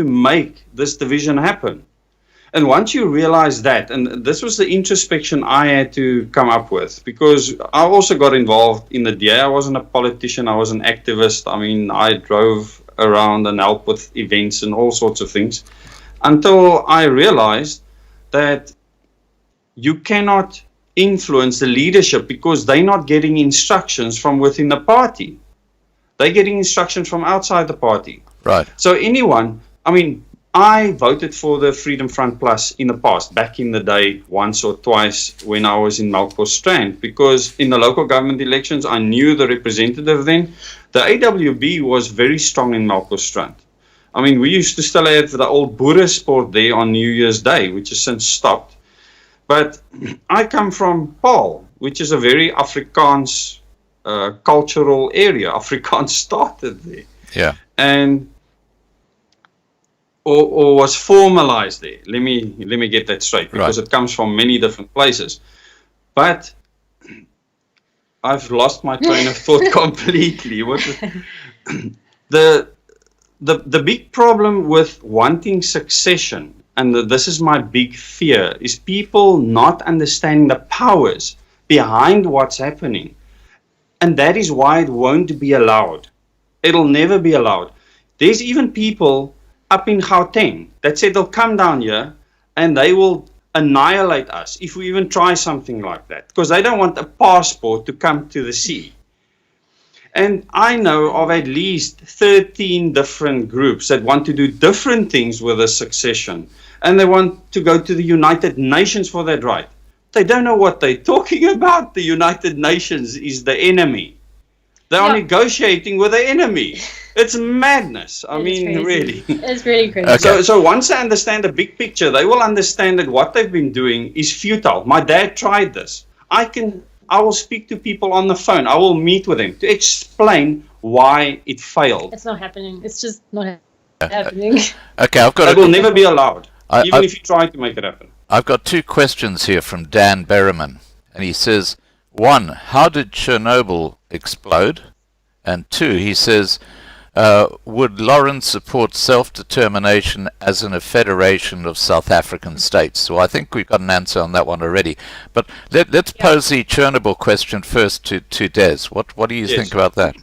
[SPEAKER 3] make this division happen. And once you realize that, and this was the introspection I had to come up with, because I also got involved in the DA. I wasn't a politician, I was an activist. I mean, I drove around and helped with events and all sorts of things, until I realized that you cannot influence the leadership because they're not getting instructions from within the party. They're getting instructions from outside the party.
[SPEAKER 1] Right.
[SPEAKER 3] So I voted for the Freedom Front Plus in the past, back in the day, once or twice when I was in Melkbos-Strand, because in the local government elections, I knew the representative then. The AWB was very strong in Melkbos-Strand. I mean, we used to still have the old Boere sport there on New Year's Day, which has since stopped. But I come from Paarl, which is a very Afrikaans cultural area. Afrikaans started there.
[SPEAKER 1] Yeah.
[SPEAKER 3] And or was formalized there. Let me get that straight, because it comes from many different places. But I've lost my train of thought completely. The big problem with wanting succession, and this is my big fear, is people not understanding the powers behind what's happening. And that is why it won't be allowed. It'll never be allowed. There's even people up in Gauteng that said they'll come down here and they will annihilate us if we even try something like that, because they don't want a passport to come to the sea. And I know of at least 13 different groups that want to do different things with the succession, and they want to go to the United Nations for that right. They don't know what they're talking about. The United Nations is the enemy. They are negotiating with the enemy. It's madness. I mean, really.
[SPEAKER 4] It's really crazy.
[SPEAKER 1] Okay.
[SPEAKER 3] So once they understand the big picture, they will understand that what they've been doing is futile. My dad tried this. I will speak to people on the phone. I will meet with them to explain why it failed.
[SPEAKER 4] It's not happening. It's just not happening.
[SPEAKER 1] Okay,
[SPEAKER 3] It will never be allowed, even if you try to make it happen.
[SPEAKER 1] I've got two questions here from Dan Berryman, and he says, 1, how did Chernobyl explode? And 2, he says, would Lauren support self-determination as in a federation of South African states? So I think we've got an answer on that one already. But let's pose the Chernobyl question first to Des. What do you think about that?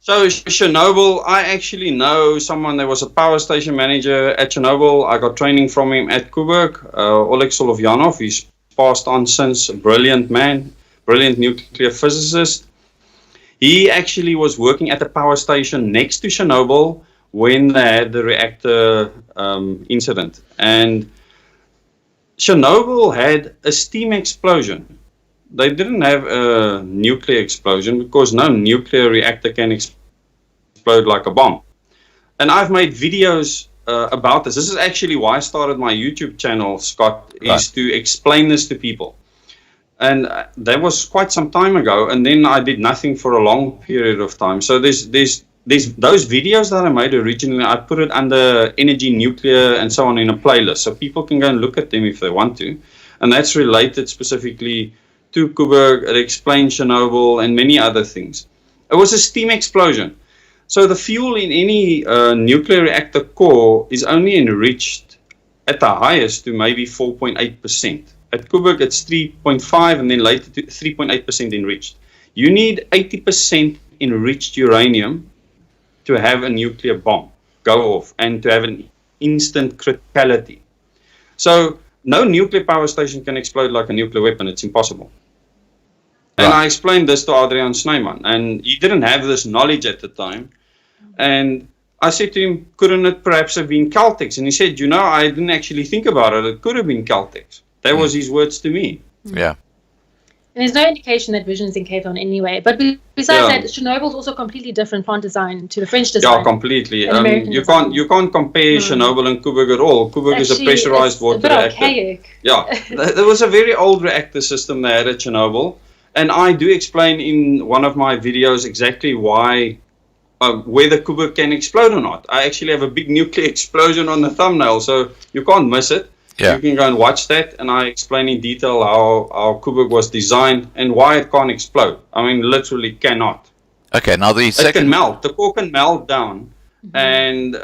[SPEAKER 3] So Chernobyl, I actually know someone that was a power station manager at Chernobyl. I got training from him at Kuburg, Oleg Solovyanov. He's passed on since, a brilliant man, brilliant nuclear physicist. He actually was working at the power station next to Chernobyl when they had the reactor incident. And Chernobyl had a steam explosion. They didn't have a nuclear explosion because no nuclear reactor can explode like a bomb. And I've made videos about this. This is actually why I started my YouTube channel, Scott, is to explain this to people. And that was quite some time ago, and then I did nothing for a long period of time. So there's those videos that I made originally, I put it under energy, nuclear, and so on in a playlist, so people can go and look at them if they want to. And that's related specifically to Kuburg. It explains Chernobyl and many other things. It was a steam explosion. So the fuel in any nuclear reactor core is only enriched at the highest to maybe 4.8%. At Kuburg, it's 3.5 and then later to 3.8% enriched. You need 80% enriched uranium to have a nuclear bomb go off and to have an instant criticality. So no nuclear power station can explode like a nuclear weapon. It's impossible. And I explained this to Adrian Snyman, and he didn't have this knowledge at the time. And I said to him, couldn't it perhaps have been Caltex? And he said, I didn't actually think about it. It could have been Caltex. That was his words to me.
[SPEAKER 1] Yeah.
[SPEAKER 4] And there's no indication that Vision's in Cape Town anyway. But besides that, Chernobyl's also completely different plant design to the French design.
[SPEAKER 3] Yeah, completely. You can't compare Chernobyl and Kuburg at all. Kuburg is a pressurized water reactor.
[SPEAKER 4] Archaic.
[SPEAKER 3] Yeah, there was a very old reactor system they had at Chernobyl. And I do explain in one of my videos exactly why, whether Kuburg can explode or not. I actually have a big nuclear explosion on the thumbnail, so you can't miss it. Yeah. You can go and watch that, and I explain in detail how Kuburg was designed and why it can't explode. I mean, literally cannot.
[SPEAKER 1] Okay, now the second...
[SPEAKER 3] It can melt. The core can melt down, and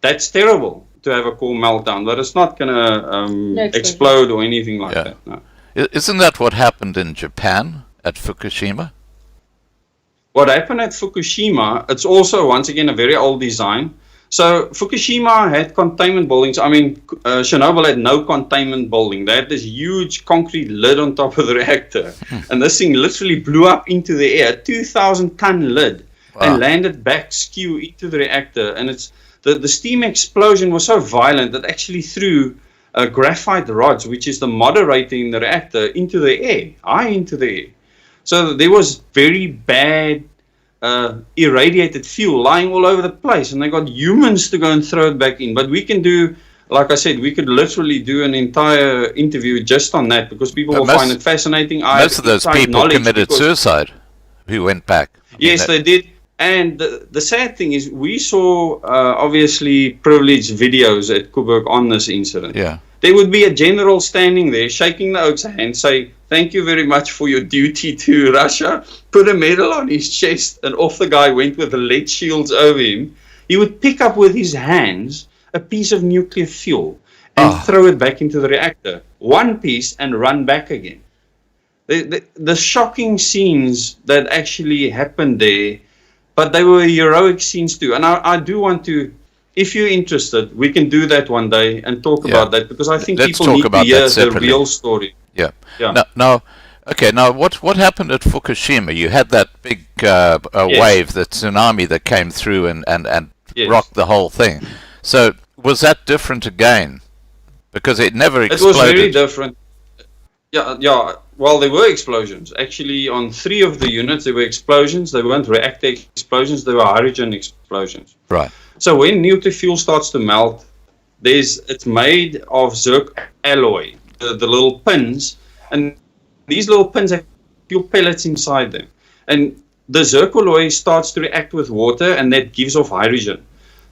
[SPEAKER 3] that's terrible to have a core meltdown, but it's not going to explode or anything like that. No.
[SPEAKER 1] Isn't that what happened in Japan at Fukushima?
[SPEAKER 3] What happened at Fukushima, it's also, once again, a very old design. So Fukushima had containment buildings. I mean, Chernobyl had no containment building. They had this huge concrete lid on top of the reactor. And this thing literally blew up into the air, a 2,000-ton lid, and landed back skew into the reactor. And it's the steam explosion was so violent that actually threw graphite rods, which is the moderator in the reactor, into the air, high into the air. So there was very bad irradiated fuel lying all over the place, and they got humans to go and throw it back in. But we can do, like I said, we could literally do an entire interview just on that, because people will find it fascinating.
[SPEAKER 1] Most of those people committed suicide who went back.
[SPEAKER 3] Yes, they did. And the sad thing is, we saw obviously privileged videos at Kuburg on this incident.
[SPEAKER 1] Yeah.
[SPEAKER 3] There would be a general standing there, shaking the oak's hand, say, "Thank you very much for your duty to Russia," put a medal on his chest, and off the guy went with the lead shields over him. He would pick up with his hands a piece of nuclear fuel and throw it back into the reactor. One piece and run back again. The shocking scenes that actually happened there, but they were heroic scenes too. And I do want to, if you're interested, we can do that one day and talk about that, because I think people need to hear the real story.
[SPEAKER 1] Yeah. Now, what happened at Fukushima? You had that big wave, the tsunami that came through and rocked the whole thing. So was that different again? Because it never exploded.
[SPEAKER 3] It was very different. Yeah. Well, there were explosions. Actually, on 3 of the units, there were explosions. They weren't reactor explosions. They were hydrogen explosions.
[SPEAKER 1] Right.
[SPEAKER 3] So when nuclear fuel starts to melt, it's made of zircon alloy, the little pins, and these little pins have fuel pellets inside them. And the zircon alloy starts to react with water, and that gives off hydrogen.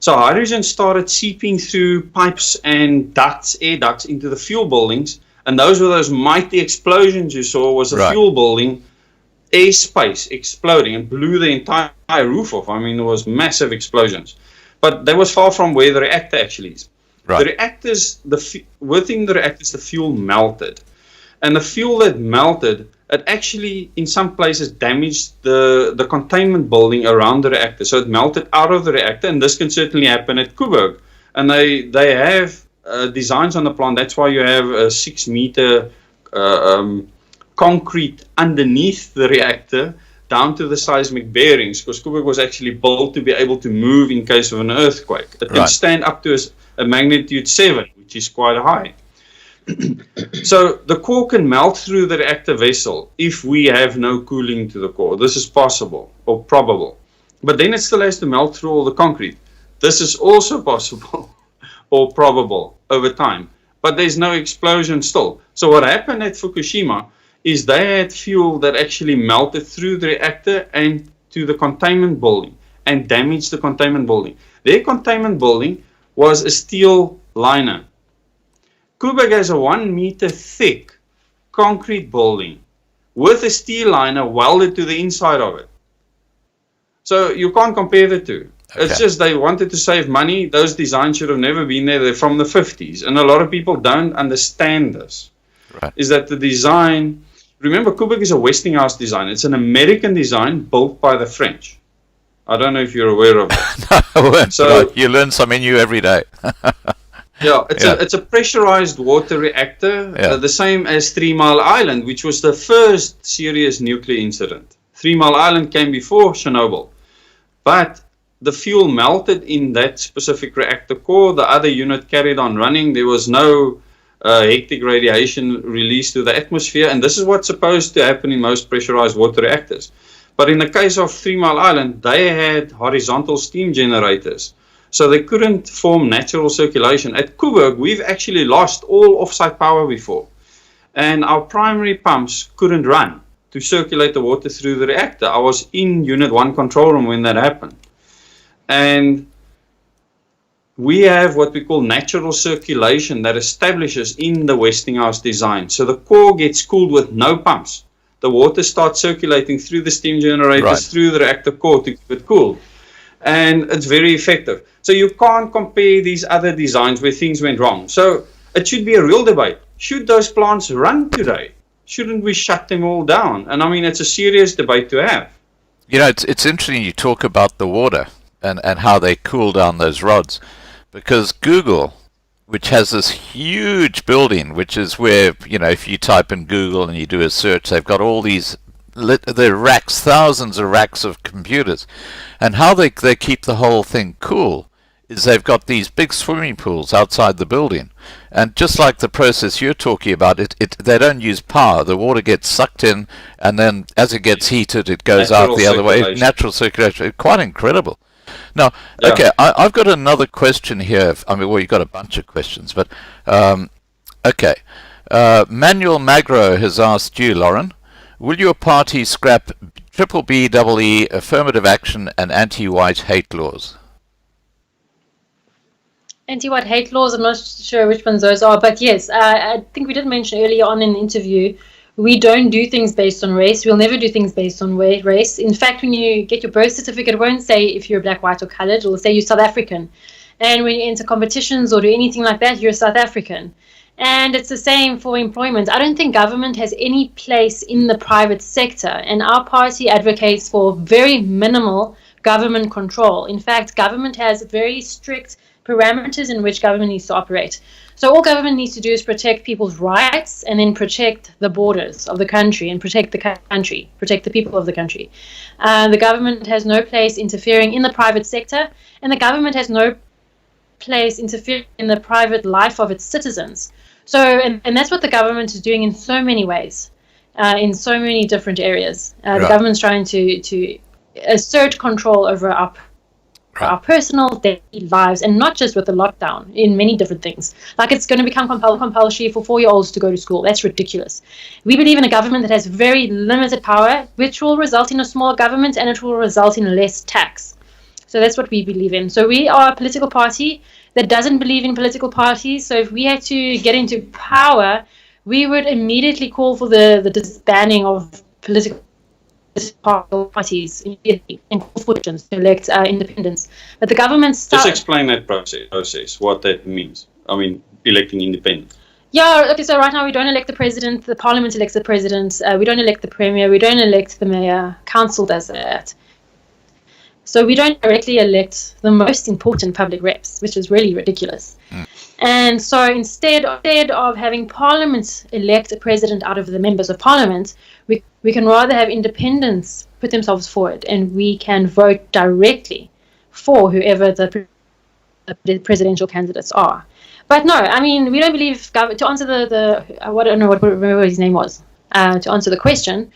[SPEAKER 3] So hydrogen started seeping through pipes and ducts, air ducts, into the fuel buildings. And those were those mighty explosions you saw. Was a fuel building, airspace exploding, and blew the entire roof off. I mean, there was massive explosions. But that was far from where the reactor actually is. Right. The reactors, within the reactors, the fuel melted. And the fuel that melted, it actually, in some places, damaged the containment building around the reactor. So it melted out of the reactor, and this can certainly happen at Kuburg. And they have designs on the plant. That's why you have a 6-meter concrete underneath the reactor down to the seismic bearings, because Koeberg was actually built to be able to move in case of an earthquake. It can stand up to a magnitude 7, which is quite high. So the core can melt through the reactor vessel if we have no cooling to the core. This is possible or probable. But then it still has to melt through all the concrete. This is also possible or probable over time. But there's no explosion still. So what happened at Fukushima is they had fuel that actually melted through the reactor and to the containment building and damaged the containment building. Their containment building was a steel liner. Koeberg has a 1 meter thick concrete building with a steel liner welded to the inside of it. So you can't compare the two. Okay. It's just they wanted to save money. Those designs should have never been there. They're from the 50s. And a lot of people don't understand this. Right. Is that the design... Remember, Koeberg is a Westinghouse design. It's an American design built by the French. I don't know if you're aware of that.
[SPEAKER 1] No, I weren't. So, you learn something new every day.
[SPEAKER 3] Yeah, it's a pressurized water reactor, the same as 3 Mile Island, which was the first serious nuclear incident. 3 Mile Island came before Chernobyl. But the fuel melted in that specific reactor core. The other unit carried on running. There was no hectic radiation released to the atmosphere. And this is what's supposed to happen in most pressurized water reactors. But in the case of 3 Mile Island, they had horizontal steam generators. So they couldn't form natural circulation. At Koeberg, we've actually lost all offsite power before. And our primary pumps couldn't run to circulate the water through the reactor. I was in Unit 1 control room when that happened. And we have what we call natural circulation that establishes in the Westinghouse design. So the core gets cooled with no pumps. The water starts circulating through the steam generators, through the reactor core to keep it cool. And it's very effective. So you can't compare these other designs where things went wrong. So it should be a real debate. Should those plants run today? Shouldn't we shut them all down? And I mean, it's a serious debate to have.
[SPEAKER 1] You know, it's interesting you talk about the water and how they cool down those rods. Because Google, which has this huge building, which is where, you know, if you type in Google and you do a search, they've got all these the racks, thousands of racks of computers, and how they keep the whole thing cool is they've got these big swimming pools outside the building, and just like the process you're talking about, they don't use power. The water gets sucked in, and then as it gets heated, it goes out the other way. Natural circulation. Quite incredible. Now, okay, I've got another question here. I mean, well, you've got a bunch of questions, but okay. Manuel Magro has asked you, Lauren, will your party scrap BBBEE affirmative action and anti-white hate laws?
[SPEAKER 4] Anti-white hate laws, I'm not sure which ones those are, but yes, I think we did mention earlier on in the interview, we don't do things based on race. We'll never do things based on race. In fact, when you get your birth certificate, it won't say if you're black, white, or colored. It will say you're South African. And when you enter competitions or do anything like that, you're South African. And it's the same for employment. I don't think government has any place in the private sector, and our party advocates for very minimal government control. In fact, government has very strict parameters in which government needs to operate. So all government needs to do is protect people's rights and then protect the borders of the country and protect the country, protect the people of the country. The government has no place interfering in the private sector, and the government has no place interfering in the private life of its citizens. So, and that's what the government is doing in so many ways, in so many different areas. The government's trying to assert control over our personal daily lives, and not just with the lockdown, in many different things. Like it's going to become compulsory for 4-year-olds to go to school. That's ridiculous. We believe in a government that has very limited power, which will result in a smaller government, and it will result in less tax. So that's what we believe in. So we are a political party that doesn't believe in political parties. So if we had to get into power, we would immediately call for the disbanding of political parties and call for elections to elect independents. But the government
[SPEAKER 3] just explain that process, what that means. I mean, electing independents.
[SPEAKER 4] Yeah, okay, so right now we don't elect the president, the parliament elects the president, we don't elect the premier, we don't elect the mayor, council does that. So we don't directly elect the most important public reps, which is really ridiculous. And so instead of having Parliament elect a president out of the members of Parliament, we can rather have independents put themselves forward, and we can vote directly for whoever the presidential candidates are. But no, I mean, we don't believe, to answer I don't know remember what his name was, to answer the question,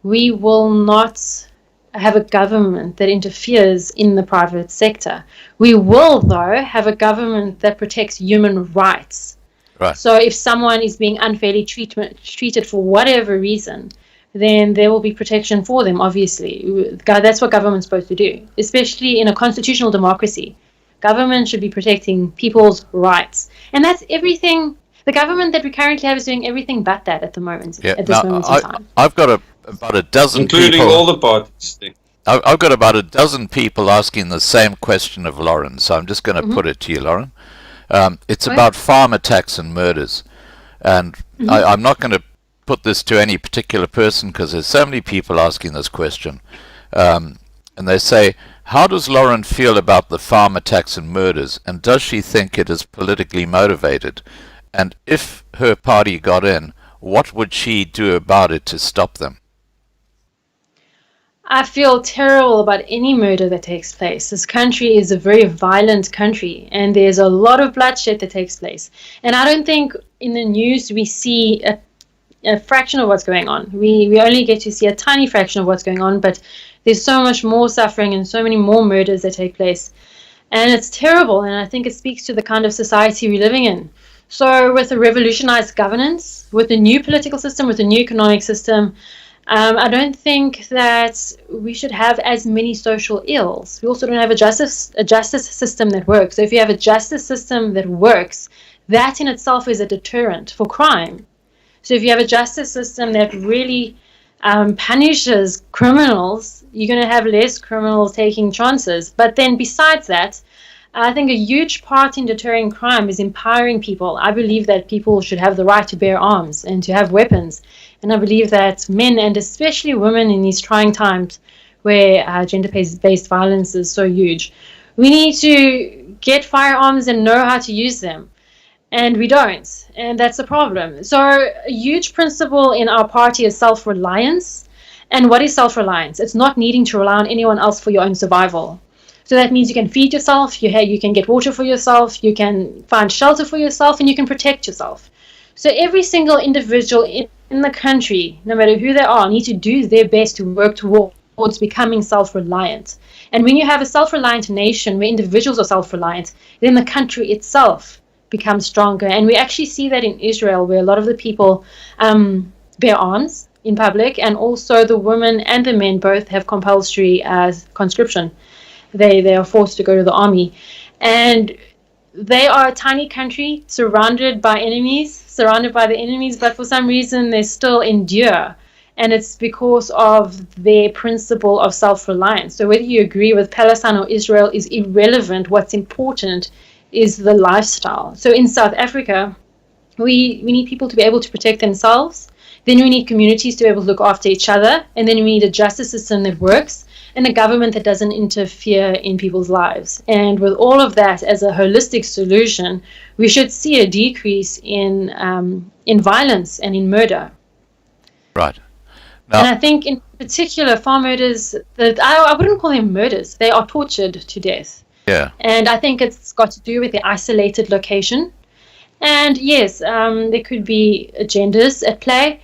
[SPEAKER 4] we will not have a government that interferes in the private sector. We will, though, have a government that protects human rights.
[SPEAKER 1] Right.
[SPEAKER 4] So if someone is being unfairly treated for whatever reason, then there will be protection for them, obviously. That's what government's supposed to do, especially in a constitutional democracy. Government should be protecting people's rights. And that's everything. The government that we currently have is doing everything but that at the moment, at this moment in time.
[SPEAKER 1] I've got about a dozen
[SPEAKER 3] including
[SPEAKER 1] people,
[SPEAKER 3] all the parties.
[SPEAKER 1] I've got about a dozen people asking the same question of Lauren, so I'm just going to put it to you, Lauren. It's about farm attacks and murders. And I'm not going to put this to any particular person because there's so many people asking this question. And they say, how does Lauren feel about the farm attacks and murders, and does she think it is politically motivated? And if her party got in, what would she do about it to stop them?
[SPEAKER 4] I feel terrible about any murder that takes place. This country is a very violent country, and there's a lot of bloodshed that takes place. And I don't think in the news we see a fraction of what's going on. We only get to see a tiny fraction of what's going on, but there's so much more suffering and so many more murders that take place. And it's terrible, and I think it speaks to the kind of society we're living in. So with a revolutionized governance, with a new political system, with a new economic system, I don't think that we should have as many social ills. We also don't have a justice system that works. So if you have a justice system that works, that in itself is a deterrent for crime. So if you have a justice system that really punishes criminals, you're going to have less criminals taking chances. But then besides that, I think a huge part in deterring crime is empowering people. I believe that people should have the right to bear arms and to have weapons. And I believe that men, and especially women in these trying times where gender-based violence is so huge, we need to get firearms and know how to use them. And we don't. And that's a problem. So a huge principle in our party is self-reliance. And what is self-reliance? It's not needing to rely on anyone else for your own survival. So that means you can feed yourself, you can get water for yourself, you can find shelter for yourself, and you can protect yourself. So every single individual in the country, no matter who they are, need to do their best to work towards becoming self-reliant. And when you have a self-reliant nation where individuals are self-reliant, then the country itself becomes stronger. And we actually see that in Israel, where a lot of the people bear arms in public, and also the women and the men both have compulsory conscription. They are forced to go to the army. And they are a tiny country surrounded by the enemies, but for some reason they still endure. And it's because of their principle of self-reliance. So whether you agree with Palestine or Israel is irrelevant. What's important is the lifestyle. So in South Africa, we need people to be able to protect themselves. Then we need communities to be able to look after each other. And then we need a justice system that works, and a government that doesn't interfere in people's lives. And with all of that as a holistic solution, we should see a decrease in violence and in murder.
[SPEAKER 1] Right. Now,
[SPEAKER 4] and I think in particular, farm murders, I wouldn't call them murders. They are tortured to death.
[SPEAKER 1] yeah.
[SPEAKER 4] And I think it's got to do with the isolated location. And yes, there could be agendas at play.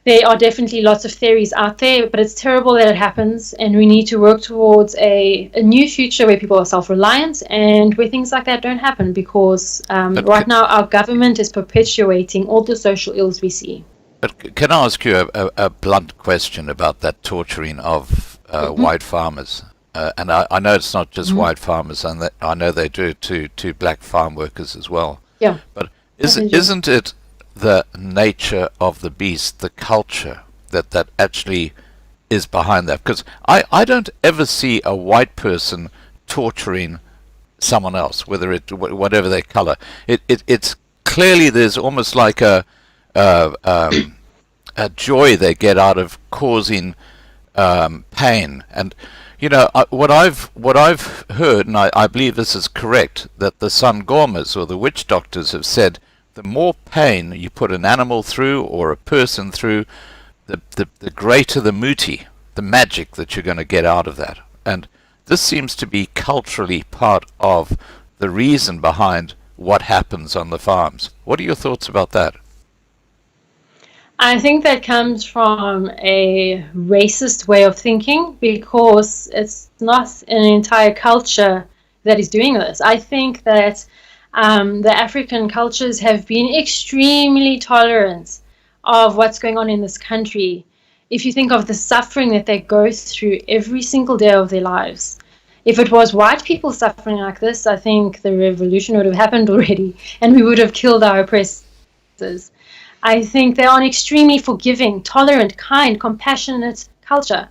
[SPEAKER 4] There are definitely lots of theories out there, but it's terrible that it happens, and we need to work towards a new future where people are self-reliant and where things like that don't happen, because right now our government is perpetuating all the social ills we see.
[SPEAKER 1] But can I ask you a blunt question about that torturing of white farmers? And I know it's not just white farmers, and I know they do it to black farm workers as well.
[SPEAKER 4] Yeah.
[SPEAKER 1] But isn't it the nature of the beast, the culture that actually is behind that? Because I don't ever see a white person torturing someone else, whatever their color. It's clearly there's almost like a joy they get out of causing pain. And what I've heard, and I believe this is correct, that the Sangomas or the witch doctors have said the more pain you put an animal through or a person through, the greater the muti, the magic that you're going to get out of that. And this seems to be culturally part of the reason behind what happens on the farms. What are your thoughts about that?
[SPEAKER 4] I think that comes from a racist way of thinking, because it's not an entire culture that is doing this. I think that the African cultures have been extremely tolerant of what's going on in this country. If you think of the suffering that they go through every single day of their lives. If it was white people suffering like this, I think the revolution would have happened already and we would have killed our oppressors. I think they are an extremely forgiving, tolerant, kind, compassionate culture.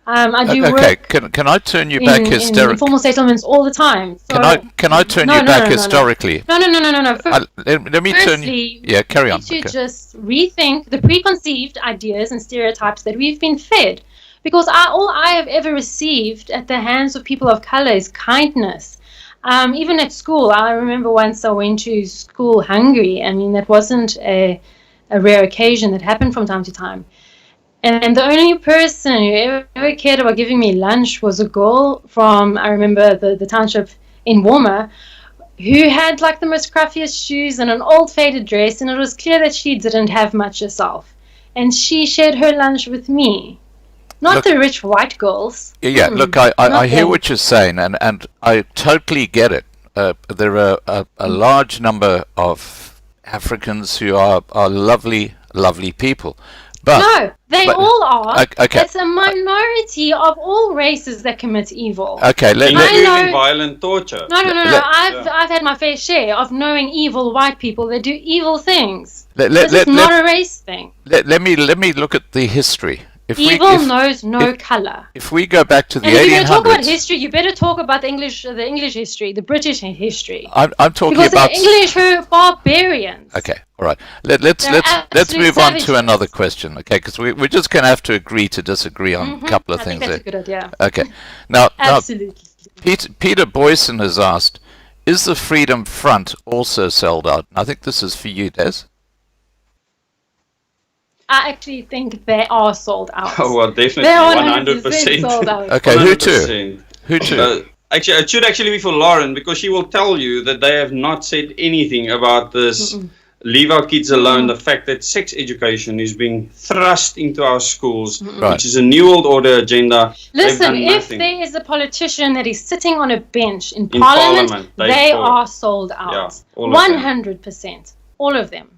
[SPEAKER 4] I do work.
[SPEAKER 1] Can I turn you back historically?
[SPEAKER 4] In informal settlements all the time. So
[SPEAKER 1] can I turn you back historically?
[SPEAKER 4] No.
[SPEAKER 1] Let me turn you. Yeah, carry on.
[SPEAKER 4] We need to just rethink the preconceived ideas and stereotypes that we've been fed. Because all I have ever received at the hands of people of color is kindness. Even at school, I remember once I went to school hungry. I mean, that wasn't a rare occasion. That happened from time to time. And the only person who ever cared about giving me lunch was a girl from, I remember, the township in Warmer, who had like the most cruffiest shoes and an old faded dress, and it was clear that she didn't have much herself. And she shared her lunch with me. Not the rich white girls.
[SPEAKER 1] Yeah, look, I hear what you're saying, and I totally get it. There are a large number of Africans who are lovely, lovely people. But,
[SPEAKER 4] no, they all are.
[SPEAKER 1] Okay.
[SPEAKER 4] It's a minority of all races that commit evil.
[SPEAKER 1] Okay,
[SPEAKER 3] including violent torture.
[SPEAKER 4] No. I've had my fair share of knowing evil white people that do evil things. This is not a race thing.
[SPEAKER 1] Let me look at the history.
[SPEAKER 4] Evil knows no color.
[SPEAKER 1] If we go back to the 1800s,
[SPEAKER 4] if you're going to talk about history, you better talk about the English history, the British history.
[SPEAKER 1] I'm talking
[SPEAKER 4] because
[SPEAKER 1] about
[SPEAKER 4] the English were barbarians.
[SPEAKER 1] Okay, all right. Let's move on to another question, okay? Because we're just going to have to agree to disagree on a couple of things.
[SPEAKER 4] I think that's a good idea.
[SPEAKER 1] Okay. Now,
[SPEAKER 4] absolutely.
[SPEAKER 1] Peter Boyson has asked, is the Freedom Front also sold out? I think this is for you, Des.
[SPEAKER 4] I actually think they are sold out.
[SPEAKER 3] Oh, well, definitely.
[SPEAKER 4] They're 100% sold out.
[SPEAKER 1] Okay, 100%. Who to?
[SPEAKER 3] Actually, it should actually be for Lauren, because she will tell you that they have not said anything about this leave our kids alone, the fact that sex education is being thrust into our schools, which is a New World Order agenda.
[SPEAKER 4] Listen, if there is a politician that is sitting on a bench in Parliament, they are sold out. Yeah, 100%. All of them.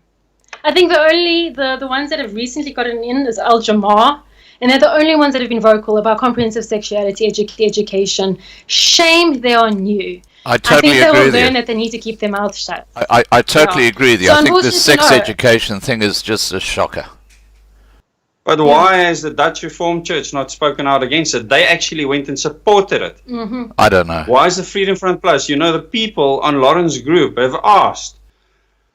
[SPEAKER 4] I think the ones that have recently gotten in is Al Jamar, and they're the only ones that have been vocal about comprehensive sexuality education. Shame they are new.
[SPEAKER 1] I totally agree with you.
[SPEAKER 4] I think they will learn that they need to keep their mouths shut.
[SPEAKER 1] I totally agree with you. So I think the sex education thing is just a shocker.
[SPEAKER 3] But why has the Dutch Reformed Church not spoken out against it? They actually went and supported it.
[SPEAKER 1] I don't know.
[SPEAKER 3] Why is the Freedom Front Plus? You know, the people on Lauren's group have asked.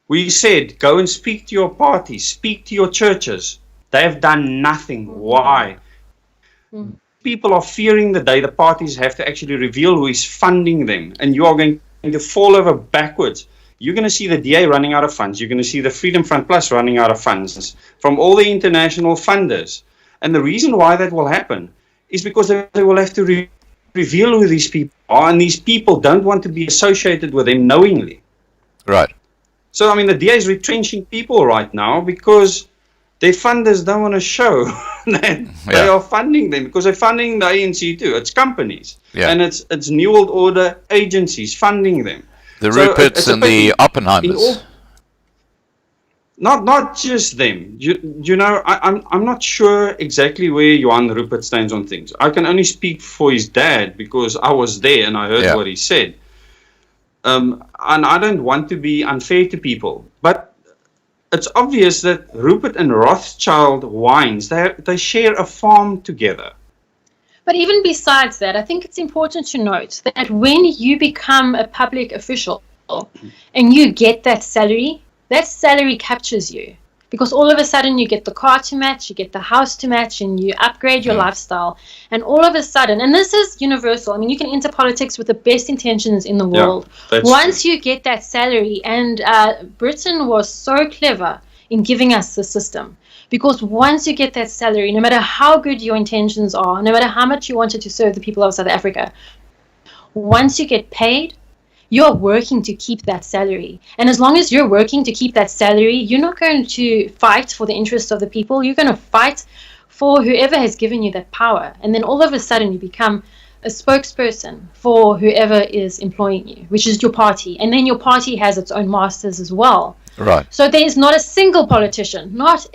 [SPEAKER 3] We said, go and speak to your parties, speak to your churches. They have done nothing. Why? People are fearing the day the parties have to actually reveal who is funding them. And you are going to fall over backwards. You're going to see the DA running out of funds. You're going to see the Freedom Front Plus running out of funds from all the international funders. And the reason why that will happen is because they will have to reveal who these people are. And these people don't want to be associated with them knowingly.
[SPEAKER 1] Right.
[SPEAKER 3] So, I mean, the DA is retrenching people right now because their funders don't want to show that they are funding them, because they're funding the ANC too. It's companies. Yeah. And it's New World Order agencies funding them.
[SPEAKER 1] The Ruperts and the Oppenheimers.
[SPEAKER 3] Not just them. You know, I'm not sure exactly where Johan Rupert stands on things. I can only speak for his dad because I was there and I heard what he said. And I don't want to be unfair to people, but it's obvious that Rupert and Rothschild wines, they share a farm together.
[SPEAKER 4] But even besides that, I think it's important to note that when you become a public official and you get that salary captures you. Because all of a sudden you get the car to match, you get the house to match, and you upgrade your lifestyle. And all of a sudden, and this is universal. I mean, you can enter politics with the best intentions in the world. Once you get that salary, and Britain was so clever in giving us the system. Because once you get that salary, no matter how good your intentions are, no matter how much you wanted to serve the people of South Africa, once you get paid, you're working to keep that salary. And as long as you're working to keep that salary, you're not going to fight for the interests of the people. You're going to fight for whoever has given you that power. And then all of a sudden you become a spokesperson for whoever is employing you, which is your party. And then your party has its own masters as well.
[SPEAKER 1] Right.
[SPEAKER 4] So there is not a single politician that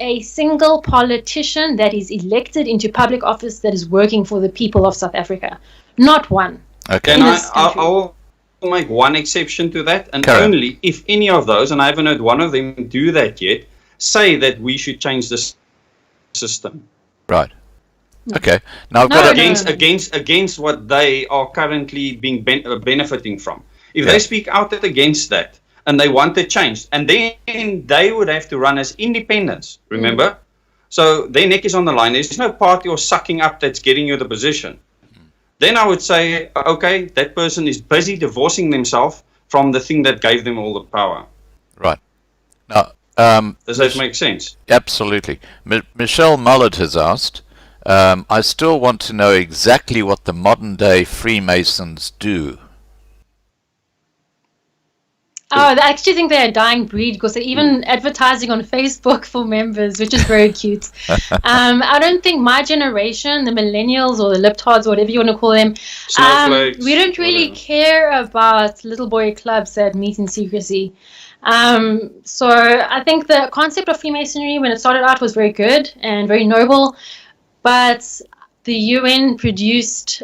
[SPEAKER 4] is elected into public office that is working for the people of South Africa. Not one.
[SPEAKER 1] Okay.
[SPEAKER 3] And I'll make one exception to that, and only if any of those, and I haven't heard one of them do that yet, say that we should change the system.
[SPEAKER 1] Right. Okay. Now I've got
[SPEAKER 3] against what they are currently being benefiting from. If they speak out against that and they want it changed, and then they would have to run as independents. Remember, so their neck is on the line. There's no party or sucking up that's getting you the position. Then I would say, okay, that person is busy divorcing themselves from the thing that gave them all the power.
[SPEAKER 1] Right. Now,
[SPEAKER 3] does that make sense?
[SPEAKER 1] Absolutely. Michelle Mullard has asked, I still want to know exactly what the modern day Freemasons do.
[SPEAKER 4] Oh, I actually think they're a dying breed because they're even advertising on Facebook for members, which is very cute. I don't think my generation, the millennials or the libtards, whatever you want to call them, we don't really care about little boy clubs that meet in secrecy. So I think the concept of Freemasonry, when it started out, was very good and very noble, but the UN produced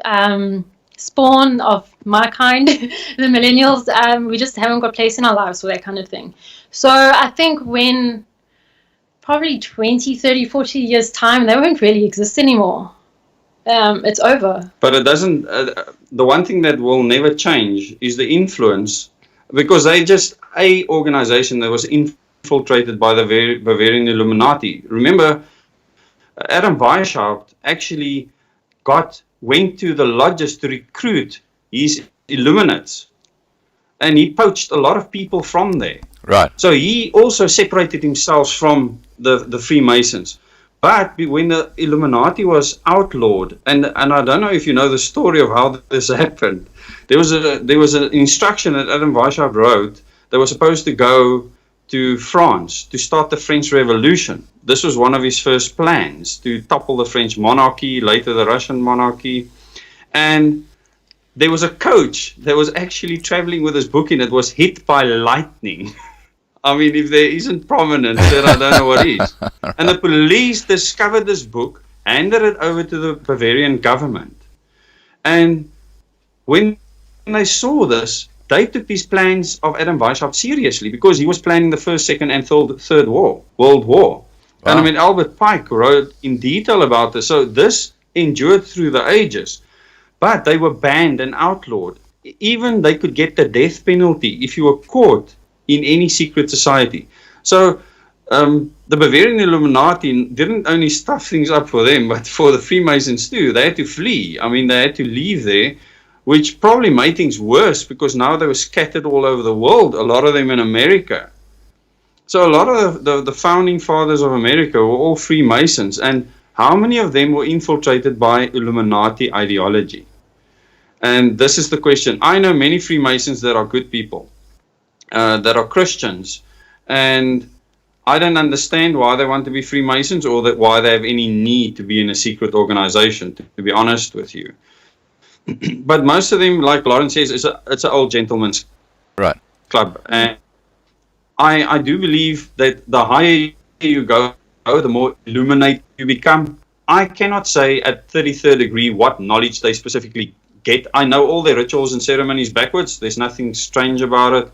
[SPEAKER 4] spawn of my kind, the millennials, we just haven't got place in our lives for that kind of thing. So I think when probably 20, 30, 40 years time, they won't really exist anymore. It's over.
[SPEAKER 3] But it doesn't, the one thing that will never change is the influence, because they just a organization that was infiltrated by the Bavarian Illuminati. Remember, Adam Weishaupt actually went to the lodges to recruit his Illuminates, and he poached a lot of people from there.
[SPEAKER 1] Right.
[SPEAKER 3] So he also separated himself from the Freemasons. But when the Illuminati was outlawed, and I don't know if you know the story of how this happened, there was an instruction that Adam Weishaupt wrote that was supposed to go to France to start the French Revolution. This was one of his first plans, to topple the French monarchy, later the Russian monarchy. And there was a coach that was actually traveling with his book and it was hit by lightning. I mean, if there isn't prominence, then I don't know what is. And the police discovered this book, handed it over to the Bavarian government. And when they saw this, they took these plans of Adam Weishaupt seriously, because he was planning the First, Second, and Third World War. Wow. And I mean, Albert Pike wrote in detail about this. So this endured through the ages. But they were banned and outlawed. Even they could get the death penalty if you were caught in any secret society. So the Bavarian Illuminati didn't only stuff things up for them, but for the Freemasons too. They had to flee. I mean, they had to leave there, which probably made things worse, because now they were scattered all over the world, a lot of them in America. So a lot of the founding fathers of America were all Freemasons, and how many of them were infiltrated by Illuminati ideology? And this is the question. I know many Freemasons that are good people, that are Christians, and I don't understand why they want to be Freemasons, or why they have any need to be in a secret organization, to be honest with you. But most of them, like Lauren says, it's an old gentleman's club. And I do believe that the higher you go, the more illuminated you become. I cannot say at 33rd degree what knowledge they specifically get. I know all their rituals and ceremonies backwards. There's nothing strange about it.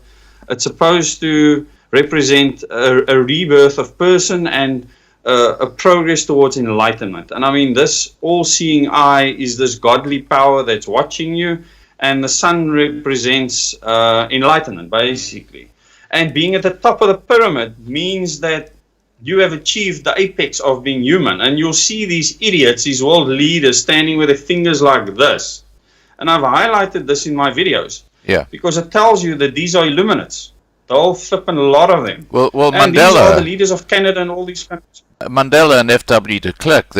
[SPEAKER 3] It's supposed to represent a rebirth of person and a progress towards enlightenment. And I mean, this all-seeing eye is this godly power that's watching you, and the sun represents enlightenment, basically. And being at the top of the pyramid means that you have achieved the apex of being human. And you'll see these idiots, these world leaders standing with their fingers like this. And I've highlighted this in my videos.
[SPEAKER 1] Yeah.
[SPEAKER 3] Because it tells you that these are Illuminates. The whole flipping lot of them.
[SPEAKER 1] Well,
[SPEAKER 3] and these are the leaders of Canada and all these countries.
[SPEAKER 1] Mandela and F.W. de Klerk,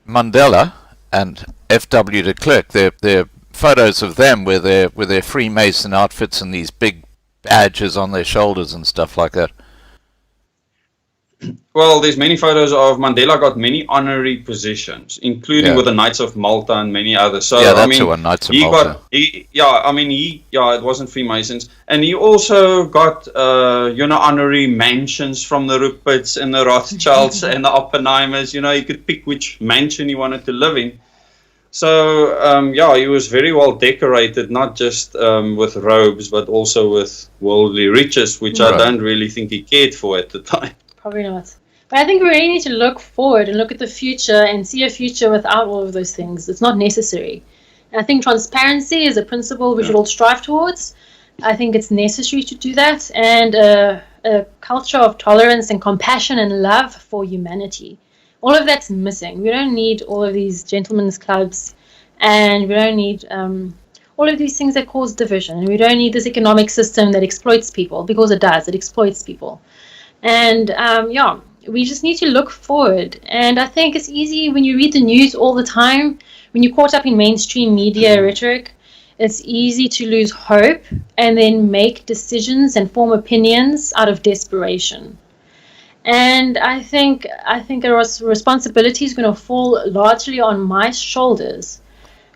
[SPEAKER 1] Mandela and F.W. de Klerk, they're photos of them with their Freemason outfits and these big badges on their shoulders and stuff like that.
[SPEAKER 3] Well, there's many photos of Mandela got many honorary positions, including with the Knights of Malta and many others. So
[SPEAKER 1] yeah, that's the one, Knights of Malta.
[SPEAKER 3] It wasn't Freemasons, and he also got honorary mansions from the Ruperts and the Rothschilds and the Oppenheimers. He could pick which mansion he wanted to live in. So he was very well decorated, not just with robes, but also with worldly riches, which I don't really think he cared for at the time.
[SPEAKER 4] Probably not. But I think we really need to look forward and look at the future and see a future without all of those things. It's not necessary. And I think transparency is a principle we should all strive towards. I think it's necessary to do that. And a culture of tolerance and compassion and love for humanity. All of that's missing. We don't need all of these gentlemen's clubs. And we don't need all of these things that cause division. And we don't need this economic system that exploits people. Because it does. It exploits people. And we just need to look forward. And I think it's easy when you read the news all the time, when you're caught up in mainstream media rhetoric, it's easy to lose hope and then make decisions and form opinions out of desperation. And I think a responsibility is going to fall largely on my shoulders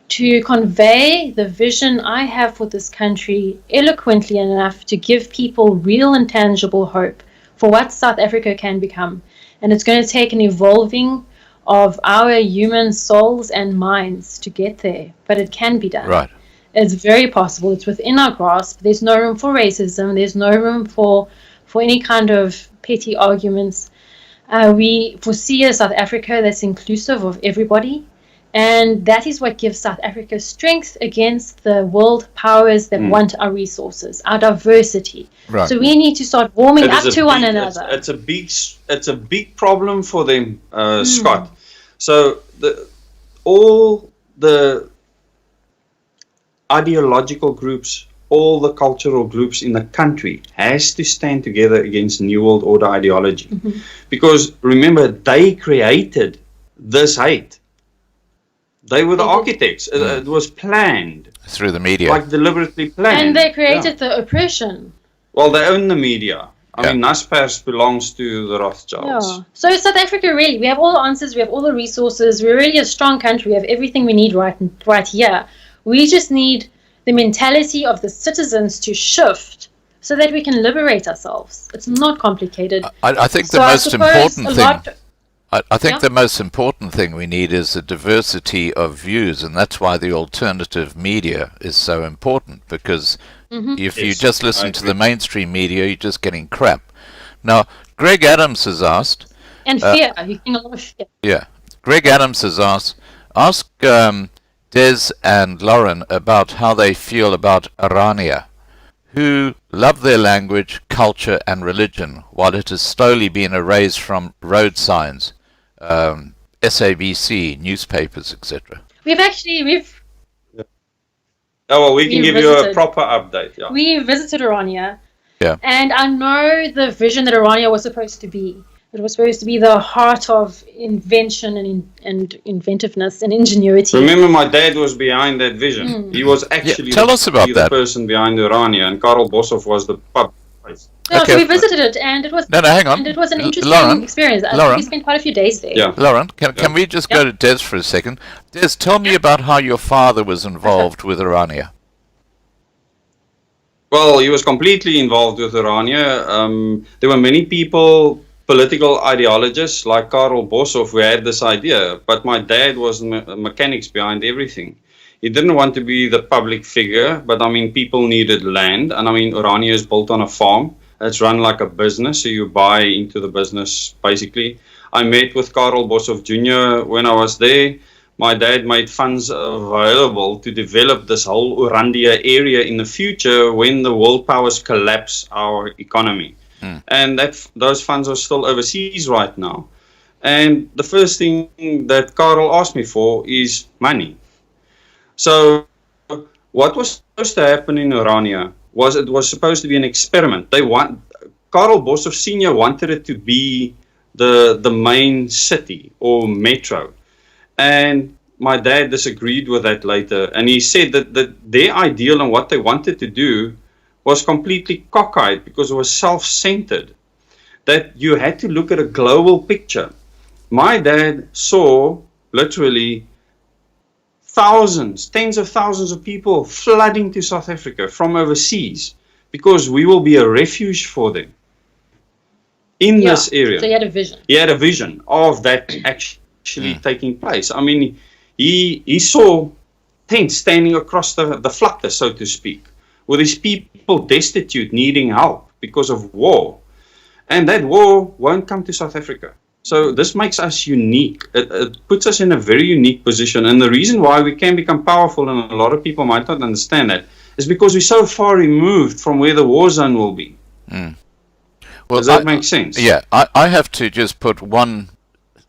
[SPEAKER 4] to convey the vision I have for this country eloquently enough to give people real and tangible hope for what South Africa can become. And it's going to take an evolving of our human souls and minds to get there. But it can be done.
[SPEAKER 1] Right.
[SPEAKER 4] It's very possible. It's within our grasp. There's no room for racism. There's no room for any kind of petty arguments. We foresee a South Africa that's inclusive of everybody. And that is what gives South Africa strength against the world powers that want our resources, our diversity. Right. So we need to start warming up to one another.
[SPEAKER 3] It's a big problem for them, Scott. So all the ideological groups, all the cultural groups in the country has to stand together against New World Order ideology. Because remember, they created this hate. They were the architects. It was planned.
[SPEAKER 1] Through the media.
[SPEAKER 3] Like deliberately planned.
[SPEAKER 4] And they created the oppression.
[SPEAKER 3] Well, they own the media. I mean, Naspers belongs to the Rothschilds.
[SPEAKER 4] Yeah. So South Africa, really, we have all the answers, we have all the resources, we're really a strong country, we have everything we need right here. We just need the mentality of the citizens to shift so that we can liberate ourselves. It's not complicated.
[SPEAKER 1] I think the most important thing... I think the most important thing we need is a diversity of views, and that's why the alternative media is so important, because if you just listen to the mainstream media, you're just getting crap. Now, Greg Adams has asked...
[SPEAKER 4] And fear. You're getting a lot of fear.
[SPEAKER 1] Yeah. Greg Adams has asked, ask Des and Lauren about how they feel about Orania, who love their language, culture, and religion, while it has slowly been erased from road signs, SABC, newspapers, etc.
[SPEAKER 4] We've
[SPEAKER 3] Oh, well, we can give you a proper update. Yeah.
[SPEAKER 4] We visited Orania.
[SPEAKER 1] Yeah.
[SPEAKER 4] And I know the vision that Orania was supposed to be. It was supposed to be the heart of invention and inventiveness and ingenuity.
[SPEAKER 3] Remember, my dad was behind that vision. He was actually
[SPEAKER 1] tell us about
[SPEAKER 3] the person behind Orania, and Karel Boshoff was the pub place.
[SPEAKER 4] No, so we visited it, and it was
[SPEAKER 1] hang on.
[SPEAKER 4] And it was an interesting experience. We spent quite a few days there.
[SPEAKER 3] Yeah.
[SPEAKER 1] Lauren, can we just go to Des for a second? Des, tell me about how your father was involved with Orania.
[SPEAKER 3] Well, he was completely involved with Orania. There were many people, political ideologists like Karel Boshoff, who had this idea, but my dad was the mechanics behind everything. He didn't want to be the public figure, but I mean, people needed land, and I mean, Orania is built on a farm. It's run like a business, so you buy into the business, basically. I met with Karel Boshoff Jr. when I was there. My dad made funds available to develop this whole Orandia area in the future when the world powers collapse our economy. and those funds are still overseas right now. And the first thing that Karel asked me for is money. So what was supposed to happen in Orania was it was supposed to be an experiment. Karel Boshoff Sr. wanted it to be the main city or metro. And my dad disagreed with that later. And he said that their ideal and what they wanted to do was completely cockeyed because it was self-centered. That you had to look at a global picture. My dad saw literally thousands, tens of thousands of people flooding to South Africa from overseas because we will be a refuge for them in this area.
[SPEAKER 4] So he had a vision.
[SPEAKER 3] He had a vision of that actually taking place. I mean, he saw tents standing across the vlakte, so to speak, with these people destitute, needing help because of war. And that war won't come to South Africa. So this makes us unique. It puts us in a very unique position. And the reason why we can become powerful, and a lot of people might not understand that, is because we're so far removed from where the war zone will be.
[SPEAKER 1] Well,
[SPEAKER 3] Does that make sense?
[SPEAKER 1] Yeah, I have to just put one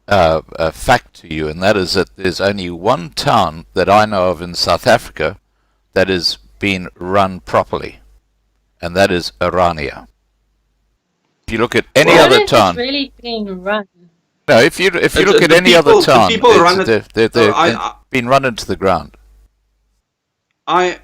[SPEAKER 1] fact to you, and that is that there's only one town that I know of in South Africa that is being run properly, and that is Orania. If you look at any other town,
[SPEAKER 4] it's really being run.
[SPEAKER 1] no, if you look at any other town, they've been run into the ground.
[SPEAKER 3] I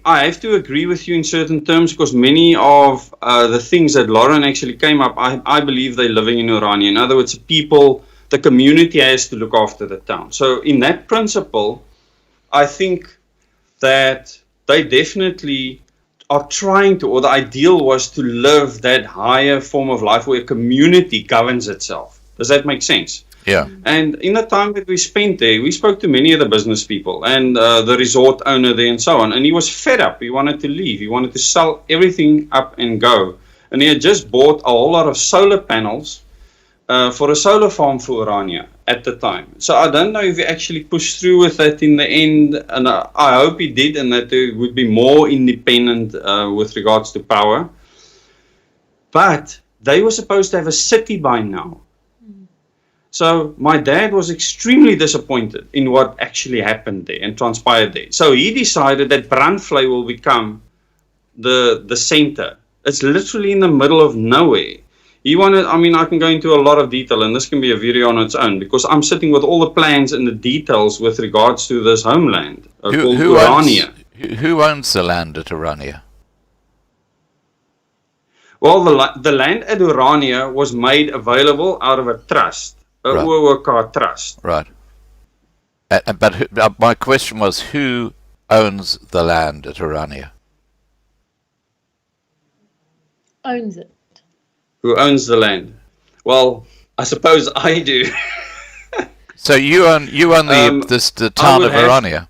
[SPEAKER 3] have to agree with you in certain terms because many of the things that Lauren actually came up, I believe they're living in Orania. In other words, the community has to look after the town. So in that principle, I think that they definitely are trying to, or the ideal was to live that higher form of life where a community governs itself. Does that make sense?
[SPEAKER 1] Yeah.
[SPEAKER 3] And in the time that we spent there, we spoke to many of the business people and the resort owner there and so on. And he was fed up. He wanted to leave. He wanted to sell everything up and go. And he had just bought a whole lot of solar panels for a solar farm for Orania at the time. So I don't know if he actually pushed through with that in the end. And I hope he did, and that they would be more independent with regards to power. But they were supposed to have a city by now. So my dad was extremely disappointed in what actually happened there and transpired there. So he decided that Brandvlei will become the center. It's literally in the middle of nowhere. He wanted, I mean, I can go into a lot of detail, and this can be a video on its own, because I'm sitting with all the plans and the details with regards to this homeland called Orania.
[SPEAKER 1] Who owns the land at Orania?
[SPEAKER 3] Well, the land at Orania was made available out of a trust. A
[SPEAKER 1] Right.
[SPEAKER 3] OODEZZ trust.
[SPEAKER 1] Right. But my question was, who owns the land at Orania?
[SPEAKER 4] Owns it.
[SPEAKER 3] Who owns the land? Well, I suppose I do.
[SPEAKER 1] So you own the town of Orania?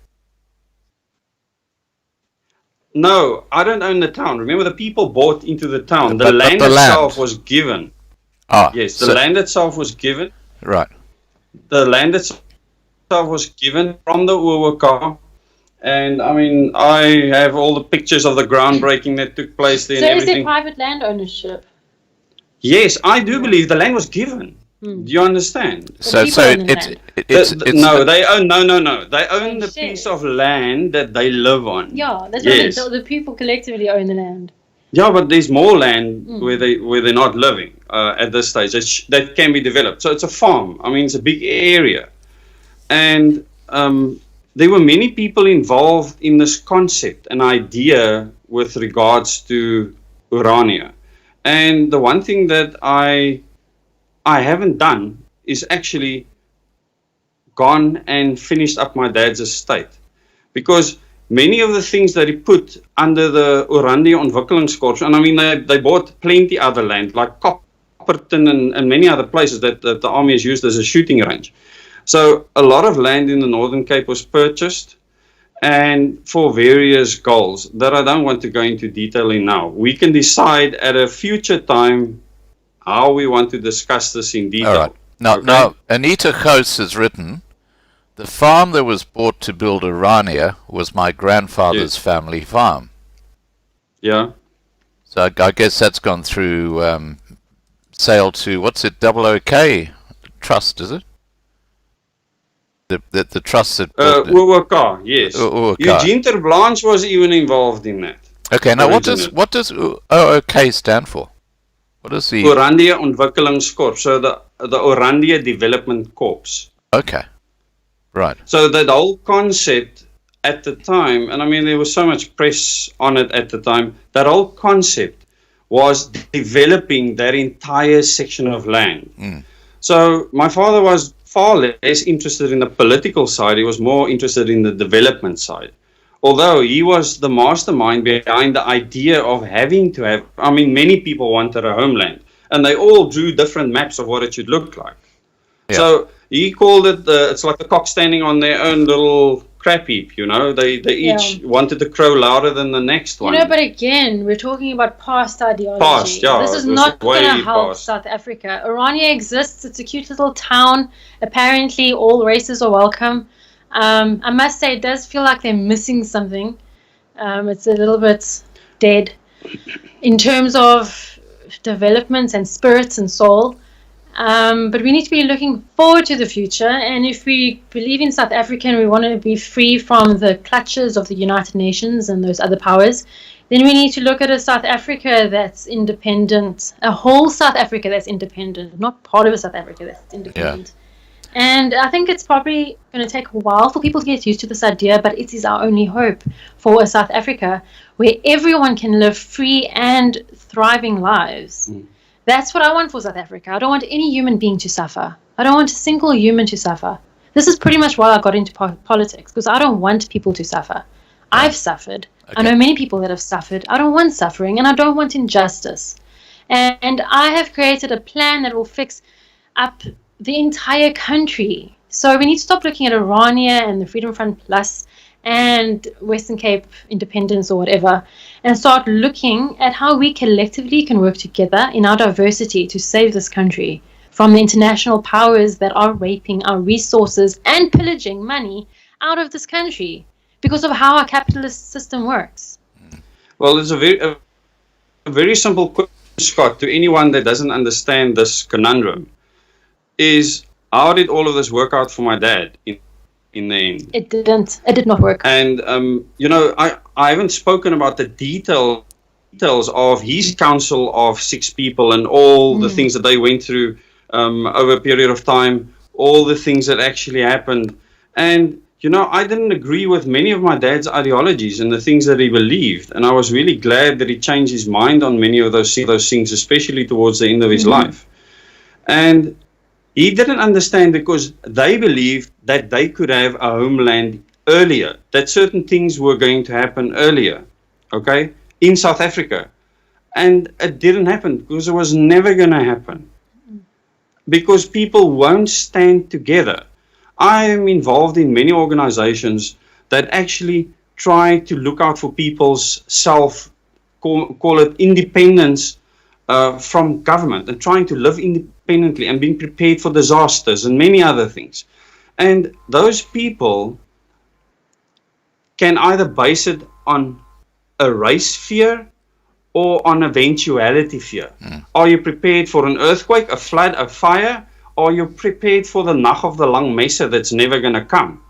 [SPEAKER 3] No, I don't own the town. Remember, the people bought into the town. The
[SPEAKER 1] But
[SPEAKER 3] land
[SPEAKER 1] the
[SPEAKER 3] itself
[SPEAKER 1] land.
[SPEAKER 3] was given.
[SPEAKER 1] Ah,
[SPEAKER 3] Yes, the land itself was given.
[SPEAKER 1] Right.
[SPEAKER 3] The land itself was given from the OODEZZ. And I mean, I have all the pictures of the groundbreaking that took place there
[SPEAKER 4] So
[SPEAKER 3] and
[SPEAKER 4] is
[SPEAKER 3] everything.
[SPEAKER 4] it private land ownership?
[SPEAKER 3] Yes, I do believe the land was given. Do you understand?
[SPEAKER 1] So
[SPEAKER 4] people own the land.
[SPEAKER 1] it's
[SPEAKER 3] No, they own no. They own the
[SPEAKER 4] share.
[SPEAKER 3] piece of land that they live on.
[SPEAKER 4] Yeah, that's
[SPEAKER 3] Yes.
[SPEAKER 4] what the people collectively own the land.
[SPEAKER 3] Yeah, but there's more land where they're not living at this stage that can be developed. So it's a farm. I mean, it's a big area, and there were many people involved in this concept and idea with regards to Orania. And the one thing that I haven't done is actually gone and finished up my dad's estate, because many of the things that he put under the Oranje Ontwikkelingskorps, and I mean they bought plenty other land like Copperton and many other places that the army has used as a shooting range. So a lot of land in the Northern Cape was purchased, and for various goals that I don't want to go into detail in now. We can decide at a future time how we want to discuss this in detail.
[SPEAKER 1] all right. Now,
[SPEAKER 3] Okay?
[SPEAKER 1] now Anita Gous has written, the farm that was bought to build Orania was my grandfather's family farm.
[SPEAKER 3] Yeah.
[SPEAKER 1] So I guess that's gone through sail to, what's it, OK Trust, is it? The trust that built it.
[SPEAKER 3] OOK, yes.
[SPEAKER 1] OOK.
[SPEAKER 3] Eugene Ter Blanche was even involved in that.
[SPEAKER 1] Okay, now what
[SPEAKER 3] Originally.
[SPEAKER 1] does OOK stand for? What is the...
[SPEAKER 3] Oranje Ontwikkelingskorps, so the Oranje Development Corps.
[SPEAKER 1] Okay, right.
[SPEAKER 3] So that whole concept at the time, and I mean there was so much press on it at the time, that whole concept was developing that entire section of land. So my father was far less interested in the political side, he was more interested in the development side. Although he was the mastermind behind the idea of having to have, I mean, many people wanted a homeland, and they all drew different maps of what it should look like.
[SPEAKER 1] Yeah.
[SPEAKER 3] So he called it, it's like the cock standing on their own little crap heap, you know, they each wanted to crow louder than the next one.
[SPEAKER 4] You know, but again, we're talking about past ideology.
[SPEAKER 3] Past, yeah,
[SPEAKER 4] this is
[SPEAKER 3] it was
[SPEAKER 4] not
[SPEAKER 3] way
[SPEAKER 4] going to help
[SPEAKER 3] past.
[SPEAKER 4] South Africa. Oranje exists. It's a cute little town. Apparently, all races are welcome. I must say, it does feel like they're missing something. It's a little bit dead in terms of development and spirits and soul. But we need to be looking forward to the future. And if we believe in South Africa and we want to be free from the clutches of the United Nations and those other powers, then we need to look at a South Africa that's independent, a whole South Africa that's independent, not part of a South Africa that's independent.
[SPEAKER 1] Yeah.
[SPEAKER 4] And I think it's probably going to take a while for people to get used to this idea, but it is our only hope for a South Africa where everyone can live free and thriving lives. That's what I want for South Africa. I don't want any human being to suffer. I don't want a single human to suffer. This is pretty much why I got into politics, because I don't want people to suffer. I've suffered.
[SPEAKER 1] Okay.
[SPEAKER 4] I know many people that have suffered. I don't want suffering, and I don't want injustice. And I have created a plan that will fix up the entire country. So we need to stop looking at Oranje and the Freedom Front Plus and Western Cape independence or whatever, and start looking at how we collectively can work together in our diversity to save this country from the international powers that are raping our resources and pillaging money out of this country because of how our capitalist system works.
[SPEAKER 3] Well, it's a very simple question, Scott, to anyone that doesn't understand this conundrum, is how did all of this work out for my dad in the end?
[SPEAKER 4] It didn't. It did not work.
[SPEAKER 3] And, you know, I haven't spoken about the details of his council of 6 people and all the things that they went through over a period of time, all the things that actually happened. And, you know, I didn't agree with many of my dad's ideologies and the things that he believed. And I was really glad that he changed his mind on many of those things, especially towards the end of his life. And he didn't understand because they believed that they could have a homeland earlier, that certain things were going to happen earlier, okay, in South Africa. And it didn't happen because it was never going to happen. Because people won't stand together. I am involved in many organizations that actually try to look out for people's call it independence from government, and trying to live independently and being prepared for disasters and many other things. And those people can either base it on a race fear or on eventuality fear. Are you prepared for an earthquake, a flood, a fire? Or are you prepared for the nag of the lang messe that's never going to come?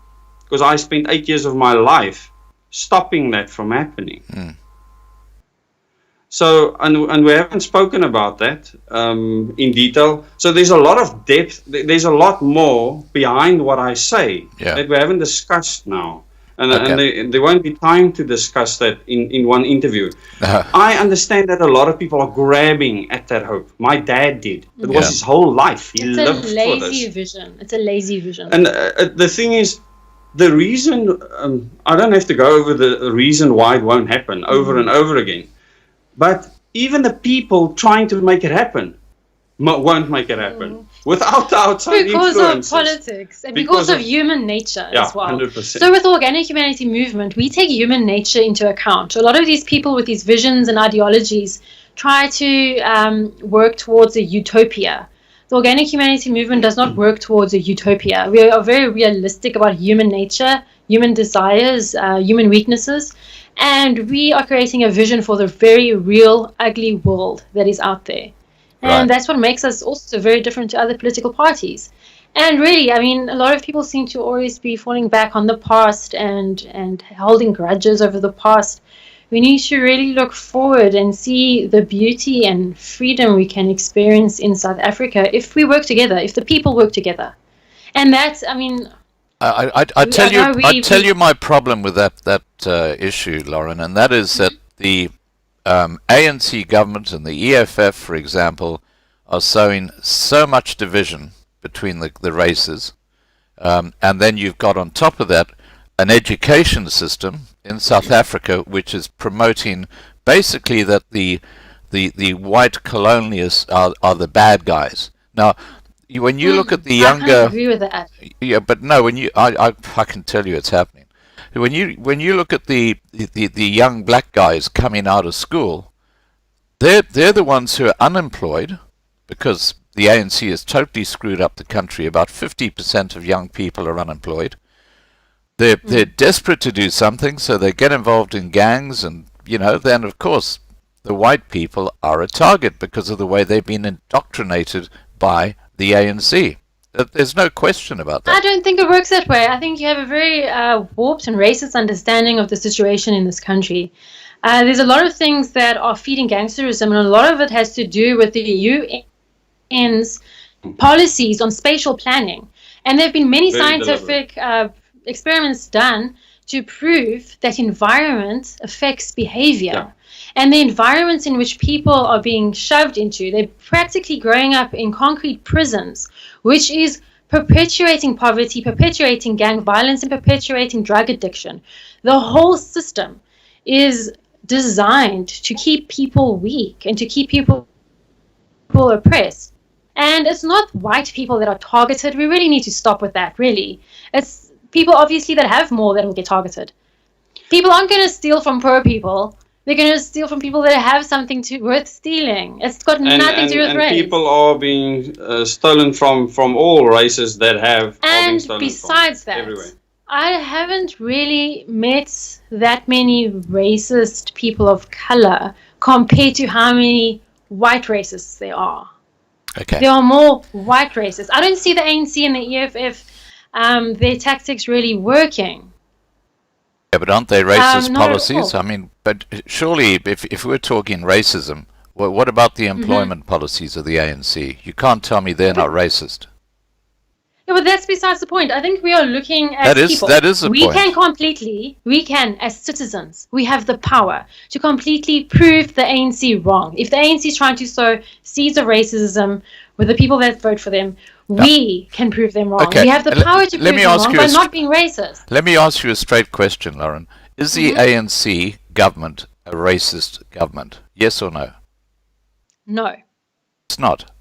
[SPEAKER 3] Because I spent 8 years of my life stopping that from happening. So, and we haven't spoken about that in detail. So there's a lot of depth, there's a lot more behind what I say that we haven't discussed now. And there won't be time to discuss that in one interview. I understand that a lot of people are grabbing at that hope. My dad did. It was his whole life. He lived for this.
[SPEAKER 4] It's a lazy vision. It's a lazy vision.
[SPEAKER 3] And the thing is, the reason, I don't have to go over the reason why it won't happen over and over again. But even the people trying to make it happen won't make it happen without the outside influences.
[SPEAKER 4] Because of politics and because of human nature as well.
[SPEAKER 3] 100%.
[SPEAKER 4] So with the Organic Humanity Movement, we take human nature into account. A lot of these people with these visions and ideologies try to work towards a utopia. The Organic Humanity Movement does not work towards a utopia. We are very realistic about human nature, human desires, human weaknesses. And we are creating a vision for the very real, ugly world that is out there. And
[SPEAKER 1] Right.
[SPEAKER 4] that's what makes us also very different to other political parties. And really, I mean, a lot of people seem to always be falling back on the past and holding grudges over the past. We need to really look forward and see the beauty and freedom we can experience in South Africa if we work together, if the people work together. And that's, I mean,
[SPEAKER 1] I tell you,
[SPEAKER 4] know
[SPEAKER 1] I tell you my problem with that issue, Lauren, and that is that the ANC government and the EFF, for example, are sowing so much division between the races, and then you've got on top of that an education system in South Africa which is promoting basically that the white colonialists are the bad guys. Now, when you look at the
[SPEAKER 4] I kind
[SPEAKER 1] younger,
[SPEAKER 4] of agree with that.
[SPEAKER 1] yeah, but no, when you, I can tell you it's happening. When you look at the young black guys coming out of school, they're the ones who are unemployed because the ANC has totally screwed up the country. About 50% of young people are unemployed. They're desperate to do something, so they get involved in gangs, and then of course the white people are a target because of the way they've been indoctrinated by the ANC. There's no question about
[SPEAKER 4] I
[SPEAKER 1] that.
[SPEAKER 4] don't think it works that way. I think you have a very warped and racist understanding of the situation in this country. There's a lot of things that are feeding gangsterism, and a lot of it has to do with the UN's policies on spatial planning. And there have been many
[SPEAKER 3] Very
[SPEAKER 4] scientific experiments done to prove that environment affects behavior.
[SPEAKER 3] Yeah.
[SPEAKER 4] And the environments in which people are being shoved into, they're practically growing up in concrete prisons, which is perpetuating poverty, perpetuating gang violence, and perpetuating drug addiction. The whole system is designed to keep people weak and to keep people oppressed. And it's not white people that are targeted. We really need to stop with that, really. It's people, obviously, that have more that will get targeted. People aren't going to steal from poor people. They're going to steal from people that have something worth stealing. It's got nothing to do with
[SPEAKER 3] and
[SPEAKER 4] race.
[SPEAKER 3] people are being stolen from all races that are being
[SPEAKER 4] And
[SPEAKER 3] stolen
[SPEAKER 4] besides
[SPEAKER 3] from
[SPEAKER 4] that,
[SPEAKER 3] everywhere.
[SPEAKER 4] I haven't really met that many racist people of color compared to how many white racists there are.
[SPEAKER 1] Okay.
[SPEAKER 4] There are more white racists. I don't see the ANC and the EFF, their tactics really working.
[SPEAKER 1] Yeah, but aren't they racist
[SPEAKER 4] not at
[SPEAKER 1] policies?
[SPEAKER 4] all.
[SPEAKER 1] I mean, but surely if we're talking racism, what about the employment policies of the ANC? You can't tell me they're not racist.
[SPEAKER 4] Yeah, but that's besides the point. I think we are looking at people.
[SPEAKER 1] That is the
[SPEAKER 4] we
[SPEAKER 1] point.
[SPEAKER 4] We can, as citizens, we have the power to completely prove the ANC wrong. If the ANC is trying to sow seeds of racism with the people that vote for them, we can prove them wrong.
[SPEAKER 1] Okay,
[SPEAKER 4] We have the power to
[SPEAKER 1] let
[SPEAKER 4] prove
[SPEAKER 1] me
[SPEAKER 4] them
[SPEAKER 1] ask
[SPEAKER 4] wrong
[SPEAKER 1] you
[SPEAKER 4] by
[SPEAKER 1] a
[SPEAKER 4] not being racist.
[SPEAKER 1] Let me ask you a straight question, Lauren. Is the ANC government a racist government? Yes or no?
[SPEAKER 4] No.
[SPEAKER 1] It's not.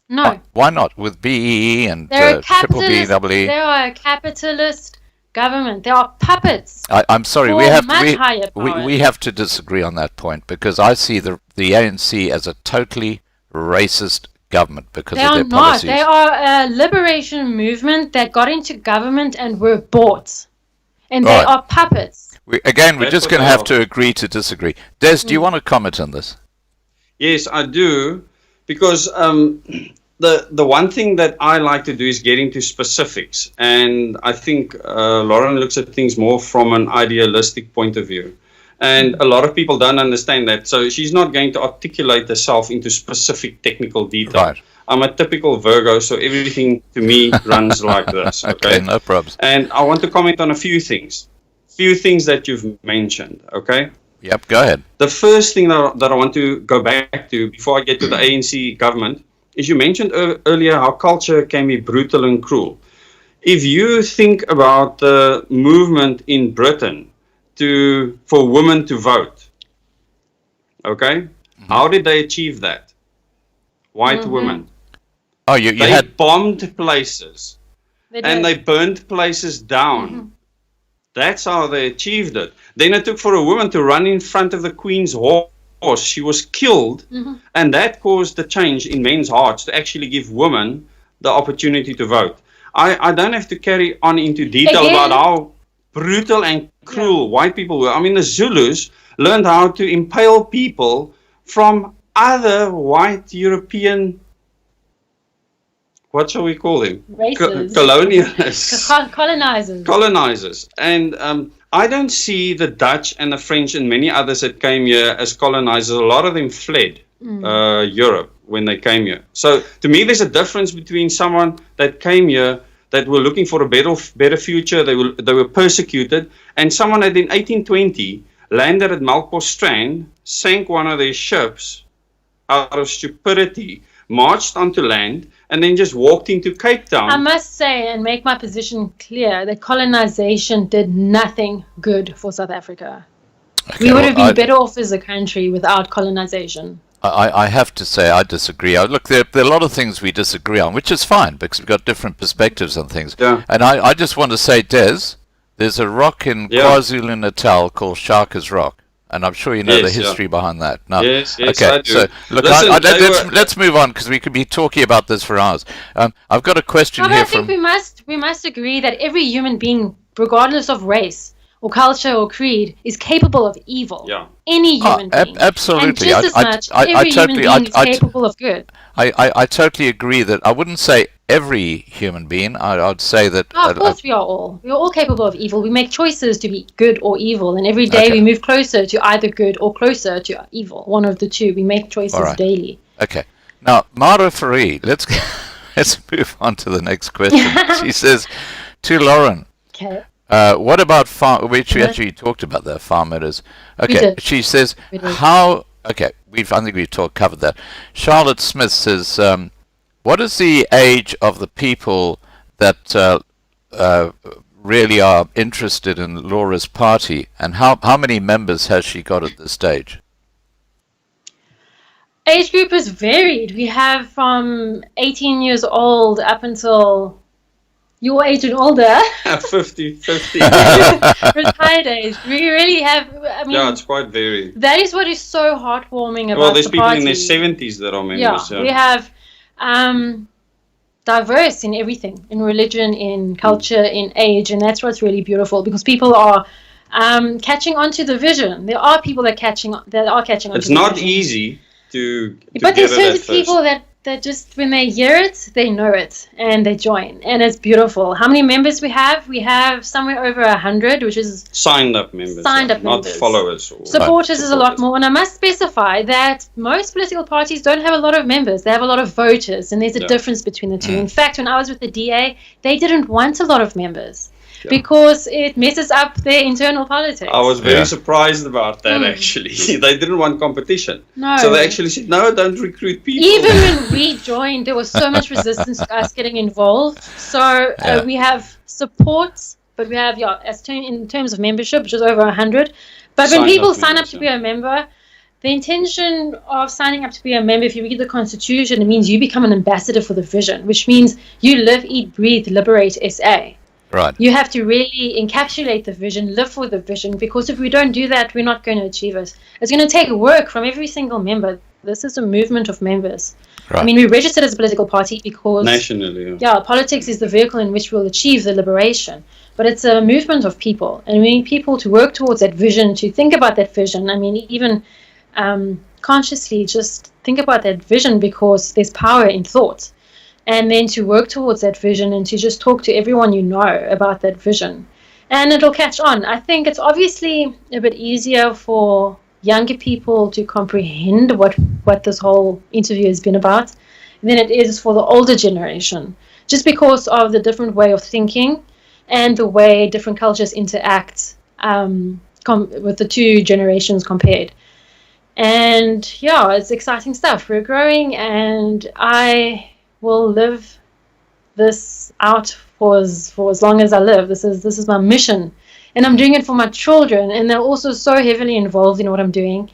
[SPEAKER 4] No.
[SPEAKER 1] Why not? With BEE and
[SPEAKER 4] They're a
[SPEAKER 1] triple
[SPEAKER 4] capitalist.
[SPEAKER 1] BEE.
[SPEAKER 4] They are a capitalist government. They are puppets.
[SPEAKER 1] I'm sorry, we
[SPEAKER 4] for
[SPEAKER 1] have
[SPEAKER 4] much higher powers.
[SPEAKER 1] we have to disagree on that point because I see the ANC as a totally racist government because
[SPEAKER 4] They
[SPEAKER 1] of
[SPEAKER 4] are
[SPEAKER 1] their
[SPEAKER 4] not.
[SPEAKER 1] policies.
[SPEAKER 4] They are a liberation movement that got into government and were bought. And they
[SPEAKER 1] Right.
[SPEAKER 4] are puppets.
[SPEAKER 1] We're
[SPEAKER 3] That's
[SPEAKER 1] just
[SPEAKER 3] what
[SPEAKER 1] going to
[SPEAKER 3] they
[SPEAKER 1] have
[SPEAKER 3] are.
[SPEAKER 1] to agree to disagree. Des, do you want to comment on this?
[SPEAKER 3] Yes, I do, because the one thing that I like to do is get into specifics, and I think Lauren looks at things more from an idealistic point of view, and a lot of people don't understand that. So she's not going to articulate herself into specific technical detail.
[SPEAKER 1] Right.
[SPEAKER 3] I'm a typical Virgo, so everything to me runs like this.
[SPEAKER 1] Okay, no problems.
[SPEAKER 3] And I want to comment on a few things that you've mentioned. Okay.
[SPEAKER 1] Yep, go ahead.
[SPEAKER 3] The first thing that I want to go back to before I get to the ANC government is you mentioned earlier how culture can be brutal and cruel. If you think about the movement in Britain for women to vote, okay, how did they achieve that? White women.
[SPEAKER 1] Oh, you
[SPEAKER 3] They
[SPEAKER 1] had
[SPEAKER 3] bombed places
[SPEAKER 4] They
[SPEAKER 3] and
[SPEAKER 4] did.
[SPEAKER 3] they burned places down. That's how they achieved it. Then it took for a woman to run in front of the Queen's horse. She was killed, and that caused the change in men's hearts to actually give women the opportunity to vote. I don't have to carry on into detail
[SPEAKER 4] Again?
[SPEAKER 3] about how brutal and cruel white people were. I mean, the Zulus learned how to impale people from other white European, what shall we call them?
[SPEAKER 4] Races.
[SPEAKER 3] Colonialists.
[SPEAKER 4] Colonizers.
[SPEAKER 3] Colonizers. And I don't see the Dutch and the French and many others that came here as colonizers. A lot of them fled Europe when they came here. So to me, there's a difference between someone that came here that were looking for a better future. They were persecuted, and someone that in 1820 landed at Melkbos Strand, sank one of their ships out of stupidity, marched onto land, and then just walked into Cape Town.
[SPEAKER 4] I must say and make my position clear that colonization did nothing good for South Africa.
[SPEAKER 1] Okay,
[SPEAKER 4] We would have been better off as a country without colonization.
[SPEAKER 1] I have to say I disagree. Look, there are a lot of things we disagree on, which is fine because we've got different perspectives on things.
[SPEAKER 3] Yeah.
[SPEAKER 1] And I just want to say, Des, there's a rock in KwaZulu-Natal called Shaka's Rock. And I'm sure you know the history behind that. No.
[SPEAKER 3] Yes,
[SPEAKER 1] okay,
[SPEAKER 3] I do.
[SPEAKER 1] So, look,
[SPEAKER 3] Listen,
[SPEAKER 1] let's move on because we could be talking about this for hours. I've got a question here
[SPEAKER 4] I think we must agree that every human being, regardless of race or culture or creed, is capable of evil.
[SPEAKER 3] Yeah.
[SPEAKER 4] Any human being.
[SPEAKER 1] Absolutely.
[SPEAKER 4] And just as much, every human being is capable of good.
[SPEAKER 1] I totally agree that I wouldn't say every human being. I'd say that.
[SPEAKER 4] Of course, we are all. We are all capable of evil. We make choices to be good or evil, and every day we move closer to either good or closer to evil. One of the two. We make choices daily.
[SPEAKER 1] Okay. Now, Mara Farie, let's move on to the next question. She says to Lauren.
[SPEAKER 4] Okay.
[SPEAKER 1] What about which we actually talked about the farmers? Okay, she says how. Okay, I think we've covered that. Charlotte Smith says, what is the age of the people that really are interested in Laura's party, and how many members has she got at this stage?
[SPEAKER 4] Age group is varied. We have from 18 years old up until your age and older.
[SPEAKER 3] 50.
[SPEAKER 4] Retired age. We really have, I mean...
[SPEAKER 3] Yeah, it's quite varied.
[SPEAKER 4] That is what is so heartwarming about the party.
[SPEAKER 3] Well, there's people in their 70s that are members.
[SPEAKER 4] Yeah, we have diverse in everything. In religion, in culture, in age. And that's what's really beautiful. Because people are catching on to the vision. There are people that are catching on to the vision.
[SPEAKER 3] It's not easy to
[SPEAKER 4] but there's certain people that just, when they hear it, they know it, and they join, and it's beautiful. How many members we have? We have somewhere over 100, which is
[SPEAKER 3] signed up members, not followers. Or
[SPEAKER 4] supporters is a lot more, and I must specify that most political parties don't have a lot of members. They have a lot of voters, and there's a difference between the two. In fact, when I was with the DA, they didn't want a lot of members. Because it messes up their internal politics.
[SPEAKER 3] I was very surprised about that, actually. They didn't want competition.
[SPEAKER 4] No.
[SPEAKER 3] So they actually said, no, don't recruit people.
[SPEAKER 4] Even when we joined, there was so much resistance to us getting involved. So we have support, but we have, in terms of membership, which is over 100. But when people sign up to be a member, the intention of signing up to be a member, if you read the Constitution, it means you become an ambassador for the vision, which means you live, eat, breathe, liberate SA.
[SPEAKER 1] Right.
[SPEAKER 4] You have to really encapsulate the vision, live for the vision, because if we don't do that, we're not going to achieve it. It's going to take work from every single member. This is a movement of members. Right. I mean, we registered as a political party because...
[SPEAKER 3] Nationally,
[SPEAKER 4] politics is the vehicle in which we'll achieve the liberation. But it's a movement of people, and we need people to work towards that vision, to think about that vision. I mean, even consciously just think about that vision, because there's power in thought. And then to work towards that vision and to just talk to everyone you know about that vision. And it'll catch on. I think it's obviously a bit easier for younger people to comprehend what this whole interview has been about than it is for the older generation. Just because of the different way of thinking and the way different cultures interact with the two generations compared. And it's exciting stuff. We're growing, and I will live this out for as long as I live. This is my mission, and I'm doing it for my children, and they're also so heavily involved in what I'm doing,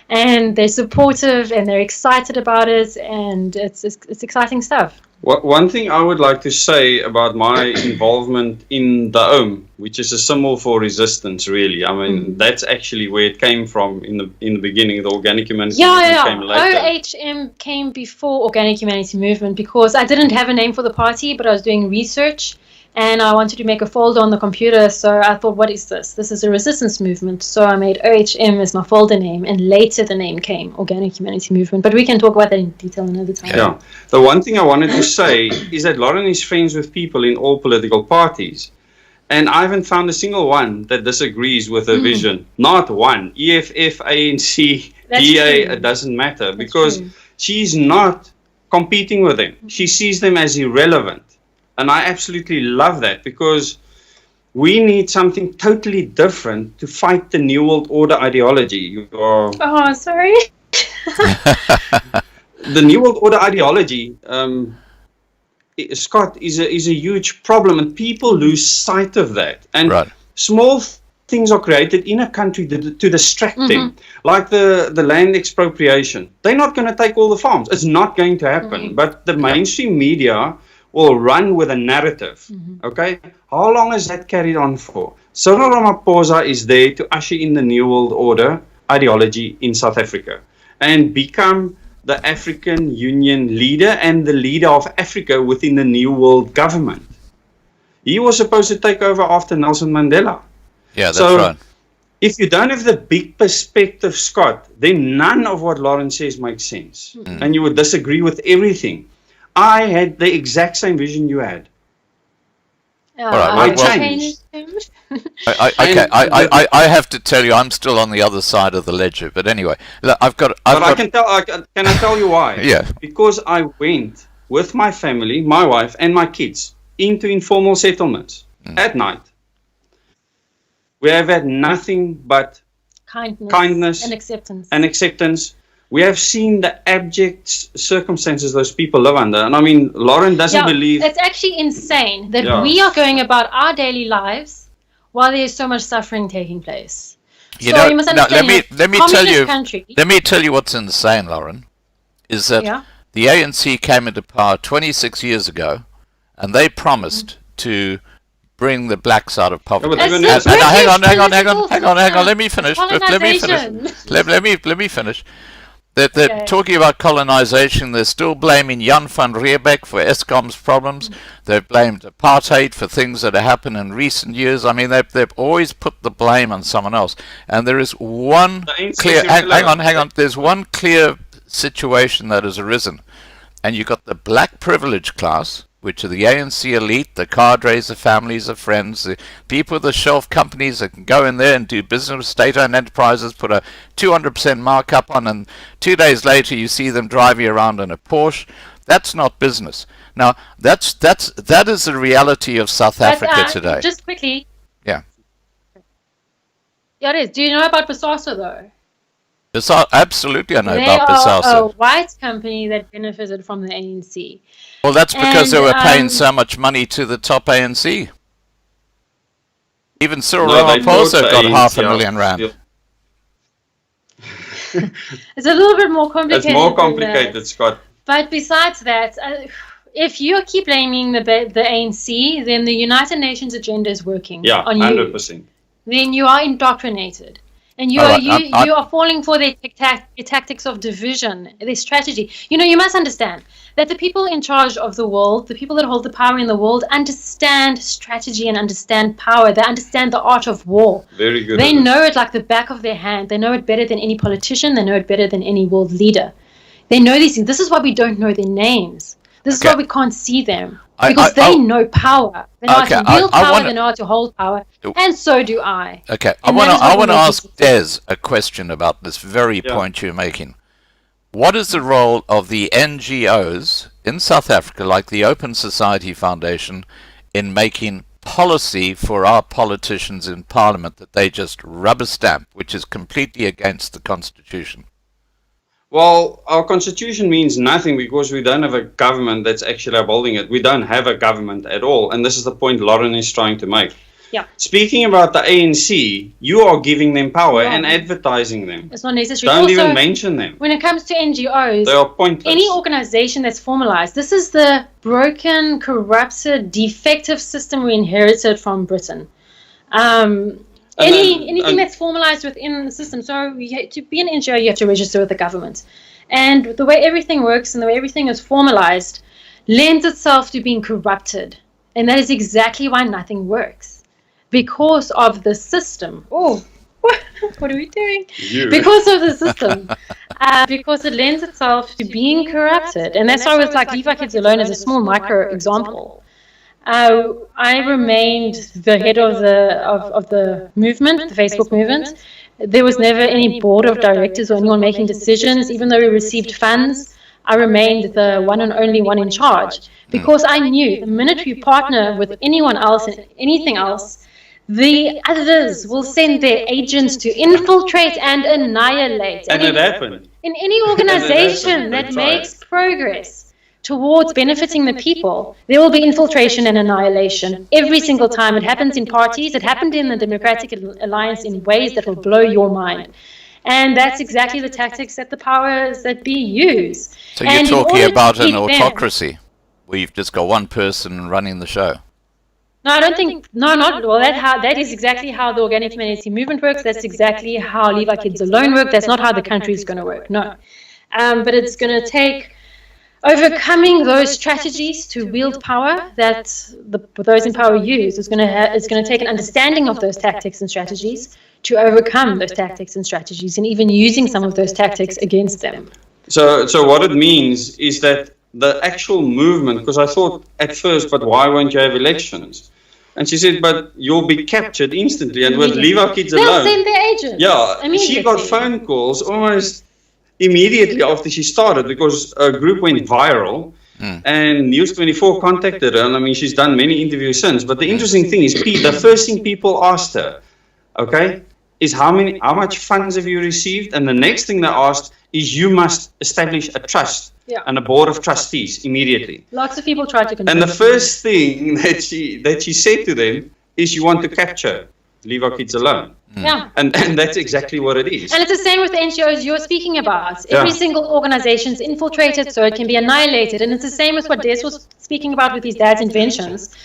[SPEAKER 4] and they're supportive and they're excited about it, and it's exciting stuff.
[SPEAKER 3] One thing I would like to say about my involvement in the OOM, which is a symbol for resistance, really. I mean, that's actually where it came from in the beginning. The Organic Humanity Movement came later.
[SPEAKER 4] OHM came before Organic Humanity Movement, because I didn't have a name for the party, but I was doing research, And I wanted to make a folder on the computer, so I thought, what is this? This is a resistance movement. So I made OHM as my folder name, and later the name came, Organic Humanity Movement. But we can talk about that in detail another time.
[SPEAKER 3] Yeah. The one thing I wanted to say is that Lauren is friends with people in all political parties. And I haven't found a single one that disagrees with her vision. Not one. EFF, ANC, DA, it doesn't matter. Because she's not competing with them. She sees them as irrelevant. And I absolutely love that, because we need something totally different to fight the New World Order ideology.
[SPEAKER 4] Oh, sorry.
[SPEAKER 3] The New World Order ideology, Scott, is a huge problem, and people lose sight of that. And small things are created in a country to distract them, like the land expropriation. They're not going to take all the farms. It's not going to happen. But the mainstream media will run with a narrative. Okay, how long is that carried on for? Cyril Ramaphosa is there to usher in the New World Order ideology in South Africa and become the African Union leader and the leader of Africa within the New World government. He was supposed to take over after Nelson Mandela.
[SPEAKER 1] Yeah, that's right.
[SPEAKER 3] If you don't have the big perspective, Scott, then none of what Lauren says makes sense. And you would disagree with everything. I had the exact same vision you had.
[SPEAKER 1] I changed. I have to tell you, I'm still on the other side of the ledger. But anyway, look, can I tell you why?
[SPEAKER 3] Yeah. Because I went with my family, my wife, and my kids into informal settlements at night. We have had nothing but kindness and acceptance. We have seen the abject circumstances those people live under. And I mean, Lauren doesn't believe...
[SPEAKER 4] It's actually insane that we are going about our daily lives while there is so much suffering taking place.
[SPEAKER 1] You must understand, let me tell you what's insane, Lauren, is that the ANC came into power 26 years ago, and they promised to bring the blacks out of poverty. Hang on, let me finish. Let me finish. They're talking about colonization. They're still blaming Jan van Riebeck for Eskom's problems. They've blamed apartheid for things that have happened in recent years. I mean, they've always put the blame on someone else. And there is one clear... Hang on. There's one clear situation that has arisen. And you've got the black privileged class, which are the ANC elite, the cadres, the families, the friends, the people with the shelf companies that can go in there and do business with state-owned enterprises, put a 200% markup on, and 2 days later you see them driving around in a Porsche. That's not business. Now, that is the reality of South Africa today.
[SPEAKER 4] Just quickly.
[SPEAKER 1] Yeah.
[SPEAKER 4] Yeah, it is. Do you know about Bosasa, though?
[SPEAKER 1] Absolutely, I know about Bosasa.
[SPEAKER 4] They are a white company that benefited from the ANC.
[SPEAKER 1] Well, that's because they were paying so much money to the top ANC. Even Cyril Ramaphosa got R500,000.
[SPEAKER 4] It's a little bit more complicated.
[SPEAKER 3] It's more complicated, Scott.
[SPEAKER 4] But besides that, if you keep blaming the ANC, then the United Nations agenda is working on you. 100%. Then you are indoctrinated. And you are falling for their tactics of division, their strategy. You must understand that the people in charge of the world, the people that hold the power in the world, understand strategy and understand power. They understand the art of war.
[SPEAKER 3] Very good.
[SPEAKER 4] They know it like the back of their hand. They know it better than any politician. They know it better than any world leader. They know these things. This is why we don't know their names. This is why we can't see them. Because they know power. They know how to wield power, they know how to hold power. And so do I.
[SPEAKER 1] Okay, I want to ask Des a question about this very point you're making. What is the role of the NGOs in South Africa, like the Open Society Foundation, in making policy for our politicians in Parliament that they just rubber stamp, which is completely against the Constitution?
[SPEAKER 3] Well, our constitution means nothing because we don't have a government that's actually upholding it. We don't have a government at all. And this is the point Lauren is trying to make.
[SPEAKER 4] Yeah.
[SPEAKER 3] Speaking about the ANC, you are giving them power and advertising them.
[SPEAKER 4] It's not necessary.
[SPEAKER 3] Don't even mention them.
[SPEAKER 4] When it comes to NGOs,
[SPEAKER 3] they are pointless.
[SPEAKER 4] Any organization that's formalized, this is the broken, corrupted, defective system we inherited from Britain. Anything that's formalized within the system. So to be an NGO, you have to register with the government. And the way everything works and the way everything is formalized lends itself to being corrupted. And that is exactly why nothing works. Because of the system. Oh, what are we doing? Because of the system. Because it lends itself to being corrupted. And that's why with like Leave Our Kids Alone as a small micro example. I remained the head of the movement, the Facebook movement. There was never any board of directors or anyone making decisions. Even though we received funds, I remained the one and only one in charge. Because I knew the minute we partner with anyone else and anything else, the others will send their agents to infiltrate and annihilate.
[SPEAKER 3] And it happened.
[SPEAKER 4] In any organization that makes progress towards benefiting the people, there will be infiltration and annihilation every single time. It happens in parties. It happened in the Democratic Alliance in ways that will blow your mind. And that's exactly the tactics that the powers that be use.
[SPEAKER 1] So you're talking about an autocracy, where you've just got one person running the show.
[SPEAKER 4] No, I don't think, well, that is exactly how the organic humanity movement works. That's exactly how Leave Our Kids Alone work. That's not how the country is going to work, no. But it's going to take overcoming those strategies to wield power that those in power use. It's going to take an understanding of those tactics and strategies to overcome those tactics and strategies, and even using some of those tactics against them.
[SPEAKER 3] So what it means is that the actual movement, because I thought at first, but why won't you have elections? And she said, but you'll be captured instantly, and we'll Leave Our Kids Alone.
[SPEAKER 4] They'll send their agents.
[SPEAKER 3] Yeah, she got phone calls almost immediately after she started, because a group went viral, and News 24 contacted her, and I mean, she's done many interviews since. But the interesting thing is, the first thing people asked her, okay, is how much funds have you received? And the next thing they asked is, you must establish a trust and a board of trustees immediately.
[SPEAKER 4] Lots of people try to control.
[SPEAKER 3] And the first thing that she said to them is, you want to capture, Leave Our Kids Alone.
[SPEAKER 4] Yeah.
[SPEAKER 3] And that's exactly what it is.
[SPEAKER 4] And it's the same with the NGOs you're speaking about. Every single organization is infiltrated so it can be annihilated. And it's the same with what Des was speaking about with his dad's inventions.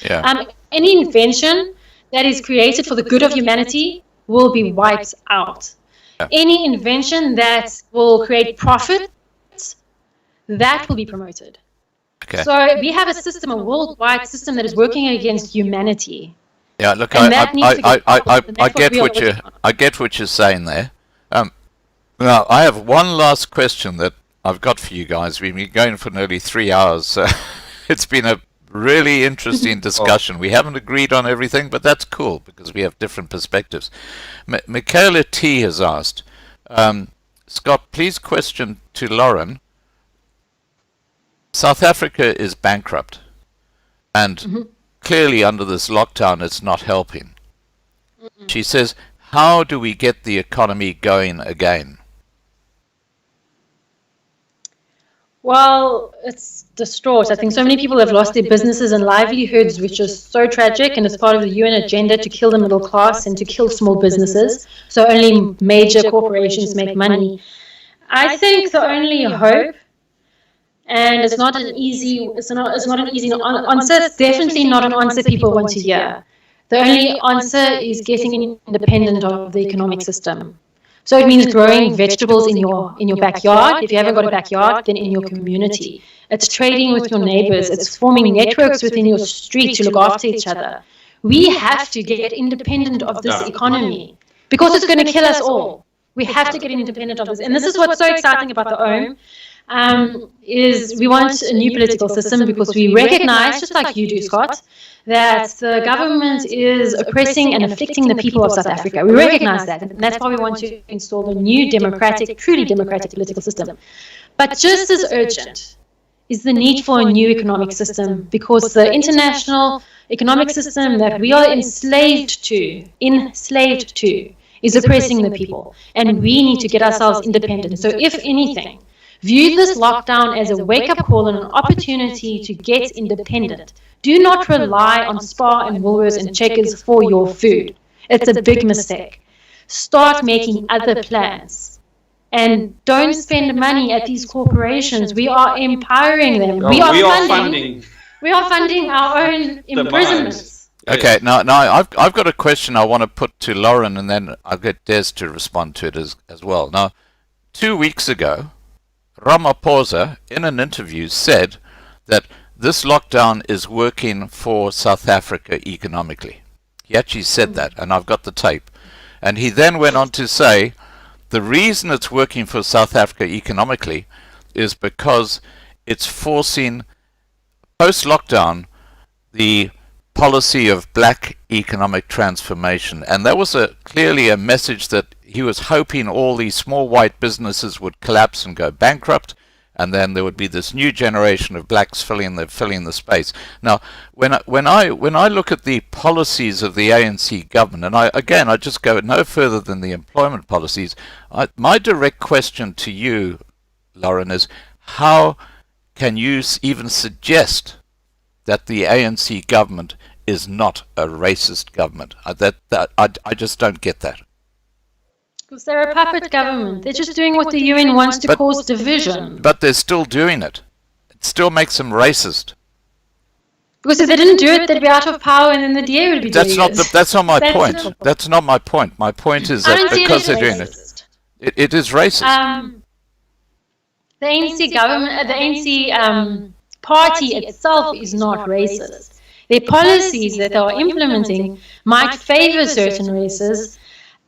[SPEAKER 4] Any invention that is created for the good of humanity will be wiped out. Any invention that will create profit, that will be promoted. So we have a system, a worldwide system that is working against humanity.
[SPEAKER 1] Yeah, look, I get what you're saying there. Now, I have one last question that I've got for you guys. We've been going for nearly 3 hours, so it's been a really interesting discussion. We haven't agreed on everything, but that's cool because we have different perspectives. Michaela T has asked, Scott, please question to Lauren. South Africa is bankrupt, and clearly under this lockdown it's not helping. She says, how do we get the economy going again?
[SPEAKER 4] Well, it's distraught. I think so many people have lost their businesses and livelihoods, which is so tragic, and it's part of the UN agenda to kill the middle class and to kill small businesses. So only major corporations make money. I think the only hope, and it's not an easy answer. It's definitely not an answer people want to hear. The only answer is getting independent of the economic system. So it means growing vegetables in your backyard. If you haven't got a backyard, then in your community. It's trading with your neighbors. It's forming networks within your street to look after each other. We have to get independent of this economy because it's going to kill us all. We have to get independent of this. And this is what's so exciting about the OOM. Is we want a new political system because we recognize, just like you do, Scott, that the government is oppressing and afflicting the people of South Africa. We recognize that, and that's why we want to install a new democratic, truly democratic political system. But just as urgent is the need for a new economic system, because the international economic system that we are enslaved to, is oppressing the people, and we need to get ourselves independent. So if anything, view this lockdown as a wake-up call and an opportunity to get independent. Do not rely on Spar and Woolworths and Checkers for your food. It's a big mistake. Start making other plans. And don't spend money at these corporations. We are empowering them. We are funding our own imprisonments.
[SPEAKER 1] Okay, now I've got a question I want to put to Lauren, and then I'll get Des to respond to it as well. Now, 2 weeks ago, Ramaphosa, in an interview, said that this lockdown is working for South Africa economically. He actually said that, and I've got the tape. And he then went on to say the reason it's working for South Africa economically is because it's forcing, post-lockdown, the policy of black economic transformation. And that was clearly a message that he was hoping all these small white businesses would collapse and go bankrupt, and then there would be this new generation of blacks filling the space. Now, when I look at the policies of the ANC government, and I just go no further than the employment policies, my direct question to you, Lauren, is how can you even suggest that the ANC government is not a racist government? I just don't get that.
[SPEAKER 4] Because they're a puppet government. They're just doing what the UN wants to cause division.
[SPEAKER 1] But they're still doing it. It still makes them racist.
[SPEAKER 4] Because if they didn't do it, they'd be out of power, and then the DA would be doing it.
[SPEAKER 1] That's not my point. That's not my point. My point is that because they're doing it, it is racist.
[SPEAKER 4] The ANC government, the ANC party itself is not racist. Their policies that they are implementing might favor certain races,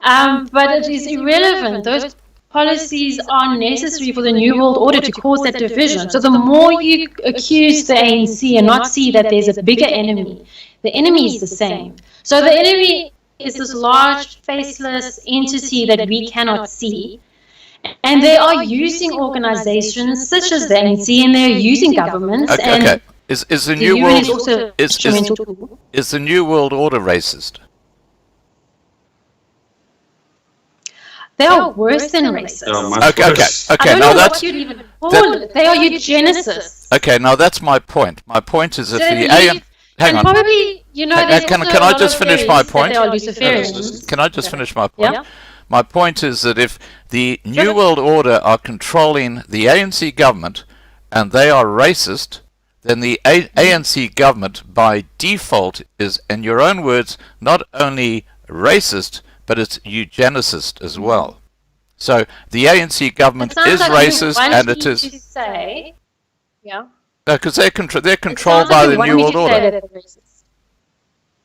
[SPEAKER 4] but it is irrelevant. Those policies are necessary for the New World Order to cause that division. So the more you accuse the ANC and not see that there's a bigger enemy, the enemy is the same. So the enemy is this large, faceless entity that we cannot see. And they are using organizations such as the ANC, and they're using governments.
[SPEAKER 1] Okay. Is the New World is the New World Order racist?
[SPEAKER 4] They are worse than racist.
[SPEAKER 1] Okay. Now that's
[SPEAKER 4] they are eugenicists.
[SPEAKER 1] Okay, now that's my point. My point is that hang on.
[SPEAKER 4] Probably, can
[SPEAKER 1] I just finish my point?
[SPEAKER 4] Can
[SPEAKER 1] I just finish my point?
[SPEAKER 4] Yeah.
[SPEAKER 1] My point is that if the New World Order are controlling the ANC government and they are racist, then the ANC government by default is, in your own words, not only racist, but it's eugenicist as well. So the ANC government is racist, and it is.
[SPEAKER 4] Say, yeah.
[SPEAKER 1] No, because they're controlled by the New World Order.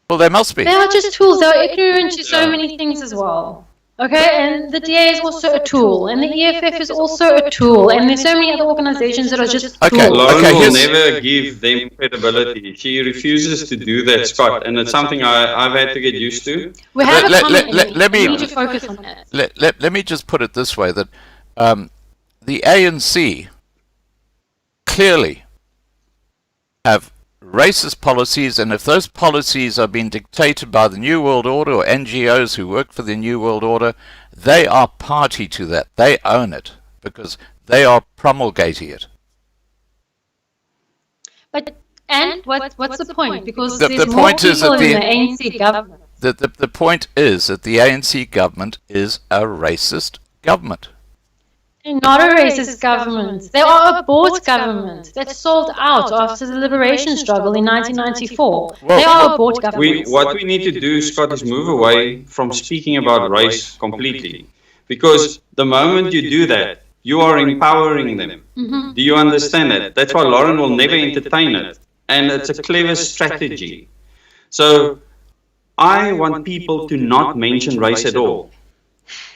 [SPEAKER 1] Well, they must be.
[SPEAKER 4] They are just tools. They are ignorant to so many things as well. Okay, and the DA is also a tool, and the EFF is also a tool, and there's so many other organizations that are just tools.
[SPEAKER 3] Lauren will never give them credibility. She refuses to do that, Scott, and it's something I've had to get used to.
[SPEAKER 4] We have a common enemy. We need to focus on that.
[SPEAKER 1] Let me just put it this way, that the ANC clearly have racist policies, and if those policies are being dictated by the New World Order or NGOs who work for the New World Order, they are party to that. They own it because they are promulgating it.
[SPEAKER 4] But what's the point? Because
[SPEAKER 1] the
[SPEAKER 4] there's
[SPEAKER 1] point
[SPEAKER 4] more
[SPEAKER 1] is
[SPEAKER 4] people
[SPEAKER 1] that
[SPEAKER 4] in the ANC government.
[SPEAKER 1] The point is that the ANC government is a racist government.
[SPEAKER 4] They're not a racist government. They are a bought government that sold out after the liberation struggle in 1994. They are a bought government.
[SPEAKER 3] What we need to do, Scott, is move away from speaking about race completely. Because the moment you do that, you are empowering them. Mm-hmm. Do you understand that? That's why Lauren will never entertain it. And it's a clever strategy. So I want people to not mention race at all.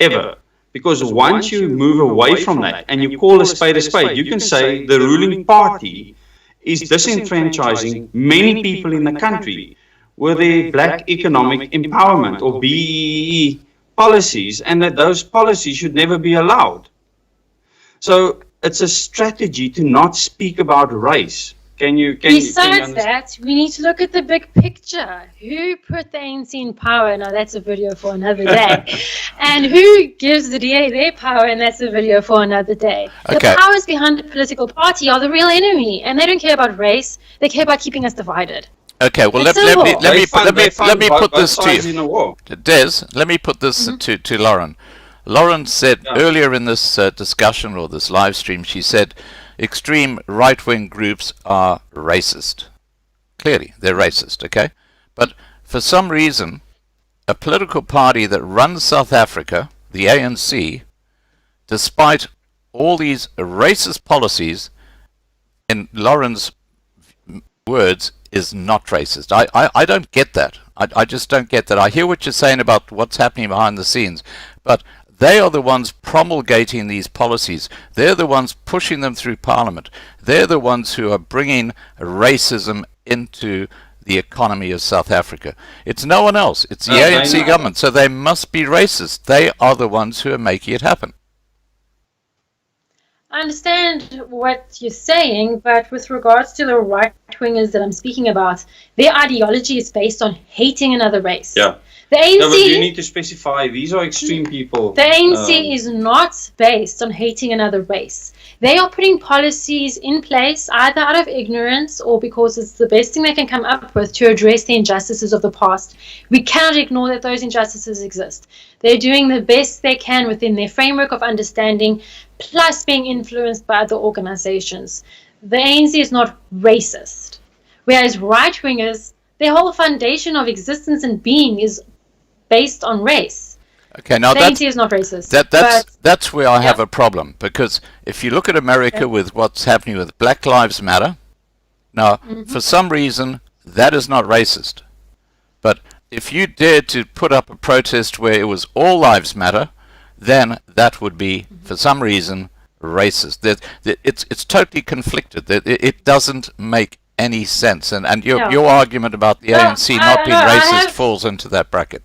[SPEAKER 3] Ever. Because once you move away from that and you call a spade, you can say the ruling party is disenfranchising many people in the country with their black economic empowerment or BEE policies, and that those policies should never be allowed. So it's a strategy to not speak about race.
[SPEAKER 4] Besides that, we need to look at the big picture. Who put the ANC in power? Now, that's a video for another day. And who gives the DA their power? And that's a video for another day. Okay. The powers behind the political party are the real enemy. And they don't care about race. They care about keeping us divided.
[SPEAKER 1] Okay, well, let me put this to you. Des, let me put this to Lauren. Lauren said earlier in this discussion or this live stream, she said, extreme right-wing groups are racist. Clearly, they're racist, okay? But for some reason, a political party that runs South Africa, the ANC, despite all these racist policies, in Lauren's words is not racist. I don't get that. I just don't get that. I hear what you're saying about what's happening behind the scenes, but they are the ones promulgating these policies. They're the ones pushing them through Parliament. They're the ones who are bringing racism into the economy of South Africa. It's no one else. It's the ANC government. So they must be racist. They are the ones who are making it happen.
[SPEAKER 4] I understand what you're saying, but with regards to the right-wingers that I'm speaking about, their ideology is based on hating another race.
[SPEAKER 3] Yeah.
[SPEAKER 4] The ANC,
[SPEAKER 3] No, but you need to specify. These are extreme people.
[SPEAKER 4] The ANC is not based on hating another race. They are putting policies in place either out of ignorance or because it's the best thing they can come up with to address the injustices of the past. We cannot ignore that those injustices exist. They're doing the best they can within their framework of understanding, plus being influenced by other organizations. The ANC is not racist. Whereas right-wingers, their whole foundation of existence and being is based on race.
[SPEAKER 1] Okay, now
[SPEAKER 4] the ANC is not racist.
[SPEAKER 1] That's where I have a problem, because if you look at America with what's happening with Black Lives Matter, now for some reason that is not racist. But if you dared to put up a protest where it was all lives matter, then that would be for some reason racist. It's totally conflicted. It doesn't make any sense. And your argument about the ANC not being racist falls into that bracket.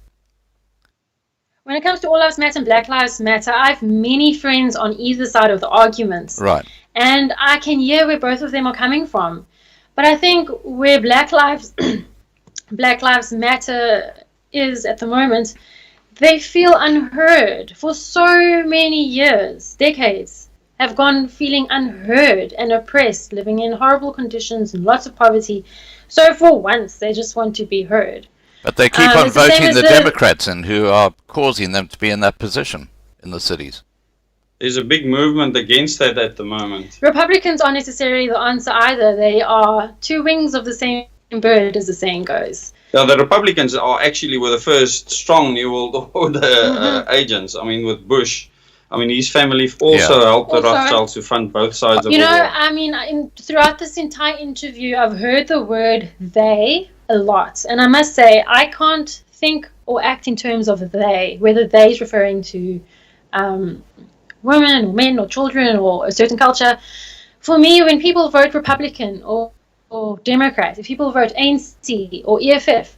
[SPEAKER 4] When it comes to All Lives Matter and Black Lives Matter, I have many friends on either side of the arguments.
[SPEAKER 1] Right.
[SPEAKER 4] And I can hear where both of them are coming from. But I think where Black Lives Matter is at the moment, they feel unheard. For so many years, decades, have gone feeling unheard and oppressed, living in horrible conditions and lots of poverty. So for once, they just want to be heard.
[SPEAKER 1] But they keep on voting the Democrats in, who are causing them to be in that position in the cities.
[SPEAKER 3] There's a big movement against that at the moment.
[SPEAKER 4] Republicans aren't necessarily the answer either. They are two wings of the same bird, as the saying goes.
[SPEAKER 3] Now, the Republicans are actually were the first strong New World Order agents. I mean, with Bush. I mean, his family also helped the Rothschilds to fund both sides of the war.
[SPEAKER 4] I mean, throughout this entire interview, I've heard the word they a lot. And I must say, I can't think or act in terms of they, whether they is referring to women or men or children or a certain culture. For me, when people vote Republican or Democrat, if people vote ANC or EFF,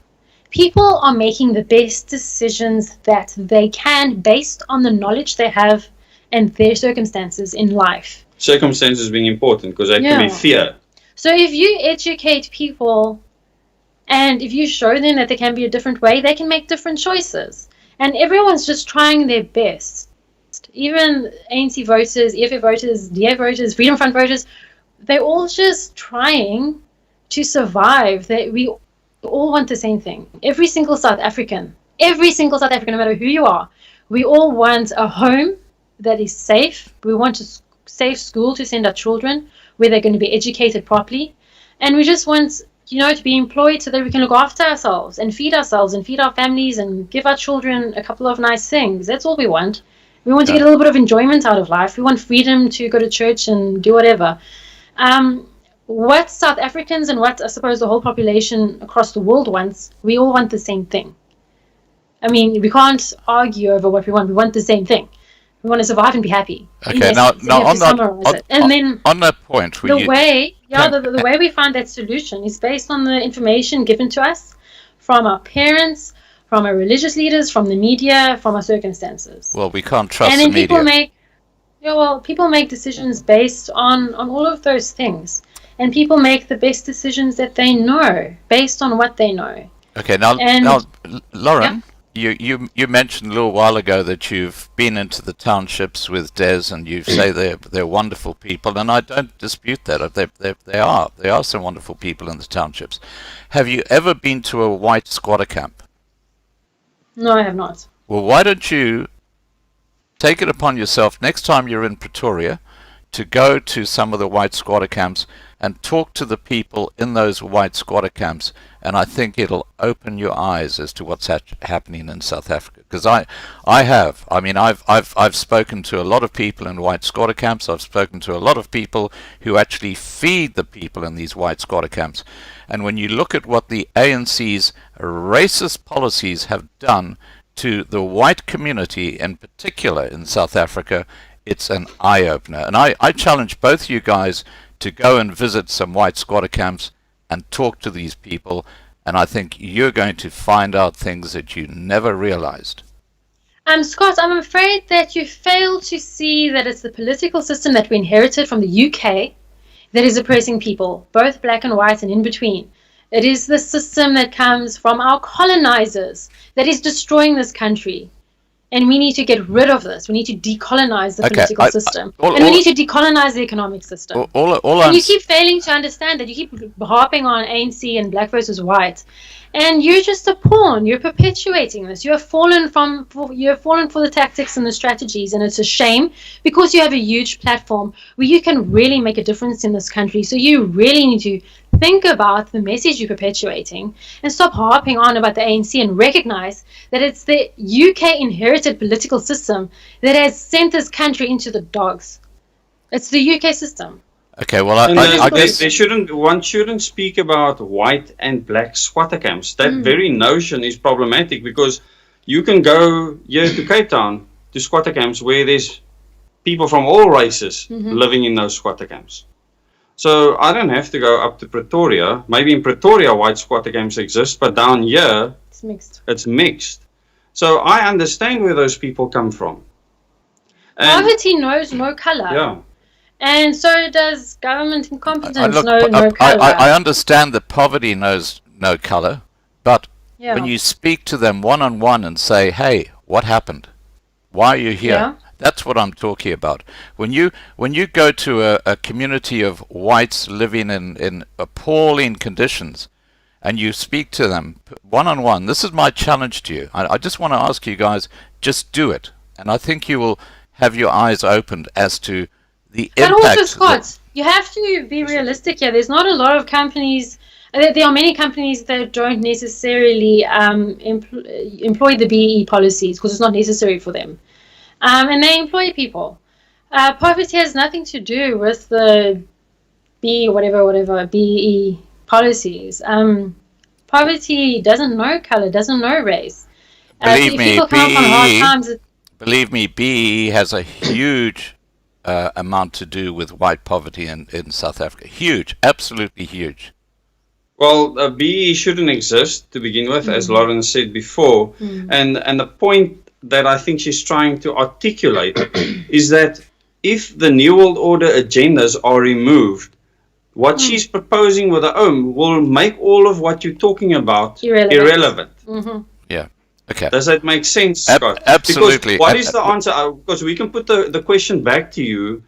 [SPEAKER 4] people are making the best decisions that they can based on the knowledge they have and their circumstances in life.
[SPEAKER 3] Circumstances being important because that can be fear.
[SPEAKER 4] So if you educate people and if you show them that there can be a different way, they can make different choices. And everyone's just trying their best. Even ANC voters, EFF voters, DA voters, Freedom Front voters, they're all just trying to survive. We all want the same thing. Every single South African, no matter who you are, we all want a home that is safe. We want a safe school to send our children where they're going to be educated properly. And we just want, to be employed so that we can look after ourselves and feed our families and give our children a couple of nice things. That's all we want. We want to get a little bit of enjoyment out of life. We want freedom to go to church and do whatever. What South Africans and what I suppose the whole population across the world wants, we all want the same thing. I mean, we can't argue over what we want. We want the same thing. We want to survive and be happy.
[SPEAKER 1] Okay, now on that point,
[SPEAKER 4] the way we find that solution is based on the information given to us from our parents, from our religious leaders, from the media, from our circumstances.
[SPEAKER 1] Well, we can't trust
[SPEAKER 4] the media.
[SPEAKER 1] And then
[SPEAKER 4] people make decisions based on all of those things. And people make the best decisions that they know, based on what they know.
[SPEAKER 1] Okay, now Lauren, you mentioned a little while ago that you've been into the townships with Des, and you say they're wonderful people, and I don't dispute that. They are some wonderful people in the townships. Have you ever been to a white squatter camp?
[SPEAKER 4] No, I have not.
[SPEAKER 1] Well, why don't you take it upon yourself next time you're in Pretoria to go to some of the white squatter camps and talk to the people in those white squatter camps, and I think it'll open your eyes as to what's happening in South Africa. Because I've spoken to a lot of people in white squatter camps. I've spoken to a lot of people who actually feed the people in these white squatter camps. And when you look at what the ANC's racist policies have done to the white community, in particular in South Africa, it's an eye-opener. And I challenge both you guys to go and visit some white squatter camps and talk to these people, and I think you're going to find out things that you never realized.
[SPEAKER 4] Scott, I'm afraid that you fail to see that it's the political system that we inherited from the UK that is oppressing people, both black and white and in between. It is the system that comes from our colonizers that is destroying this country. And we need to get rid of this. We need to decolonize the political system. And we need to decolonize the economic system. And you keep failing to understand that. You keep harping on ANC and black versus white. And you're just a pawn. You're perpetuating this. You have fallen for the tactics and the strategies. And it's a shame because you have a huge platform where you can really make a difference in this country. So you really need to think about the message you're perpetuating and stop harping on about the ANC and recognize that it's the UK inherited political system that has sent this country into the dogs. It's the UK system.
[SPEAKER 1] Okay, well, I guess
[SPEAKER 3] one shouldn't speak about white and black squatter camps. That very notion is problematic because you can go here to Cape Town to squatter camps where there's people from all races living in those squatter camps. So I don't have to go up to Pretoria. Maybe in Pretoria white squatter camps exist, but down here it's mixed. So I understand where those people come from. And
[SPEAKER 4] poverty knows no color.
[SPEAKER 3] Yeah.
[SPEAKER 4] And so does government incompetence no color.
[SPEAKER 1] I understand that poverty knows no color, but when you speak to them one-on-one and say, hey, what happened? Why are you here?
[SPEAKER 4] Yeah.
[SPEAKER 1] That's what I'm talking about. When you go to a community of whites living in appalling conditions, and you speak to them one-on-one, this is my challenge to you. I just want to ask you guys, just do it. And I think you will have your eyes opened as to the impact.
[SPEAKER 4] But also, Scott, you have to be realistic here. There's not a lot of companies. There are many companies that don't necessarily employ the BEE policies because it's not necessary for them. And they employ people. Poverty has nothing to do with the BEE policies. Poverty doesn't know color, doesn't know race.
[SPEAKER 1] Believe me, BEE has a huge amount to do with white poverty in South Africa. Huge, absolutely huge.
[SPEAKER 3] Well, BEE shouldn't exist to begin with, as Lauren said before. And the point that I think she's trying to articulate is that if the New World Order agendas are removed, what she's proposing with the OOM will make all of what you're talking about irrelevant.
[SPEAKER 1] Yeah. Okay.
[SPEAKER 3] Does that make sense, Scott?
[SPEAKER 1] Absolutely.
[SPEAKER 3] Because what is the answer? Because we can put the question back to you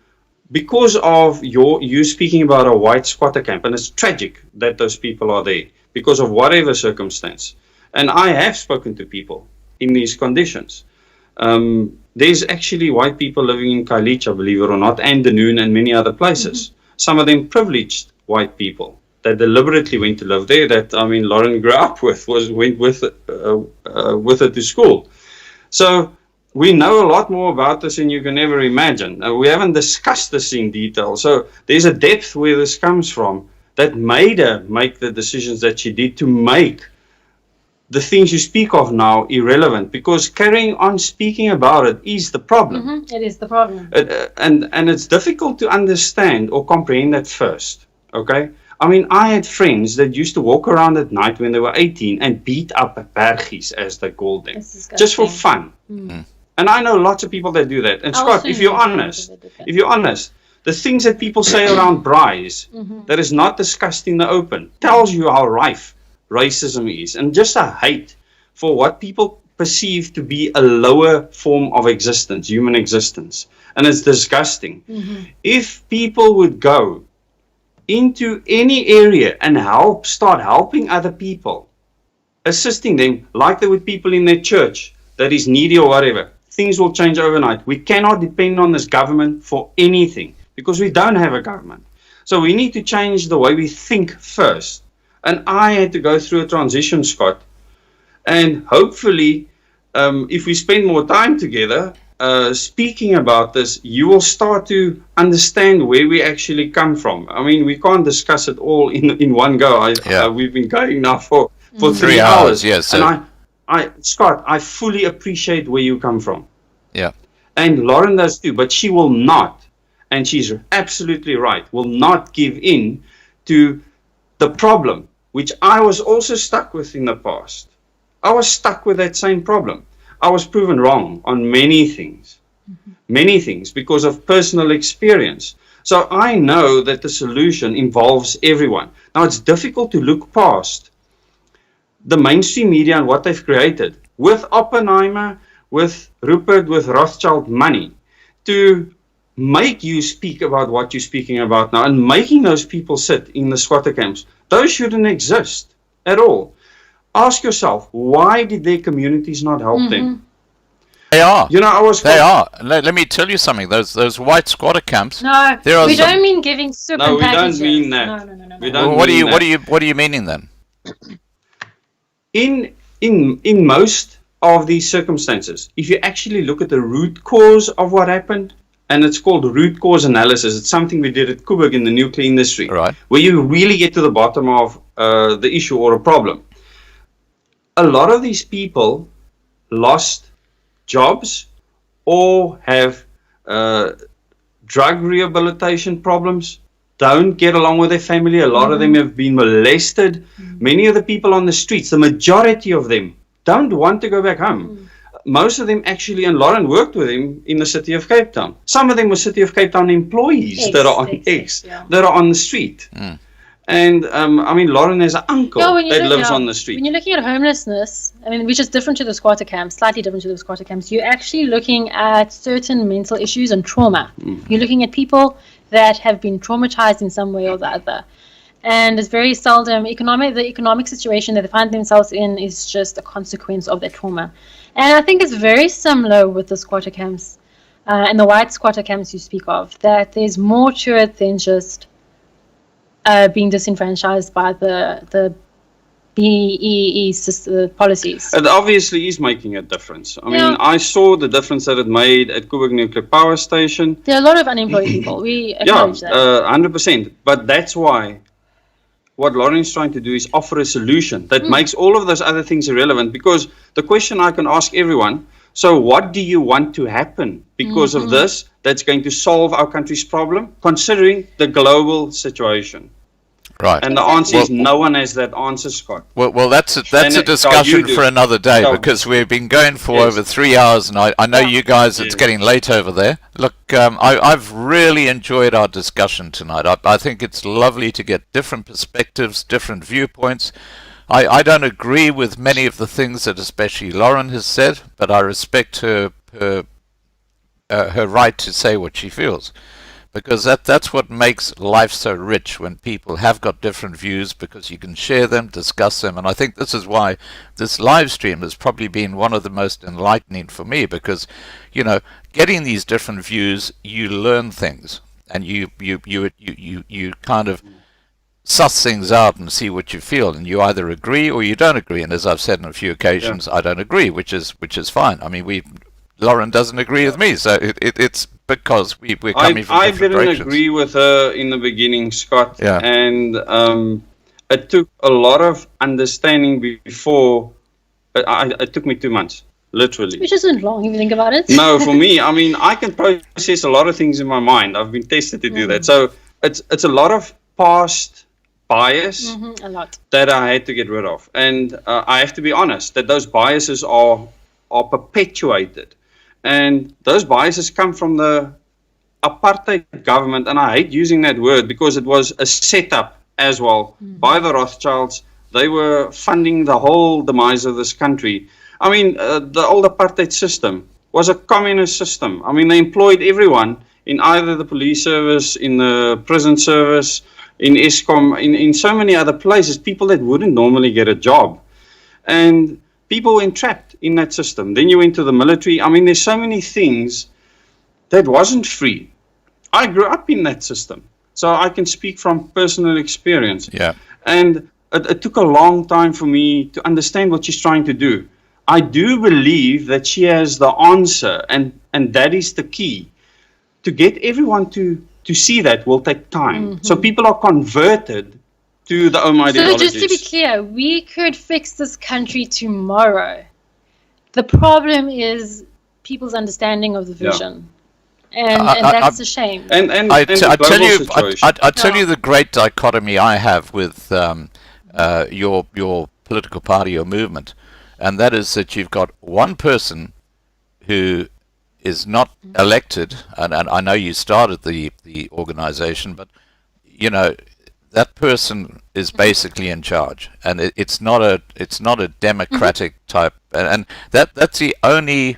[SPEAKER 3] because of you speaking about a white squatter camp, and it's tragic that those people are there because of whatever circumstance. And I have spoken to people in these conditions. There's actually white people living in Kailicha, believe it or not, and Dunoon and many other places. Some of them privileged white people that deliberately went to live there. That Lauren grew up with, went with her to school. So we know a lot more about this than you can ever imagine. We haven't discussed this in detail. So there's a depth where this comes from that made her make the decisions that she did to make the things you speak of now irrelevant, because carrying on speaking about it is the problem.
[SPEAKER 4] It is the problem.
[SPEAKER 3] And it's difficult to understand or comprehend at first. Okay? I had friends that used to walk around at night when they were 18 and beat up bergies, as they called them, just for fun. And I know lots of people that do that. And Scott, if you're honest, the things that people say around braais that is not discussed in the open tells you how rife racism is, and just a hate for what people perceive to be a lower form of existence, human existence. And it's disgusting. If people would go into any area and start helping other people, assisting them like there were people in their church that is needy or whatever, things will change overnight. We cannot depend on this government for anything because we don't have a government. So we need to change the way we think first. And I had to go through a transition, Scott. And hopefully, if we spend more time together speaking about this, you will start to understand where we actually come from. I mean, we can't discuss it all in one go. We've been going now for 3 hours.
[SPEAKER 1] Yes.
[SPEAKER 3] And Scott, I fully appreciate where you come from.
[SPEAKER 1] Yeah.
[SPEAKER 3] And Lauren does too, but she will not, and she's absolutely right, will not give in to the problem, which I was also stuck with in the past. I was stuck with that same problem. I was proven wrong on many things, because of personal experience. So I know that the solution involves everyone. Now, it's difficult to look past the mainstream media and what they've created with Oppenheimer, with Rupert, with Rothschild money to make you speak about what you're speaking about now and making those people sit in the squatter camps. Those shouldn't exist at all. Ask yourself, why did their communities not help them?
[SPEAKER 1] They are.
[SPEAKER 3] You know,
[SPEAKER 1] They are. Let me tell you something. Those white squatter camps.
[SPEAKER 4] No, we don't mean giving soup and packages.
[SPEAKER 3] No, we don't mean that.
[SPEAKER 4] No.
[SPEAKER 3] Well,
[SPEAKER 1] what are you meaning then?
[SPEAKER 3] In most of these circumstances, if you actually look at the root cause of what happened, and it's called root cause analysis. It's something we did at Kuburg in the nuclear industry,
[SPEAKER 1] right,
[SPEAKER 3] where you really get to the bottom of the issue or a problem. A lot of these people lost jobs or have drug rehabilitation problems, don't get along with their family. A lot of them have been molested. Many of the people on the streets, the majority of them, don't want to go back home. Most of them actually, and Lauren worked with him in the city of Cape Town. Some of them were City of Cape Town employees that are on the street. And I mean, Lauren has an uncle that lives on the street.
[SPEAKER 4] When you're looking at homelessness, I mean, which is different to the squatter camps, slightly different to the squatter camps, you're actually looking at certain mental issues and trauma. You're looking at people that have been traumatized in some way or the other. And it's very seldom the economic situation that they find themselves in is just a consequence of that trauma. And I think it's very similar with the squatter camps and the white squatter camps you speak of, that there's more to it than just being disenfranchised by the BEE policies.
[SPEAKER 3] It obviously is making a difference. I mean, I saw the difference that it made at Kuburg Nuclear Power Station.
[SPEAKER 4] There are a lot of unemployed people. We acknowledge that.
[SPEAKER 3] 100%. But that's why what Lauren's trying to do is offer a solution that makes all of those other things irrelevant. Because the question I can ask everyone, so what do you want to happen because of this that's going to solve our country's problem, considering the global situation?
[SPEAKER 1] Right.
[SPEAKER 3] And the answer is no one has that answer, Scott.
[SPEAKER 1] Well, that's a discussion for another day, because we've been going for over 3 hours, and I know you guys, it's getting late over there. Look, I've really enjoyed our discussion tonight. I think it's lovely to get different perspectives, different viewpoints. I don't agree with many of the things that especially Lauren has said, but I respect her right to say what she feels. Because that's what makes life so rich, when people have got different views, because you can share them, discuss them. And I think this is why this live stream has probably been one of the most enlightening for me, because, you know, getting these different views, you learn things, and you kind of suss things out and see what you feel, and you either agree or you don't agree. And as I've said on a few occasions, I don't agree, which is fine. I mean, Lauren doesn't agree with me, so it's because we're coming from different directions.
[SPEAKER 3] I didn't agree with her in the beginning, Scott, and it took a lot of understanding before. It took me 2 months, literally.
[SPEAKER 4] Which isn't long if you think about it.
[SPEAKER 3] No, for me, I mean, I can process a lot of things in my mind. I've been tested to do that, so it's a lot of past bias
[SPEAKER 4] a lot
[SPEAKER 3] that I had to get rid of, and I have to be honest that those biases are perpetuated. And those biases come from the apartheid government, and I hate using that word because it was a setup as well by the Rothschilds. They were funding the whole demise of this country. I mean, the old apartheid system was a communist system. I mean, they employed everyone in either the police service, in the prison service, in ESCOM, in so many other places, people that wouldn't normally get a job. And people were entrapped in that system. Then you went to the military. I mean, there's so many things that wasn't free. I grew up in that system. So I can speak from personal experience.
[SPEAKER 1] Yeah.
[SPEAKER 3] And it took a long time for me to understand what she's trying to do. I do believe that she has the answer, and that is the key. To get everyone to see that will take time. So people are converted to the OODEZZ
[SPEAKER 4] So
[SPEAKER 3] ideologies.
[SPEAKER 4] just to be clear, we could fix this country tomorrow. The problem is people's understanding of the vision. And that's a shame.
[SPEAKER 3] And
[SPEAKER 1] I
[SPEAKER 3] the
[SPEAKER 1] tell
[SPEAKER 3] global
[SPEAKER 1] you,
[SPEAKER 3] situation.
[SPEAKER 1] I tell you the great dichotomy I have with your political party or movement, and that is that you've got one person who is not elected, and I know you started the organization, but you know that person is basically in charge, and it's not a democratic type, and that's the only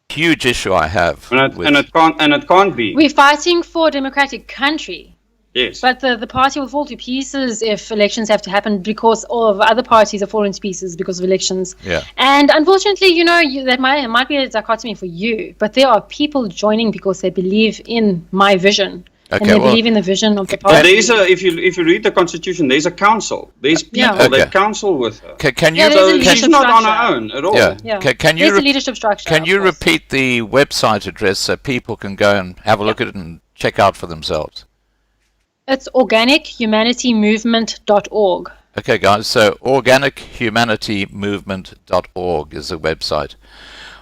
[SPEAKER 1] huge issue I have.
[SPEAKER 3] And it can't be.
[SPEAKER 4] We're fighting for a democratic country.
[SPEAKER 3] Yes.
[SPEAKER 4] But the party will fall to pieces if elections have to happen, because all of the other parties are falling to pieces because of elections.
[SPEAKER 1] Yeah.
[SPEAKER 4] And unfortunately, that might be a dichotomy for you, but there are people joining because they believe in my vision.
[SPEAKER 1] Okay,
[SPEAKER 4] and they believe in the vision of the
[SPEAKER 3] But
[SPEAKER 4] party.
[SPEAKER 3] if you read the constitution, there's a council. There's people
[SPEAKER 4] Yeah.
[SPEAKER 3] that counsel with her.
[SPEAKER 1] Can you
[SPEAKER 4] Yeah, there's a
[SPEAKER 3] So she's
[SPEAKER 4] leadership
[SPEAKER 3] not on
[SPEAKER 4] structure.
[SPEAKER 3] her own at all.
[SPEAKER 1] Yeah.
[SPEAKER 4] Yeah.
[SPEAKER 1] Can you
[SPEAKER 4] There's a leadership structure.
[SPEAKER 1] can
[SPEAKER 4] of
[SPEAKER 1] you
[SPEAKER 4] course.
[SPEAKER 1] repeat the website address so people can go and have a look at it and check out for themselves?
[SPEAKER 4] It's organichumanitymovement.org.
[SPEAKER 1] Okay, guys, so organichumanitymovement.org is the website.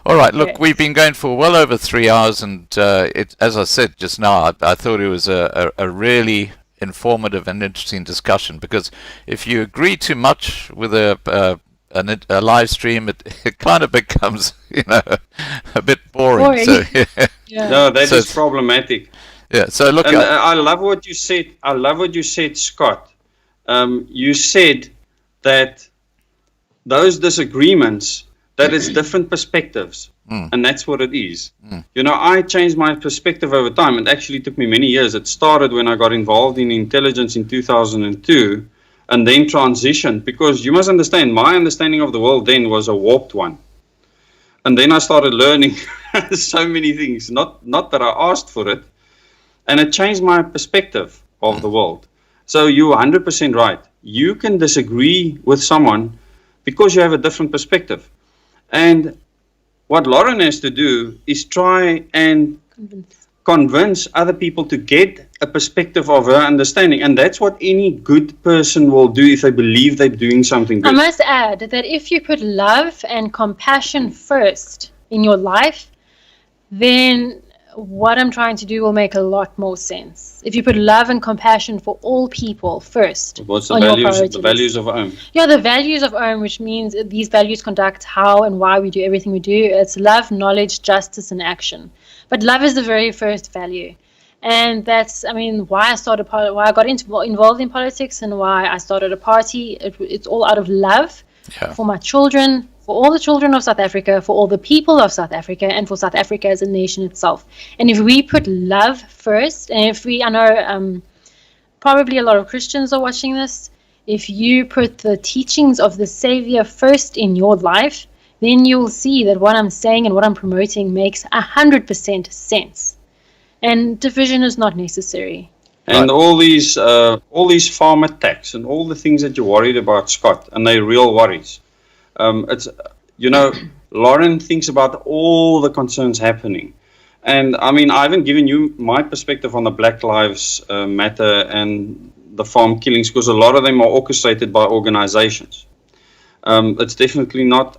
[SPEAKER 1] All right, look,
[SPEAKER 4] Yes.
[SPEAKER 1] we've been going for well over 3 hours, and as I said just now, I thought it was a really informative and interesting discussion, because if you agree too much with a live stream, it kind of becomes, a bit boring. So,
[SPEAKER 4] Yeah.
[SPEAKER 3] No, that
[SPEAKER 1] So
[SPEAKER 3] is
[SPEAKER 1] it's-
[SPEAKER 3] problematic.
[SPEAKER 1] yeah, so look,
[SPEAKER 3] And I love what you said. I love what you said, Scott. You said that those disagreements, that it's different perspectives, and that's what it is. I changed my perspective over time. It actually took me many years. It started when I got involved in intelligence in 2002, and then transitioned, because you must understand, my understanding of the world then was a warped one. And then I started learning so many things, not that I asked for it, and it changed my perspective of the world. So you're 100% right. You can disagree with someone because you have a different perspective. And what Lauren has to do is try and convince other people to get a perspective of her understanding. And that's what any good person will do if they believe they're doing something
[SPEAKER 4] I
[SPEAKER 3] good.
[SPEAKER 4] must add that if you put love and compassion first in your life, then what I'm trying to do will make a lot more sense. If you put love and compassion for all people first
[SPEAKER 3] What's the
[SPEAKER 4] on your
[SPEAKER 3] values?
[SPEAKER 4] priority
[SPEAKER 3] The
[SPEAKER 4] list.
[SPEAKER 3] values of OODEZZ.
[SPEAKER 4] Yeah, the values of OOM, which means these values conduct how and why we do everything we do. It's love, knowledge, justice, and action. But love is the very first value. And that's, why I got involved in politics and why I started a party. It's all out of love for my children, for all the children of South Africa, for all the people of South Africa, and for South Africa as a nation itself. And if we put love first, and I know probably a lot of Christians are watching this, if you put the teachings of the Savior first in your life, then you'll see that what I'm saying and what I'm promoting makes 100% sense. And division is not necessary.
[SPEAKER 3] And all these farm attacks and all the things that you're worried about, Scott, and they're real worries. It's Lauren thinks about all the concerns happening. And I haven't given you my perspective on the Black Lives Matter and the farm killings, because a lot of them are orchestrated by organizations. It's definitely not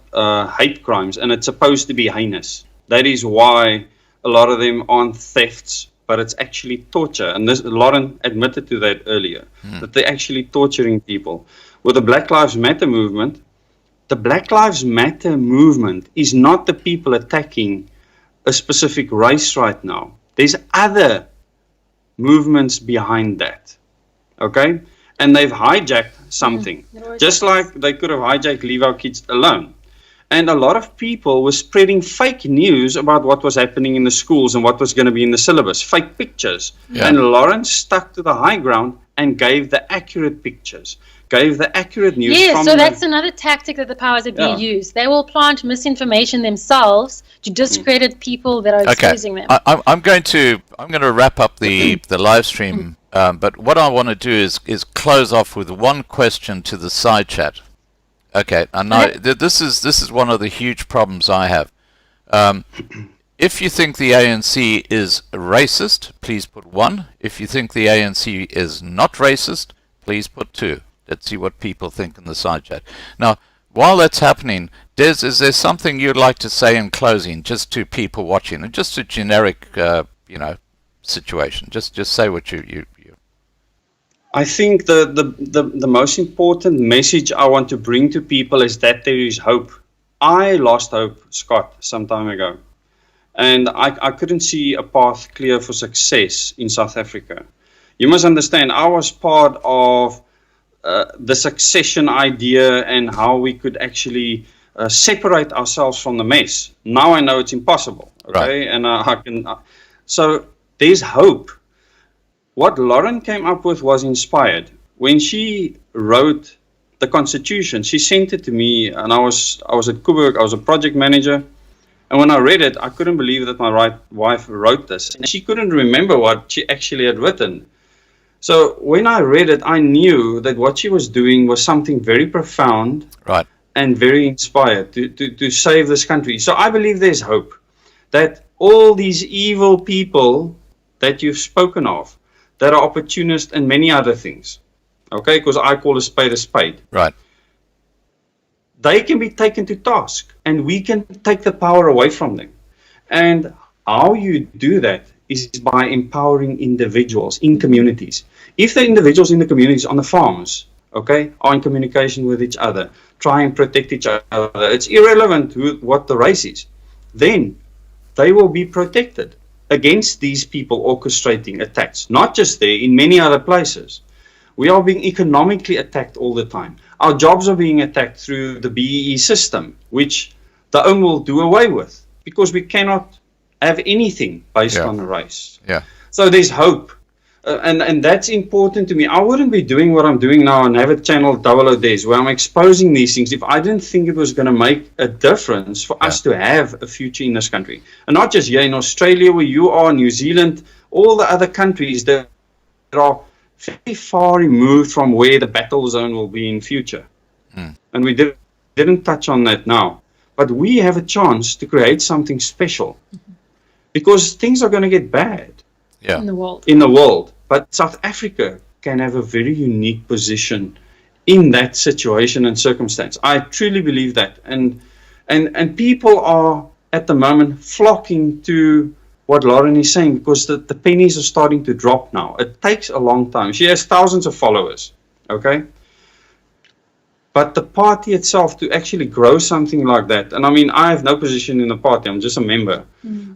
[SPEAKER 3] hate crimes, and it's supposed to be heinous. That is why a lot of them aren't thefts, but it's actually torture. And Lauren admitted to that earlier, that they're actually torturing people. With the Black Lives Matter movement, the Black Lives Matter movement is not the people attacking a specific race right now. There's other movements behind that. Okay? And they've hijacked something. Just like they could have hijacked Leave Our Kids Alone. And a lot of people were spreading fake news about what was happening in the schools and what was going to be in the syllabus. Fake pictures. And Lauren stuck to the high ground and gave the accurate pictures. gave the accurate news.
[SPEAKER 4] Yes,
[SPEAKER 3] from
[SPEAKER 4] so
[SPEAKER 3] the,
[SPEAKER 4] that's another tactic that the powers that be
[SPEAKER 3] Yeah.
[SPEAKER 4] use. They will plant misinformation themselves to discredit people that are
[SPEAKER 1] Okay,
[SPEAKER 4] exposing them.
[SPEAKER 1] I'm going to wrap up the live stream, but what I want to do is close off with one question to the side chat. Okay, and now this is one of the huge problems I have. If you think the ANC is racist, please put 1. If you think the ANC is not racist, please put 2. Let's see what people think in the side chat. Now, while that's happening, Des, is there something you'd like to say in closing, just to people watching, and just a generic, situation? Just say what you.
[SPEAKER 3] I think the most important message I want to bring to people is that there is hope. I lost hope, Scott, some time ago. And I couldn't see a path clear for success in South Africa. You must understand, I was part of the succession idea and how we could actually separate ourselves from the mess. Now I know it's impossible. Okay,
[SPEAKER 1] Right.
[SPEAKER 3] and I can. So there's hope. What Lauren came up with was inspired. When she wrote the Constitution, she sent it to me, and I was at Coburg. I was a project manager. And when I read it, I couldn't believe that my wife wrote this. And she couldn't remember what she actually had written. So when I read it, I knew that what she was doing was something very profound,
[SPEAKER 1] Right.
[SPEAKER 3] and very inspired to save this country. So I believe there's hope that all these evil people that you've spoken of, that are opportunists and many other things, okay, because I call a spade,
[SPEAKER 1] Right.
[SPEAKER 3] they can be taken to task, and we can take the power away from them. And how you do that is by empowering individuals in communities. If the individuals in the communities on the farms, okay, are in communication with each other, try and protect each other, it's irrelevant what the race is, then they will be protected against these people orchestrating attacks, not just there, in many other places. We are being economically attacked all the time. Our jobs are being attacked through the BEE system, which the OOM will do away with, because we cannot have anything based on a race.
[SPEAKER 1] Yeah.
[SPEAKER 3] So there's hope. And that's important to me. I wouldn't be doing what I'm doing now and have a channel OODEZZ where I'm exposing these things if I didn't think it was going to make a difference for us to have a future in this country. And not just here in Australia where you are, New Zealand, all the other countries that are very far removed from where the battle zone will be in future. And we didn't touch on that now. But we have a chance to create something special because things are going to get bad
[SPEAKER 1] Yeah.
[SPEAKER 4] in the world.
[SPEAKER 3] But South Africa can have a very unique position in that situation and circumstance. I truly believe that. And people are at the moment flocking to what Lauren is saying because the pennies are starting to drop now. It takes a long time. She has thousands of followers, okay? But the party itself, to actually grow something like that, and I mean, I have no position in the party, I'm just a member.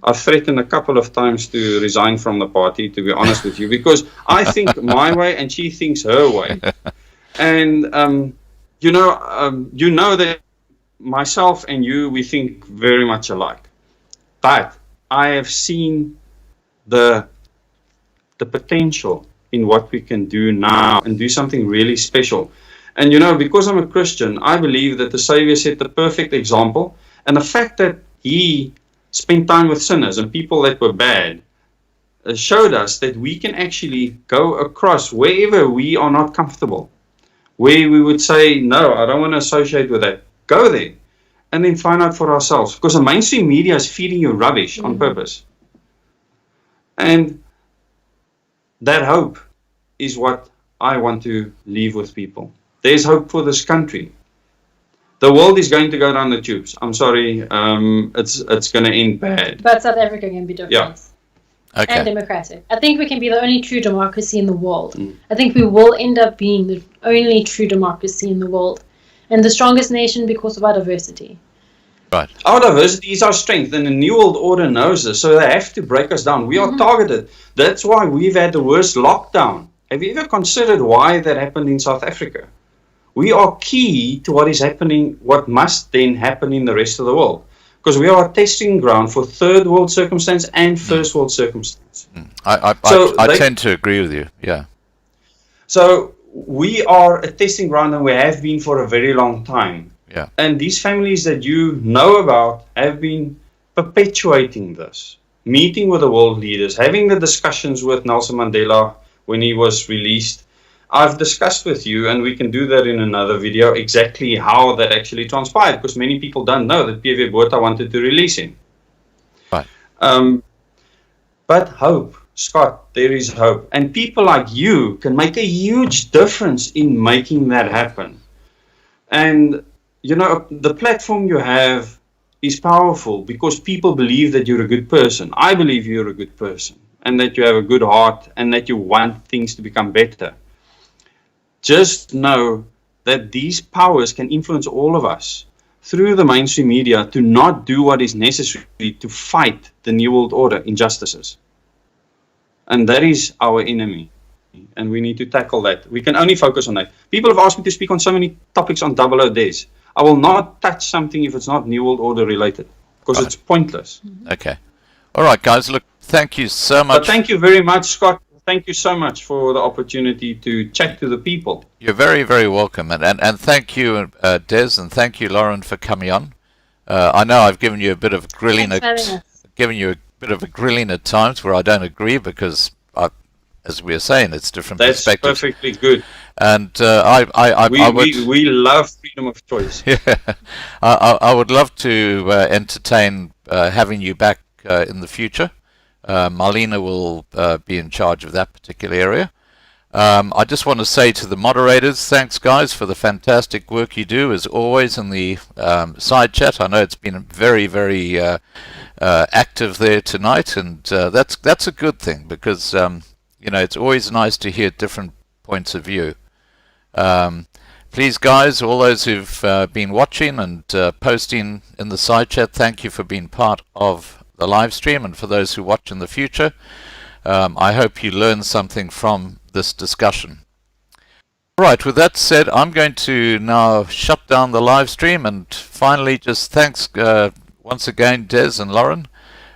[SPEAKER 3] I've threatened a couple of times to resign from the party, to be honest with you, because I think my way and she thinks her way. And, you know that myself and you, we think very much alike. But I have seen the potential in what we can do now and do something really special. And you know, because I'm a Christian, I believe that the Savior set the perfect example. And the fact that he spent time with sinners and people that were bad showed us that we can actually go across wherever we are not comfortable. Where we would say, no, I don't want to associate with that. Go there and then find out for ourselves. Because the mainstream media is feeding you rubbish on purpose. And that hope is what I want to leave with people. There's hope for this country. The world is going to go down the tubes. I'm sorry, it's going to end bad.
[SPEAKER 4] But South Africa can be different.
[SPEAKER 3] Yeah.
[SPEAKER 1] Okay.
[SPEAKER 4] And democratic. I think we can be the only true democracy in the world. I think we will end up being the only true democracy in the world. And the strongest nation because of our diversity.
[SPEAKER 1] Right.
[SPEAKER 3] Our diversity is our strength, and the New World Order knows this, so they have to break us down. We are targeted. That's why we've had the worst lockdown. Have you ever considered why that happened in South Africa? We are key to what is happening, what must then happen in the rest of the world. Because we are a testing ground for third world circumstance and first world circumstance.
[SPEAKER 1] I
[SPEAKER 3] So
[SPEAKER 1] tend to agree with you. Yeah.
[SPEAKER 3] So we are a testing ground, and we have been for a very long time.
[SPEAKER 1] Yeah.
[SPEAKER 3] And these families that you know about have been perpetuating this, meeting with the world leaders, having the discussions with Nelson Mandela when he was released. I've discussed with you, and we can do that in another video, exactly how that actually transpired, because many people don't know that PV Botha wanted to release him.
[SPEAKER 1] Right.
[SPEAKER 3] But hope, Scott, there is hope. And people like you can make a huge difference in making that happen. And, you know, the platform you have is powerful because people believe that you're a good person. I believe you're a good person and that you have a good heart and that you want things to become better. Just know that these powers can influence all of us through the mainstream media to not do what is necessary to fight the New World Order injustices. And that is our enemy. And we need to tackle that. We can only focus on that. People have asked me to speak on so many topics on OODEZZ. I will not touch something if it's not New World Order related, because it's pointless.
[SPEAKER 1] Okay. All right, guys. Look, thank you so much.
[SPEAKER 3] But thank you very much, Scott. Thank you so much for the opportunity to chat to the people.
[SPEAKER 1] You're very, very welcome. And thank you, Des, and thank you, Lauren, for coming on. I know I've given you a bit of grilling at times where I don't agree because, as we were saying, it's different
[SPEAKER 3] That's
[SPEAKER 1] perspectives.
[SPEAKER 3] perfectly good.
[SPEAKER 1] And
[SPEAKER 3] we love freedom of choice.
[SPEAKER 1] Yeah, I would love to entertain having you back in the future. Marlena will be in charge of that particular area. I just want to say to the moderators, thanks guys for the fantastic work you do as always in the side chat. I know it's been very, very active there tonight, and that's a good thing because you know, it's always nice to hear different points of view. Please guys, all those who've been watching and posting in the side chat, thank you for being part of the live stream, and for those who watch in the future, I hope you learned something from this discussion. Right, with that said, I'm going to now shut down the live stream, and finally just thanks once again Des and Lauren,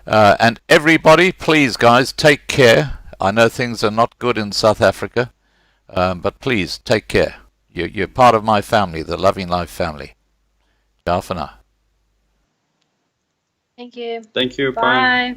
[SPEAKER 1] and everybody, please guys, take care. I know things are not good in South Africa, but please take care. You're part of my family, the Loving Life family. Ciao for now.
[SPEAKER 4] Thank you.
[SPEAKER 3] Thank you.
[SPEAKER 4] Bye.